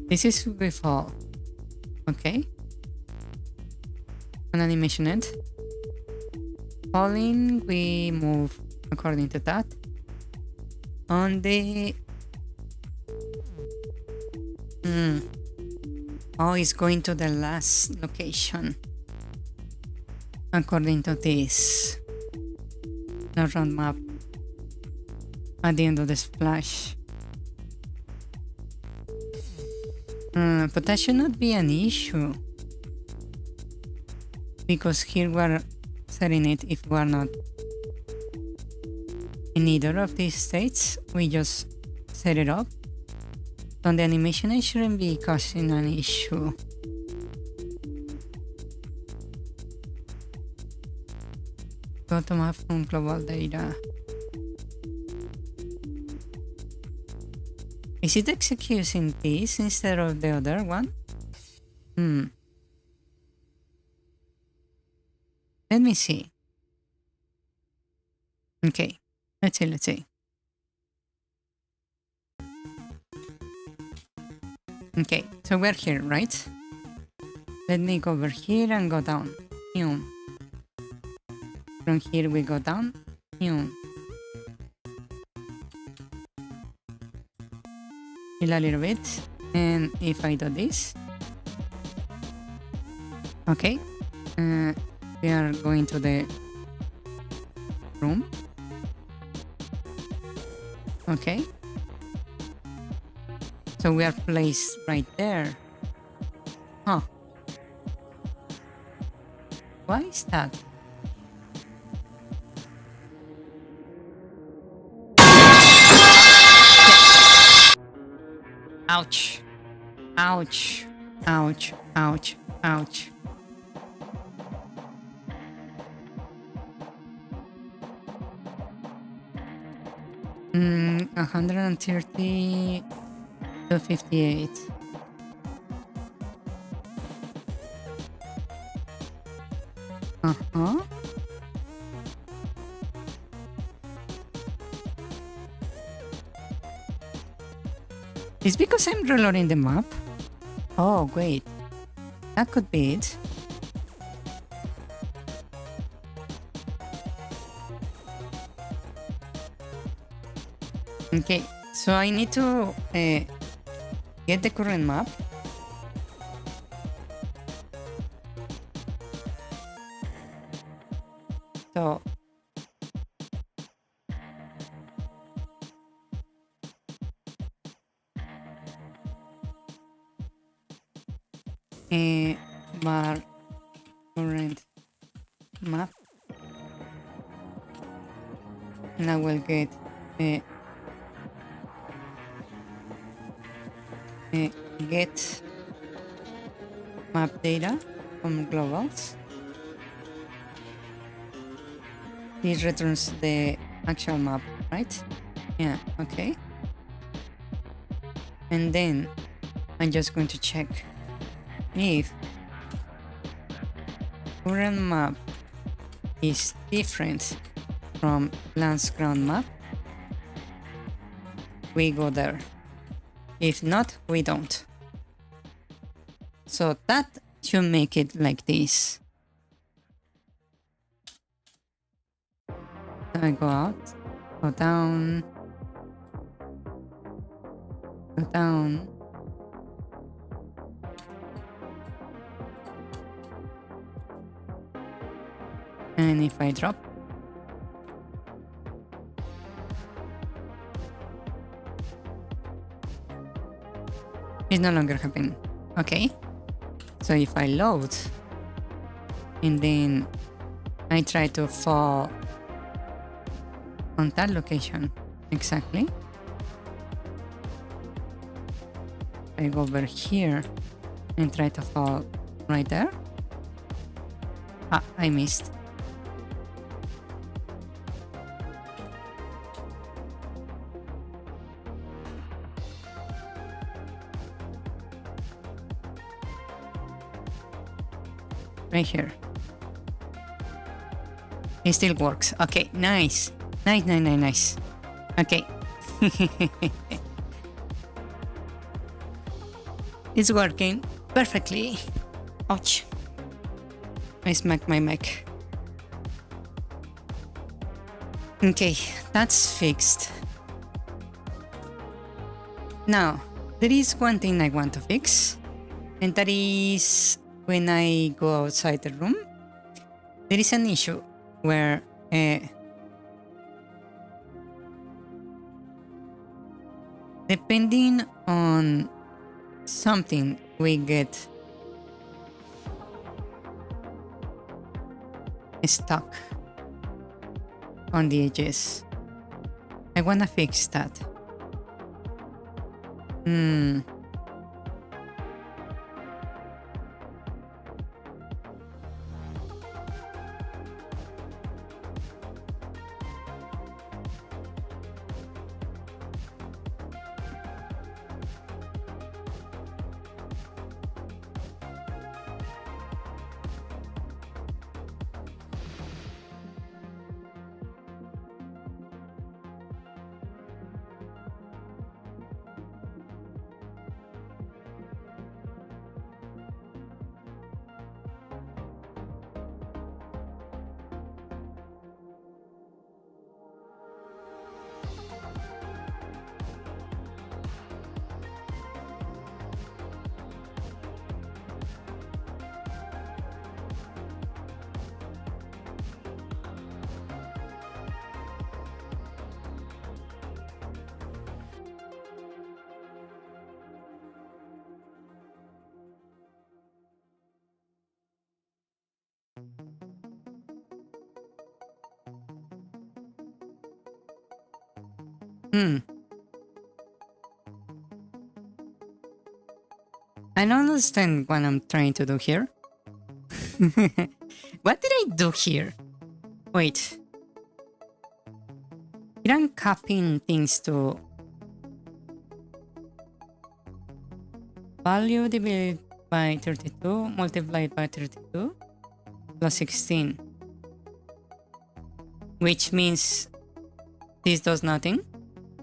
This is we fall. Okay. An animation end. Falling, we move according to that. On the oh, it's going to the last location according to this round map at the end of the splash. But that should not be an issue, because here we're setting it if we're not in either of these states. We just set it up. So the animation, it shouldn't be causing an issue. Go to map from global data. Is it executing this instead of the other one? Let me see. Okay, let's see. Okay, so we're here, right? Let me go over here and go down. From here we go down. A little bit, and if I do this, okay, we are going to the room. Okay, so we are placed right there. Huh? Why is that? Ouch. Ouch. Ouch. Ouch. Ouch. Mm, 130 to 58. Uh-huh. It's because I'm reloading the map? Oh, wait. That could be it. Okay, so I need to get the current map. So bar current map. and I will get get map data from globals. This returns the actual map, right? Yeah, okay. And then I'm just going to check if current map is different from last ground map. We go there. If not, we don't. So that should make it like this. So I go out, go down, go down. And if I drop, it's no longer happening. Okay. So if I load and then I try to fall on that location exactly, I go over here and try to fall right there. Ah, I missed. Right here. It still works. Okay, nice. Nice. Okay. It's working perfectly. Ouch. I smacked my mic. Okay, that's fixed. Now, there is one thing I want to fix, and that is when I go outside the room, there is an issue where depending on something we get stuck on the edges. I wanna fix that. I don't understand what I'm trying to do here. What did I do here? Wait. Here I'm copying things to value divided by 32 multiplied by 32 plus 16. Which means this does nothing.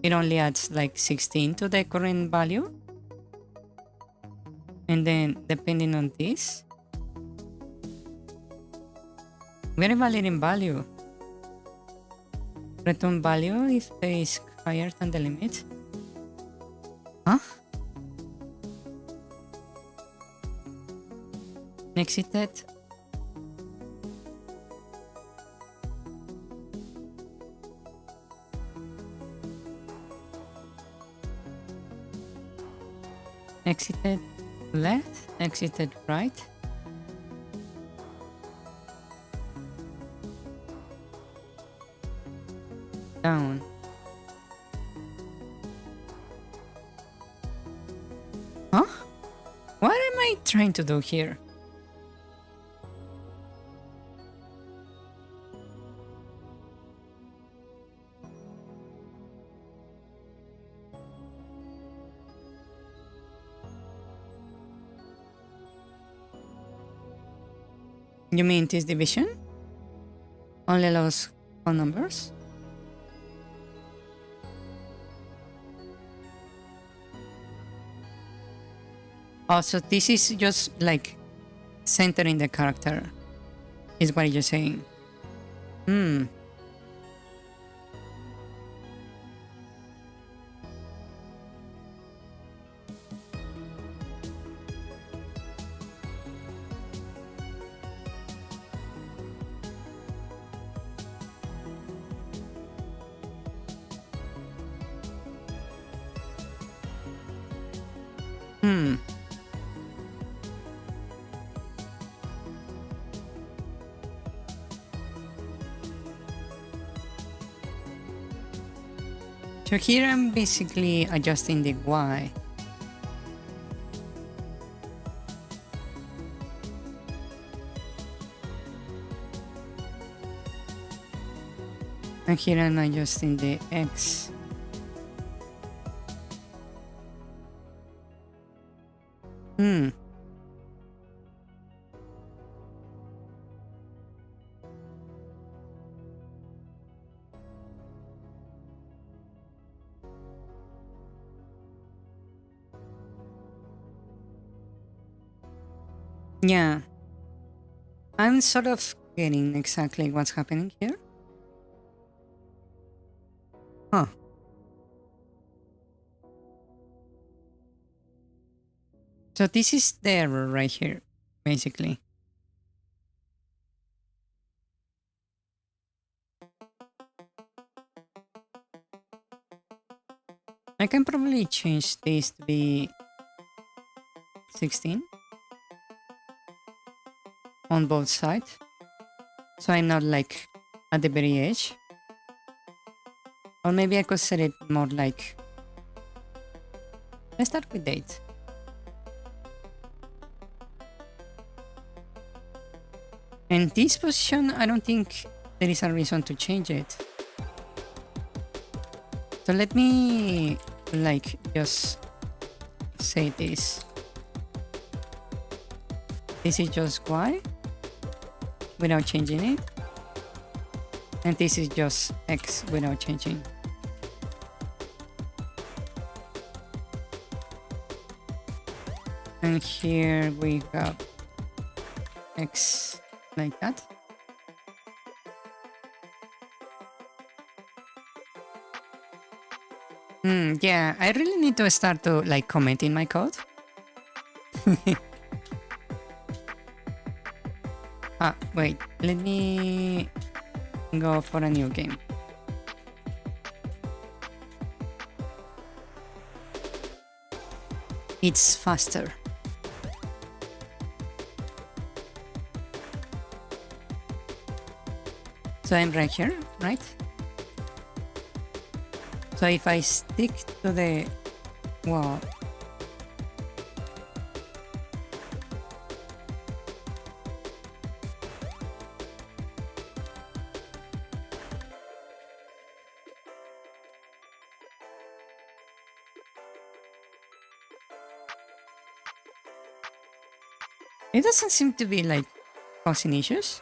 It only adds like 16 to the current value. And then depending on this, we're evaluating value. Return value if it is higher than the limit. Huh? Exited. Exited left, exited right. down. Huh? What am I trying to do here? You mean this division? Only allows whole numbers? Oh, so this is just like centering the character, is what you're saying. Hmm. Hmm. So here I'm basically adjusting the Y. And here I'm adjusting the X. Hmm. Yeah. I'm sort of getting exactly what's happening here. Huh. So this is the error right here, basically. I can probably change this to be 16 on both sides. So I'm not like at the very edge. Or maybe I could set it more like... Let's start with date. And this position, I don't think there is a reason to change it. So let me like just say this. This is just Y without changing it. And this is just X without changing. And here we have X like that. Yeah, I really need to start to like commenting my code. Wait, let me go for a new game. It's faster. So I'm right here, right? So if I stick to the wall, it doesn't seem to be like causing issues.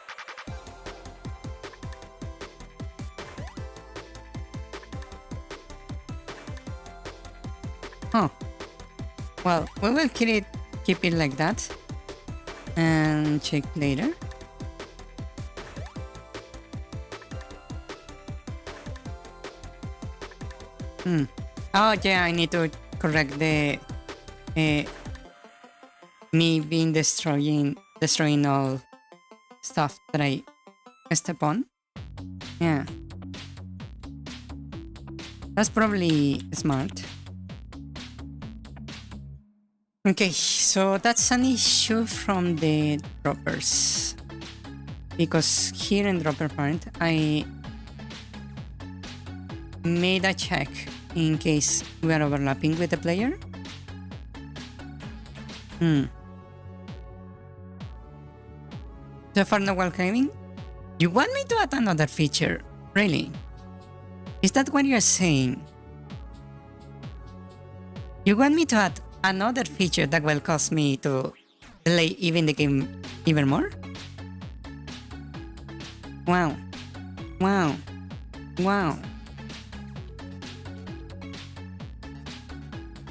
Oh, well, we will keep it like that and check later. Oh yeah, I need to correct the me being destroying all stuff that I step on. Yeah, that's probably smart. Okay, so that's an issue from the droppers, because here in dropper parent made a check in case we are overlapping with the player. So far no wall climbing? You want me to add another feature? Really? Is that what you're saying? You want me to add another feature that will cause me to delay even the game even more? Wow. Wow. Wow.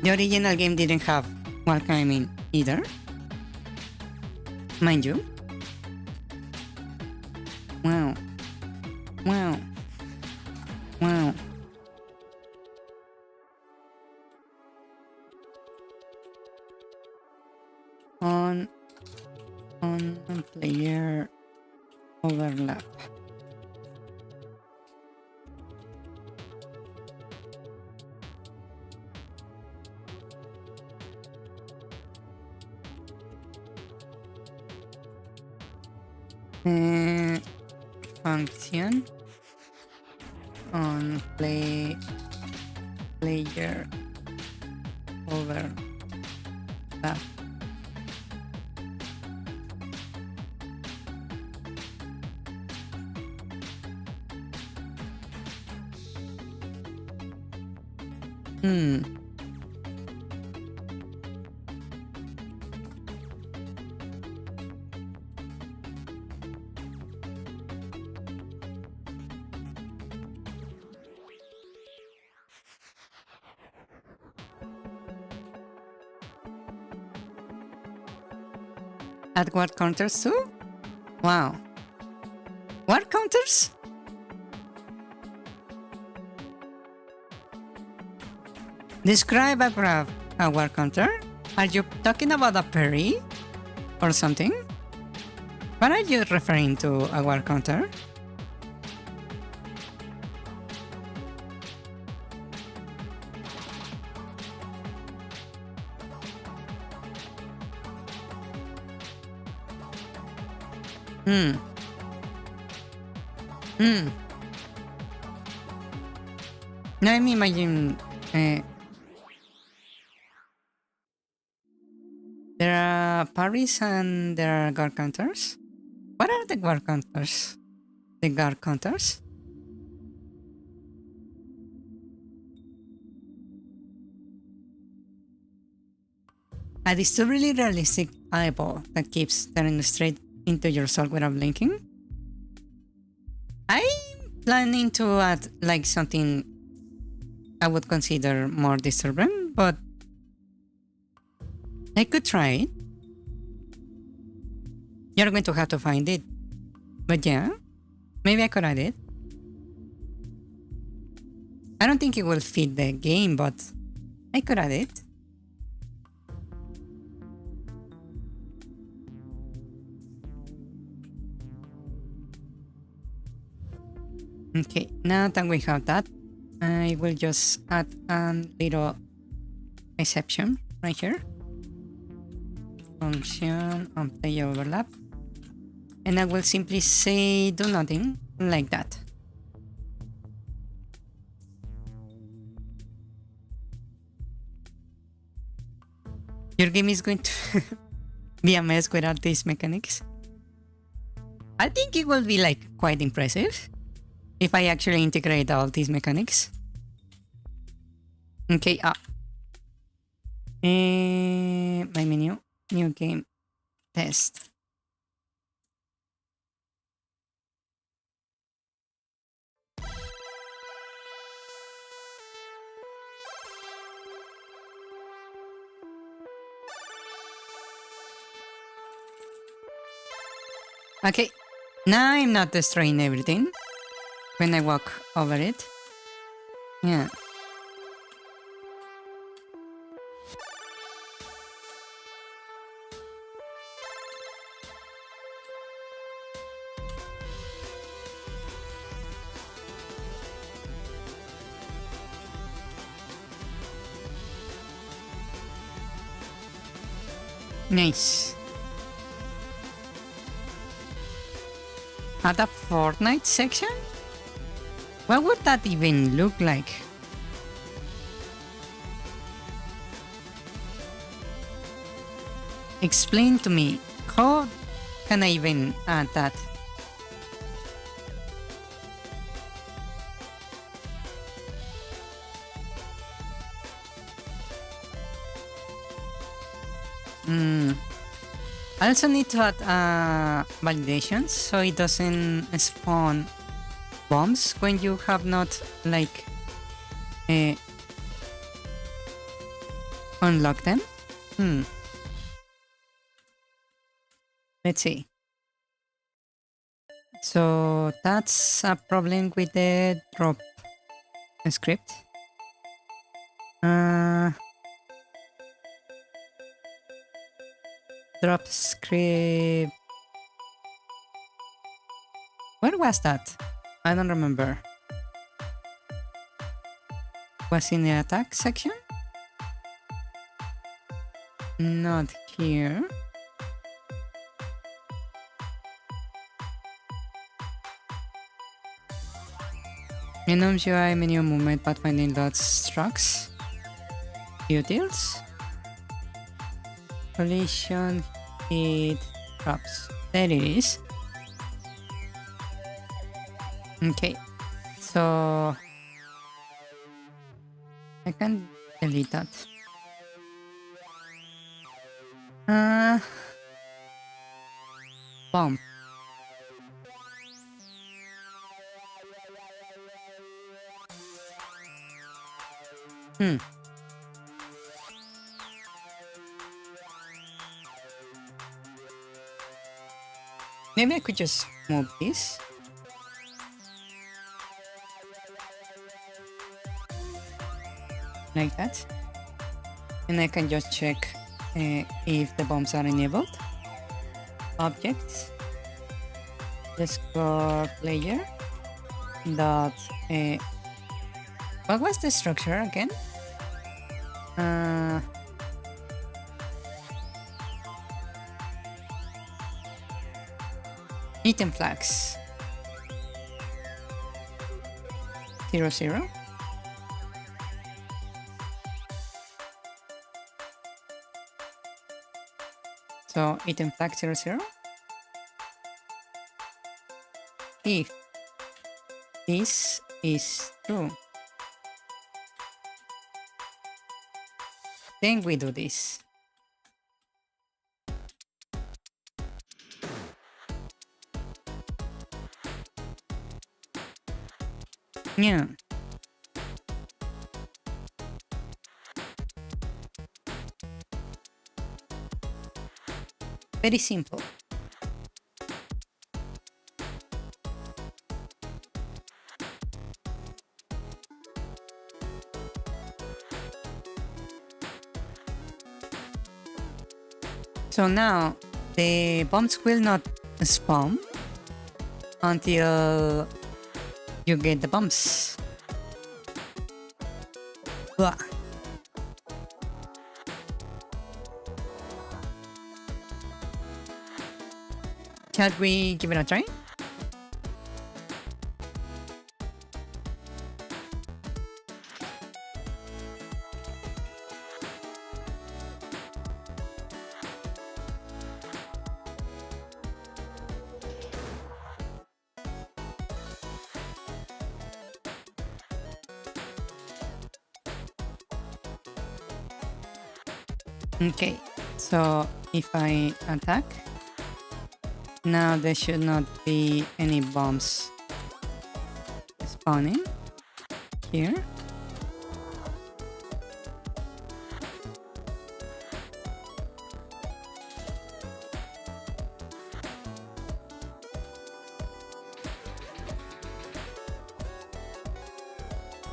The original game didn't have wall climbing either, mind you. Wow. Wow. Wow. On player overlap. Function on player overlap. Add word counters too? Wow. Word counters? Describe a word counter? Are you talking about a parry? Or something? What are you referring to, a word counter? Now I'm imagining there are parries and there are guard counters. What are the guard counters? The guard counters? A disturbingly realistic eyeball that keeps staring straight into your soul without blinking. I'm planning to add like something I would consider more disturbing, but I could try it. You're going to have to find it. But yeah, maybe I could add it. I don't think it will fit the game, but I could add it. Okay, now that we have that, I will just add a little exception right here. Function on player overlap. And I will simply say do nothing like that. Your game is going to be a mess without these mechanics. I think it will be like quite impressive if I actually integrate all these mechanics. Okay, my menu, new game, test. Okay, now I'm not destroying everything when I walk over it. Yeah. Nice. Add a Fortnite section? What would that even look like? Explain to me, how can I even add that? I also need to add validations so it doesn't spawn bombs when you have not like unlocked them. Let's see. So that's a problem with the drop script. Drop script. Where was that? I don't remember. Was in the attack section? Not here. Enums UI menu movement pathfinding dots trucks. Utils. Collision hit drops. There it is. Okay. So I can delete that. Bomb. Maybe I could just move this. Like that. And I can just check if the bombs are enabled. Objects. Let's go player. Dot. What was the structure again? Item flags. 0, 0. So item flag 0, 0. If this is true, then we do this. Yeah. Very simple. So now the bombs will not spawn until you get the bombs. Blah. Shall we give it a try? Okay, so if I attack, now there should not be any bombs spawning here.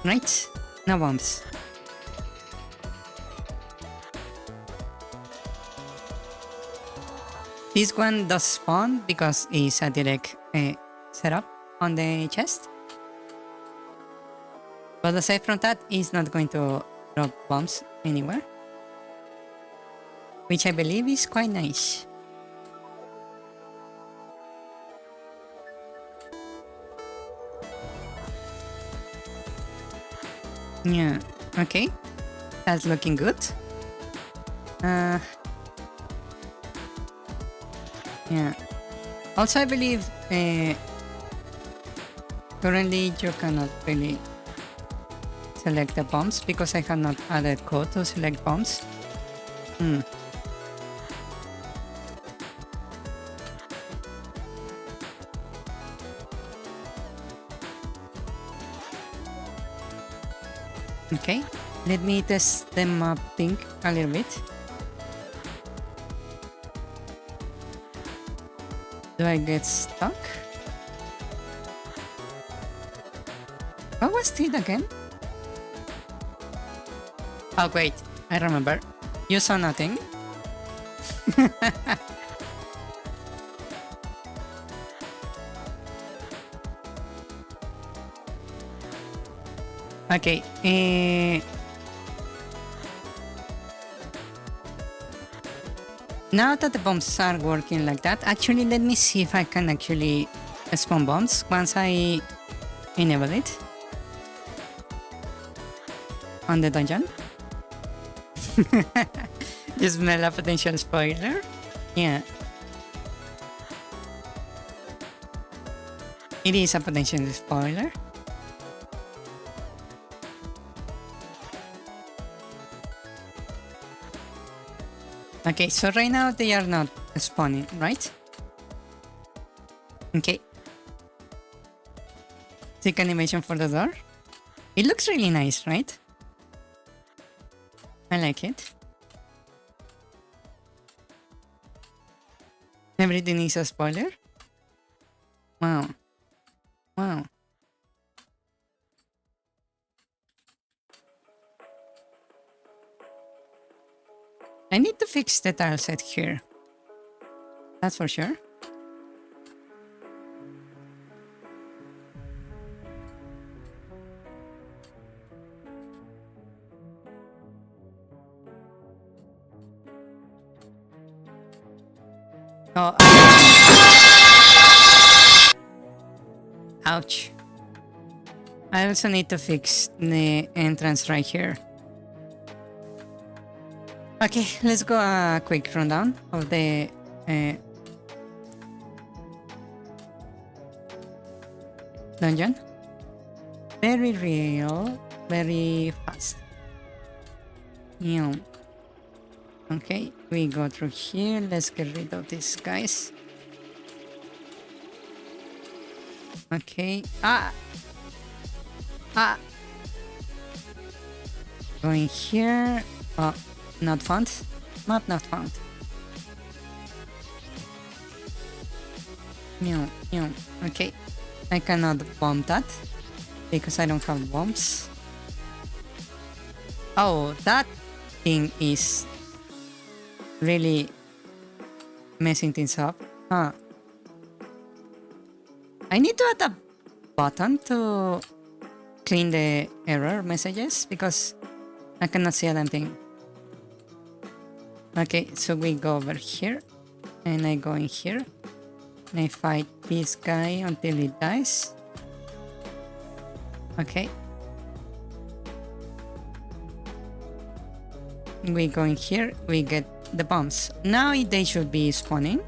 Right, no bombs. This one does spawn because it's a direct setup on the chest. But aside from that, it's not going to drop bombs anywhere. Which I believe is quite nice. Yeah. Okay. That's looking good. Yeah. Also, I believe currently you cannot really select the bombs because I have not added code to select bombs. Okay, let me test the map thing a little bit. Do I get stuck? What was it again? Oh wait, I remember. You saw nothing. Okay. Now that the bombs are working like that, actually let me see if I can actually spawn bombs once I enable it on the dungeon. You smell a potential spoiler? Yeah. It is a potential spoiler. Okay, so right now they are not spawning, right? Okay. Take animation for the door. It looks really nice, right? I like it. Everything is a spoiler. Wow. Wow. I need to fix the tile set here. That's for sure. Oh. Ouch. I also need to fix the entrance right here. Okay, let's go a quick rundown of the dungeon. Very real, very fast. Yeah. Okay, we go through here. Let's get rid of these guys. Okay. Going here. Oh, not found. Map not found. No. Okay. I cannot bomb that because I don't have bombs. Oh, that thing is really messing things up. Huh. I need to add a button to clean the error messages because I cannot see a damn thing. Okay, so we go over here and I go in here and I fight this guy until he dies. Okay. We go in here, we get the bombs. Now they should be spawning.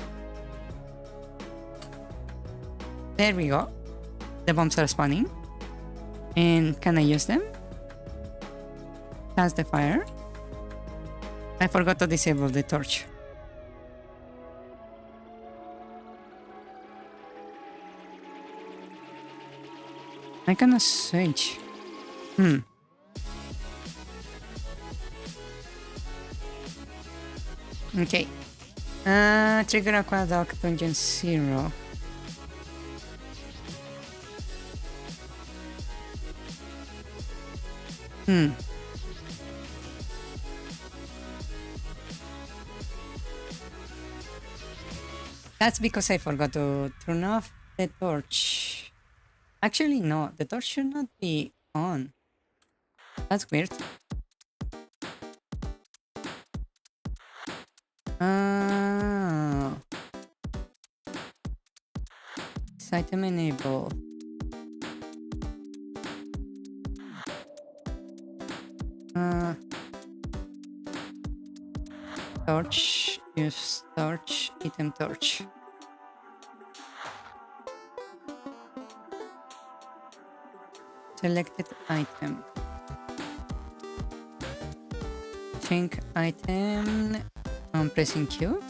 There we go. The bombs are spawning. And can I use them? That's the fire. I forgot to disable the torch. I cannot switch. Okay. Trigger Aqueduct Dungeon 0. That's because I forgot to turn off the torch. Actually, no, the torch should not be on. That's weird. This item enable. Torch, use torch, item torch. Selected item. Change item. I'm pressing Q.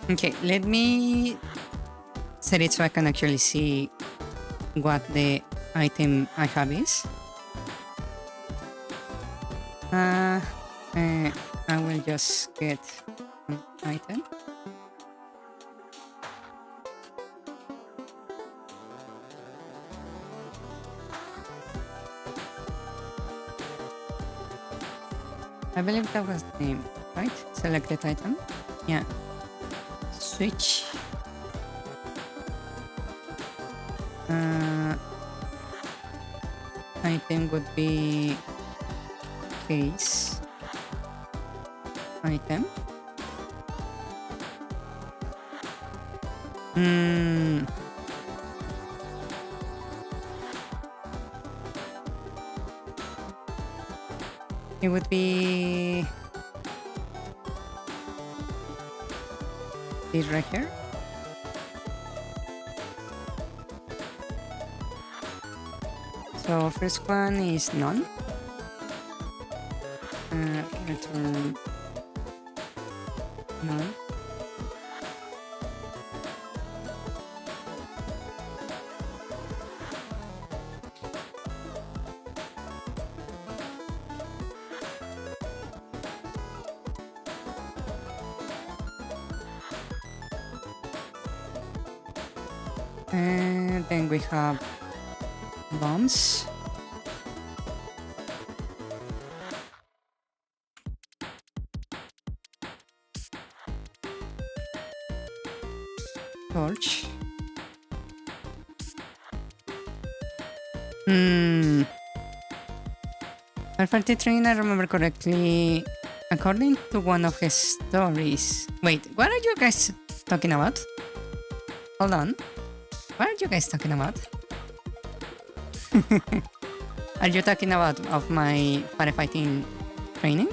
Okay, let me set it so I can actually see what the item I have is. I will just get an item. I believe that was the name, right? Selected item. Yeah. Switch. Item would be case. Item. It would be this right here. So first one is none. Return none. And then we have bombs. Torch. Verthandy train, I remember correctly, according to one of his stories. Wait, what are you guys talking about? Hold on. What are you guys talking about? Are you talking about of my firefighting training?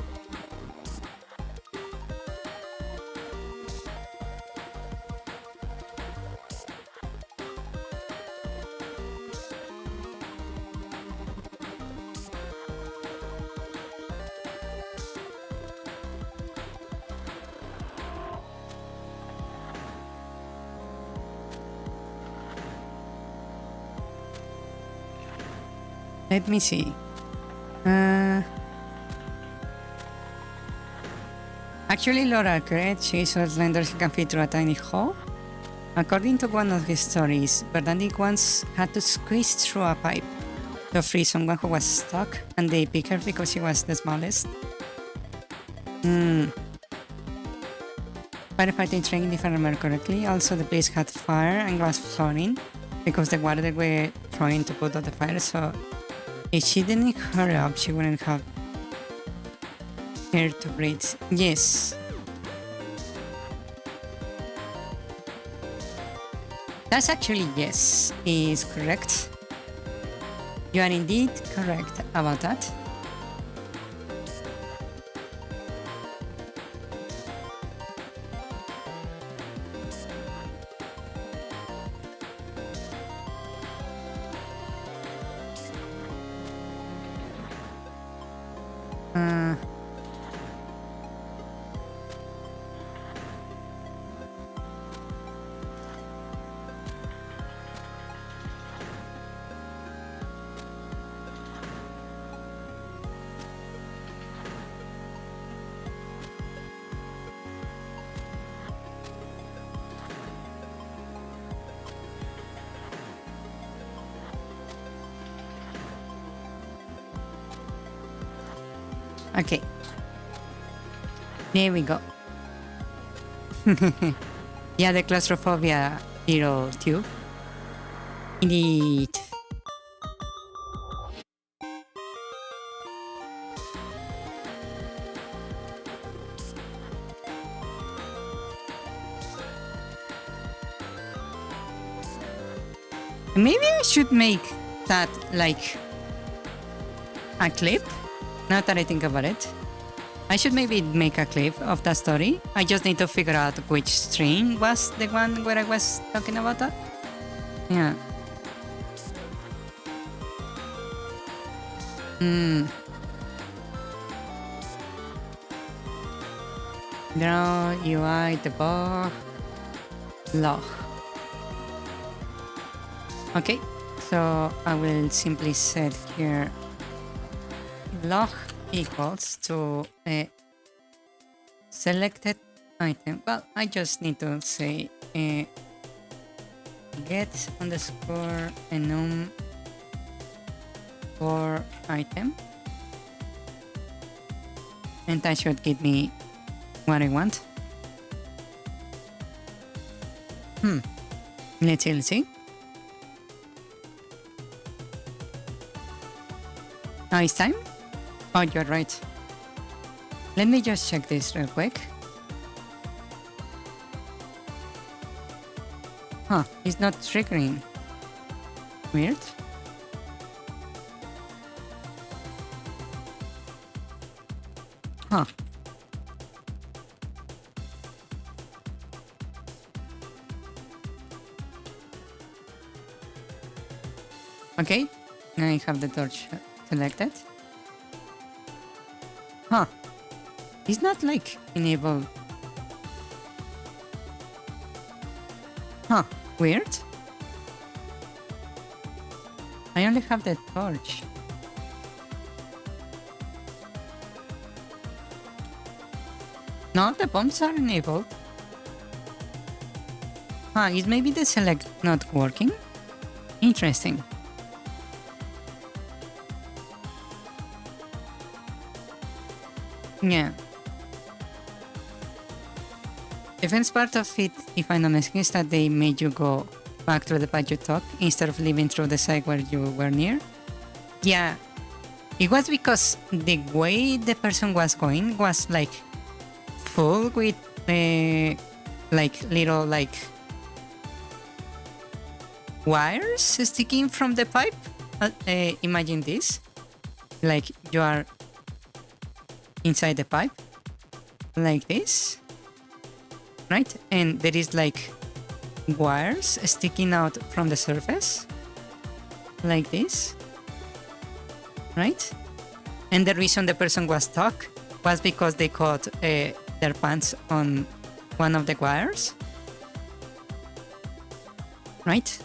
Let me see. Actually, Laura, correct? She saw slender he can fit through a tiny hole. According to one of his stories, Verthandy once had to squeeze through a pipe to free someone who was stuck, and they picked her because she was the smallest. Firefighting training, if I remember correctly. Also, the place had fire and was flooding because the water they were trying to put out the fire, so if she didn't hurry up, she wouldn't have air to breathe. Yes. That's actually yes, is correct. You are indeed correct about that. Okay. There we go. Yeah, the claustrophobia little tube. Indeed. Maybe I should make that like a clip. Now that I think about it, I should maybe make a clip of that story. I just need to figure out which stream was the one where I was talking about that. Yeah. Draw UI debug log. Okay, so I will simply set here log equals to a selected item. Well, I just need to say get underscore enum for item, and that should give me what I want. Let's see. Now it's time? Oh, you're right. Let me just check this real quick. Huh, it's not triggering. Weird. Huh. Okay, now I have the torch selected. Huh. It's not like enabled. Huh. Weird. I only have the torch. No, the bombs are enabled. Huh, is maybe the select not working? Interesting. Yeah. The first part of it, if I'm not mistaken, is that they made you go back to the path you took instead of leaving through the side where you were near. Yeah. It was because the way the person was going was like full with like little like wires sticking from the pipe. Imagine this. Like you are inside the pipe like this, right? And there is like wires sticking out from the surface like this, right? And the reason the person was stuck was because they caught their pants on one of the wires, right?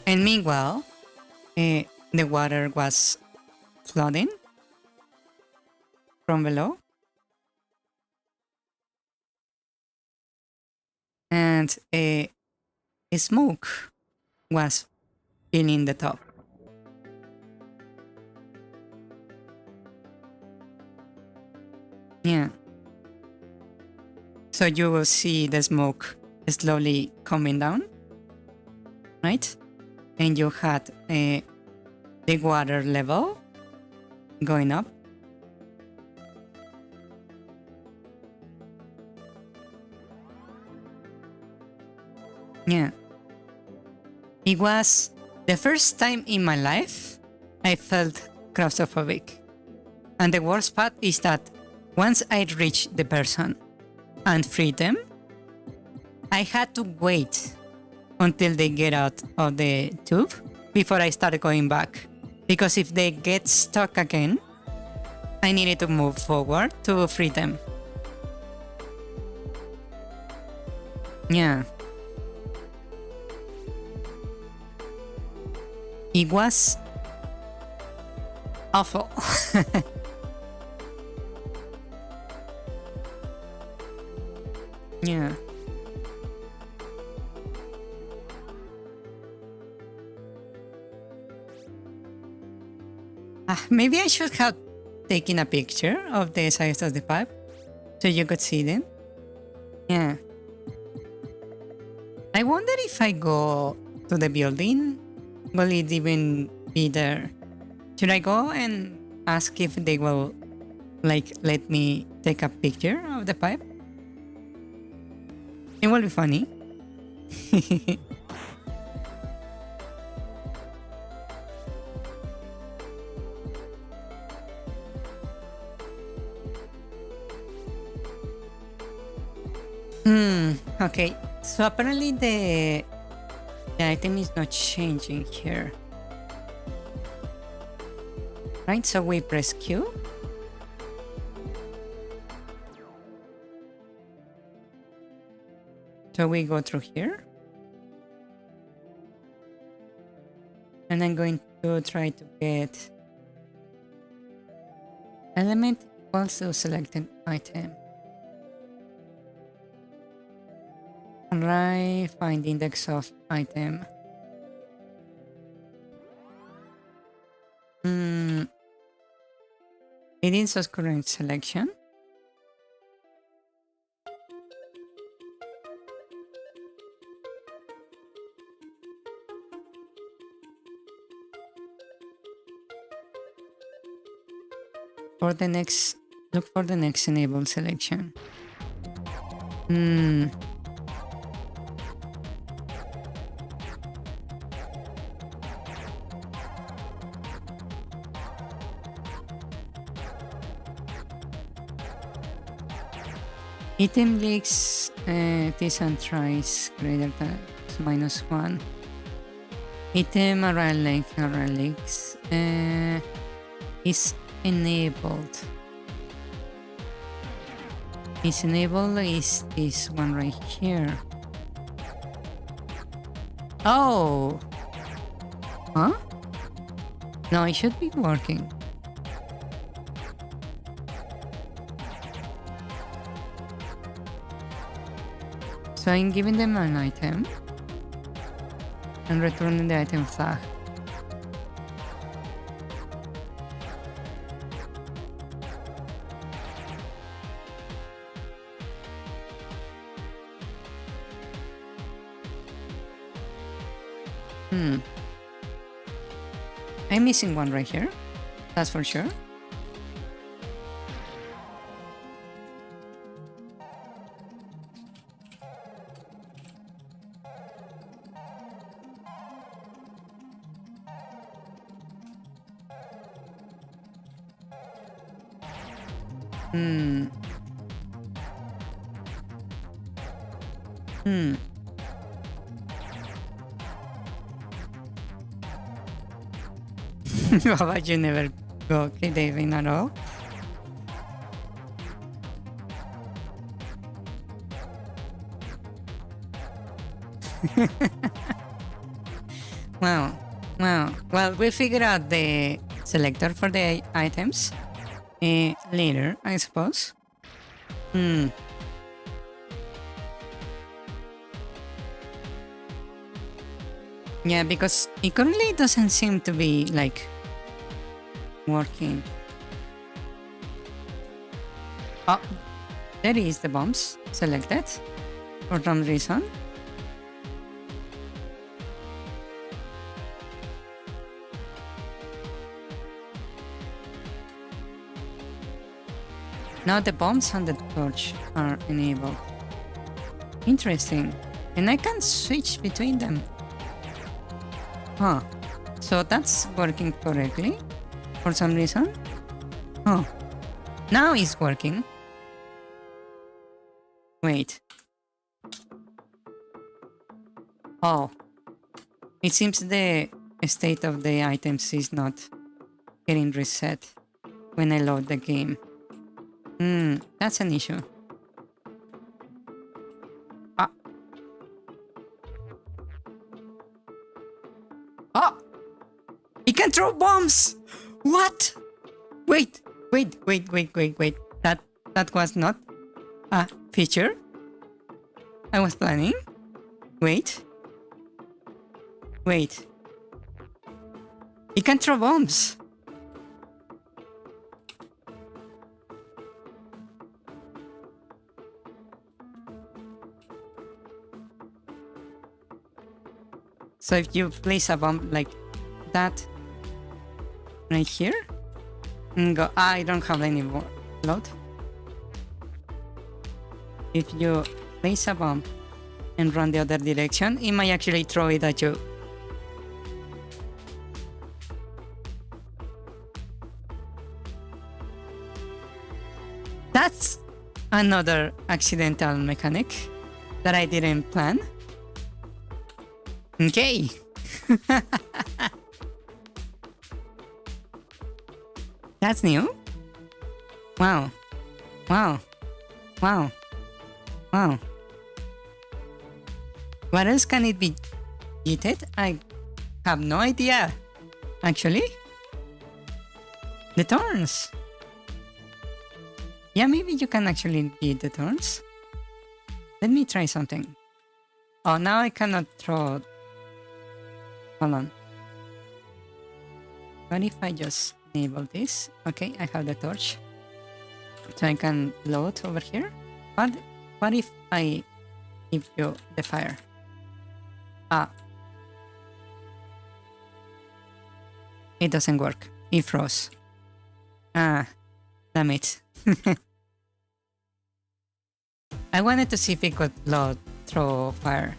And meanwhile the water was flooding from below, and a smoke was filling the top. Yeah. So you will see the smoke slowly coming down, right? And you had the water level going up. Yeah. It was the first time in my life I felt claustrophobic. And the worst part is that once I reached the person and freed them, I had to wait until they get out of the tube before I started going back. Because if they get stuck again, I needed to move forward to free them. Yeah. It was awful. Yeah. Maybe I should have taking a picture of the size of the pipe so you could see them. Yeah. I wonder if I go to the building, will it even be there? Should I go and ask if they will, like, let me take a picture of the pipe? It will be funny. Okay. So apparently the item is not changing here. Right, so we press Q. So we go through here. And I'm going to try to get element equals to selected item. Right, find index of item. It is a current selection. For the next, look for the next enable selection. Item leaks this and tries greater than -1. Item array leaks is enabled. Is enabled is this one right here. Oh! Huh? No, it should be working. So I'm giving them an item and returning the item flag. I'm missing one right here, that's for sure. How about you never go caving at all? Wow. Well, we figured out the selector for the items later, I suppose. Yeah, because it currently doesn't seem to be like working. Oh, there is the bombs selected for some reason. Now the bombs and the torch are enabled. Interesting. And I can switch between them. Huh. So that's working correctly for some reason. Huh. Now it's working. Wait. Oh. It seems the state of the items is not getting reset when I load the game. That's an issue. Oh! He can throw bombs! What? Wait. That was not a feature I was planning. Wait. He can throw bombs. So if you place a bomb like that right here and go, I don't have any more load. If you place a bomb and run the other direction, it might actually throw it at you. That's another accidental mechanic that I didn't plan. Okay. That's new. Wow. Wow. Wow. Wow. What else can it be cheated? I have no idea. Actually. The turns. Yeah, maybe you can actually beat the turns. Let me try something. Oh, now I cannot throw. Hold on. What if I just enable this? Okay, I have the torch. So I can load over here. But what if I give you the fire? Ah. It doesn't work. It froze. Ah, damn it. I wanted to see if it could load throw fire.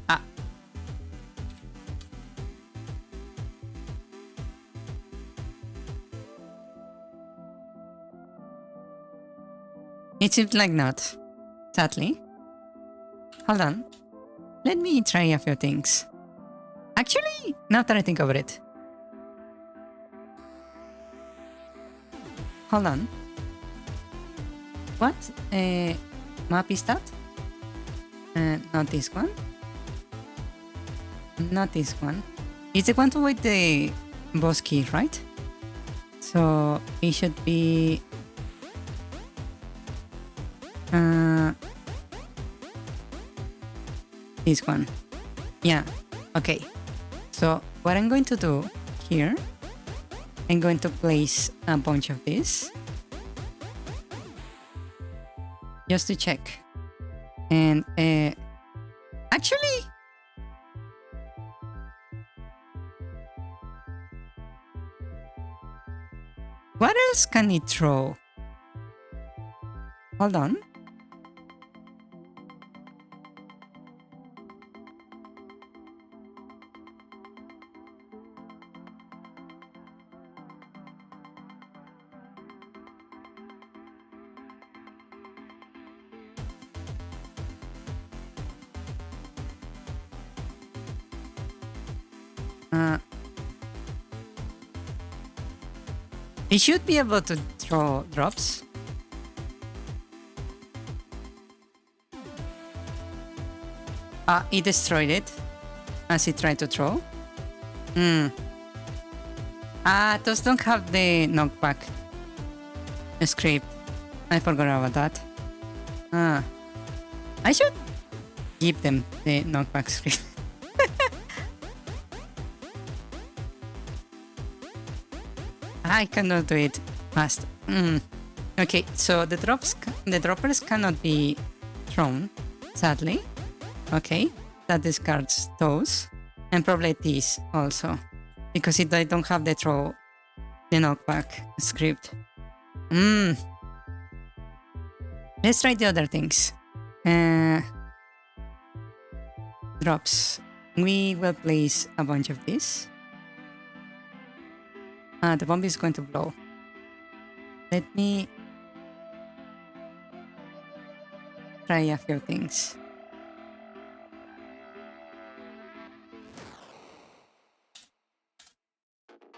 Ah. It seems like not, sadly. Hold on. Let me try a few things. Actually, now that I think about it. Hold on. What map is that? Not this one. Not this one. It's the one with the boss key, right? So it should be this one. Yeah. Okay. So what I'm going to do here, I'm going to place a bunch of this just to check. And actually, what else can it throw? Hold on. It should be able to throw drops. It destroyed it as it tried to throw. Those don't have the knockback script. I forgot about that. I should give them the knockback script. I cannot do it fast. Okay, so the droppers cannot be thrown, sadly. Okay, that discards those, and probably these also, because they don't have the knockback script. Let's try the other things. Drops. We will place a bunch of this. The bomb is going to blow. Let me try a few things.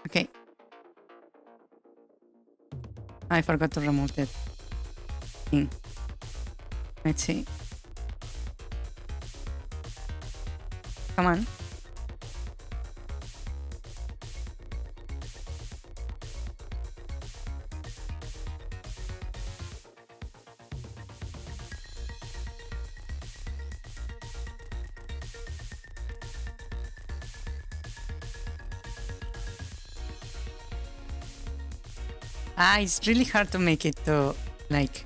Okay. I forgot to remove that thing. Let's see. Come on. It's really hard to make it to, like,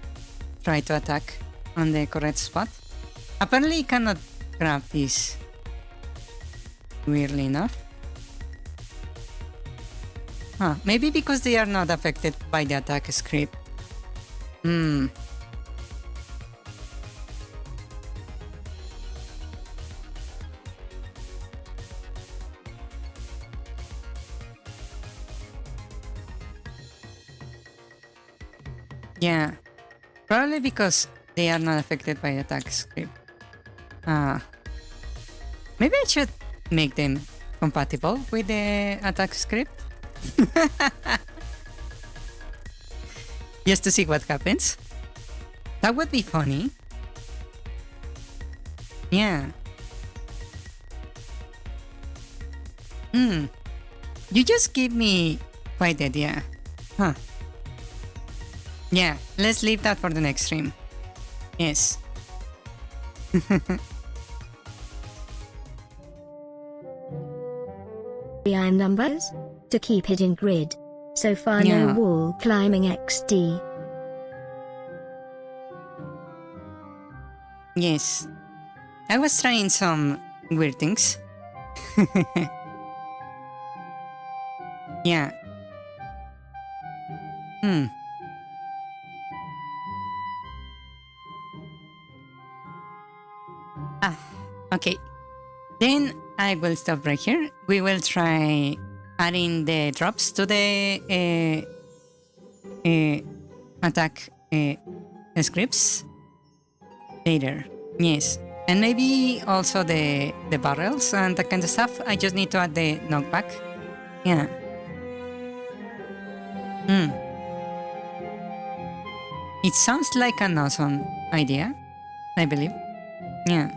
try to attack on the correct spot. Apparently, you cannot grab this. Weirdly enough. Huh, maybe because they are not affected by the attack script. Yeah, probably because they are not affected by the attack script. Maybe I should make them compatible with the attack script. Just to see what happens. That would be funny. Yeah. You just gave me quite the idea. Huh. Yeah, let's leave that for the next stream. Yes. I'm numbers? To keep it in grid. So far no wall climbing XD. Yes. I was trying some weird things. Yeah. Okay. Then I will stop right here. We will try adding the drops to the attack scripts later. Yes. And maybe also the barrels and that kind of stuff. I just need to add the knockback. Yeah. It sounds like an awesome idea, I believe. Yeah.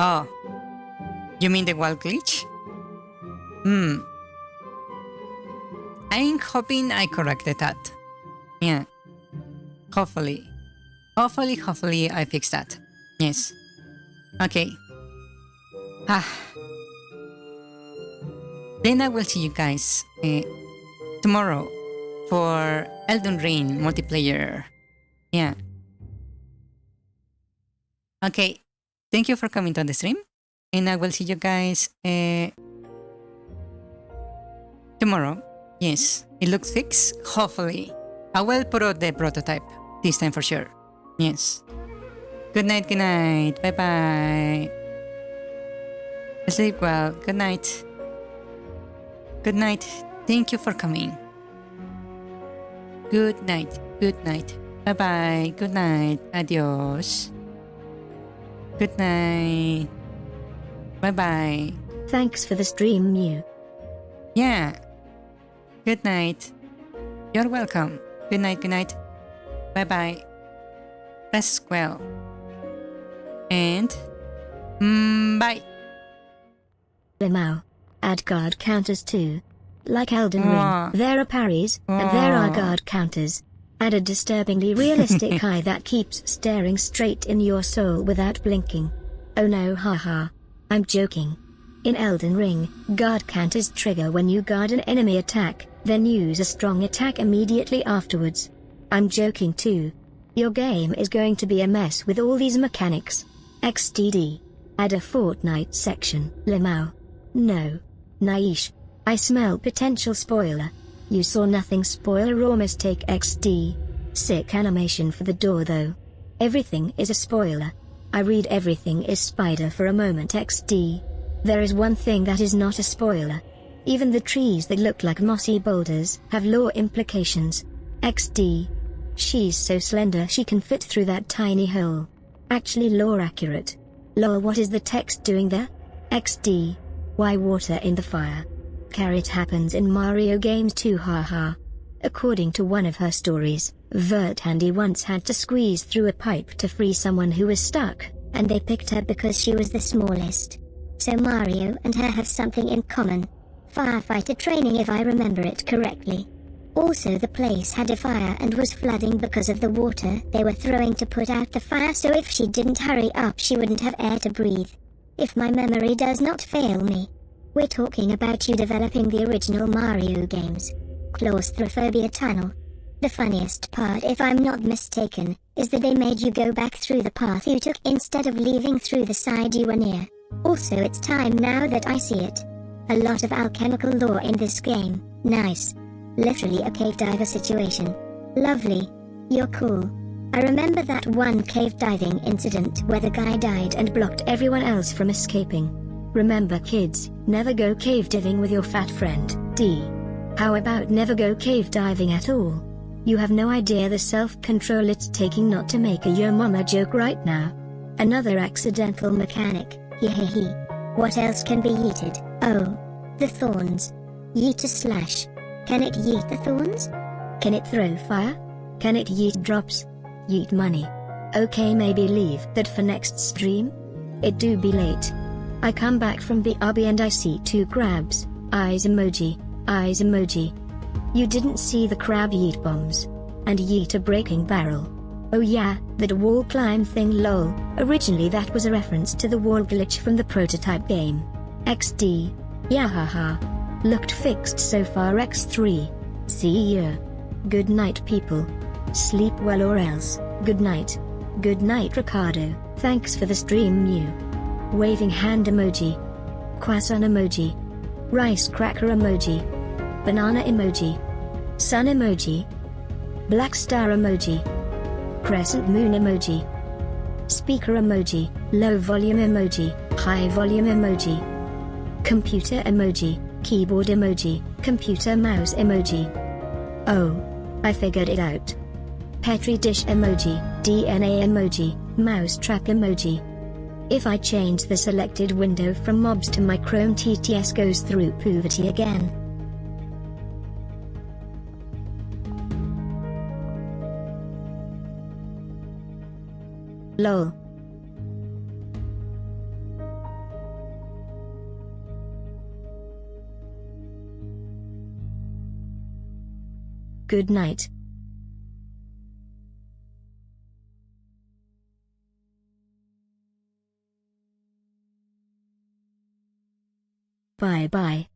Oh, you mean the wall glitch? I'm hoping I corrected that. Yeah. Hopefully I fixed that. Yes. Okay. Then I will see you guys tomorrow for Elden Ring multiplayer. Yeah. Okay. Thank you for coming to the stream. And I will see you guys tomorrow. Yes. It looks fixed. Hopefully. I will put out the prototype this time for sure. Yes. Good night, good night. Bye bye. Sleep well. Good night. Good night. Thank you for coming. Good night. Good night. Bye bye. Good night. Adios. Good night. Bye bye. Thanks for the stream, Mew. Yeah. Good night. You're welcome. Good night, good night. Bye bye. Rest well. And bye. Limau. Add guard counters too. Like Elden Ring, there are parries, and there are guard counters. Add a disturbingly realistic eye that keeps staring straight in your soul without blinking. Oh no, haha. I'm joking. In Elden Ring, guard counters trigger when you guard an enemy attack, then use a strong attack immediately afterwards. I'm joking too. Your game is going to be a mess with all these mechanics. XDD. Add a Fortnite section. Limau. No. Naish. I smell potential spoiler. You saw nothing spoiler or mistake XD. Sick animation for the door though. Everything is a spoiler. I read everything is spider for a moment XD. There is one thing that is not a spoiler. Even the trees that look like mossy boulders have lore implications. XD. She's so slender she can fit through that tiny hole. Actually lore accurate. Lol, what is the text doing there? XD. Why water in the fire? Carrot happens in Mario games too, haha. According to one of her stories, Verthandy once had to squeeze through a pipe to free someone who was stuck, and they picked her because she was the smallest. So Mario and her have something in common. Firefighter training if I remember it correctly. Also the place had a fire and was flooding because of the water they were throwing to put out the fire, so if she didn't hurry up she wouldn't have air to breathe. If my memory does not fail me. We're talking about you developing the original Mario games. Claustrophobia tunnel. The funniest part, if I'm not mistaken, is that they made you go back through the path you took instead of leaving through the side you were near. Also, it's time now that I see it. A lot of alchemical lore in this game. Nice. Literally a cave diver situation. Lovely. You're cool. I remember that one cave diving incident where the guy died and blocked everyone else from escaping. Remember kids, never go cave diving with your fat friend, D. How about never go cave diving at all? You have no idea the self-control it's taking not to make a yo mama joke right now. Another accidental mechanic, hehehe. What else can be yeeted? Oh. The thorns. Yeet a slash. Can it yeet the thorns? Can it throw fire? Can it yeet drops? Yeet money. Okay, maybe leave that for next stream? It do be late. I come back from BRB and I see 2 crabs, eyes emoji, eyes emoji. You didn't see the crab yeet bombs. And yeet a breaking barrel. Oh yeah, that wall climb thing lol, originally that was a reference to the wall glitch from the prototype game. XD. Yeah haha. Looked fixed so far x3. See ya. Good night people. Sleep well or else. Good night. Good night Ricardo, thanks for the stream Mew. Waving hand emoji. Croissant emoji. Rice cracker emoji. Banana emoji. Sun emoji. Black star emoji. Crescent moon emoji. Speaker emoji, low volume emoji, high volume emoji. Computer emoji, keyboard emoji, computer mouse emoji. Oh. I figured it out. Petri dish emoji, DNA emoji, mousetrap emoji. If I change the selected window from mobs to my Chrome TTS goes through puberty again. Lol. Good night. Bye bye.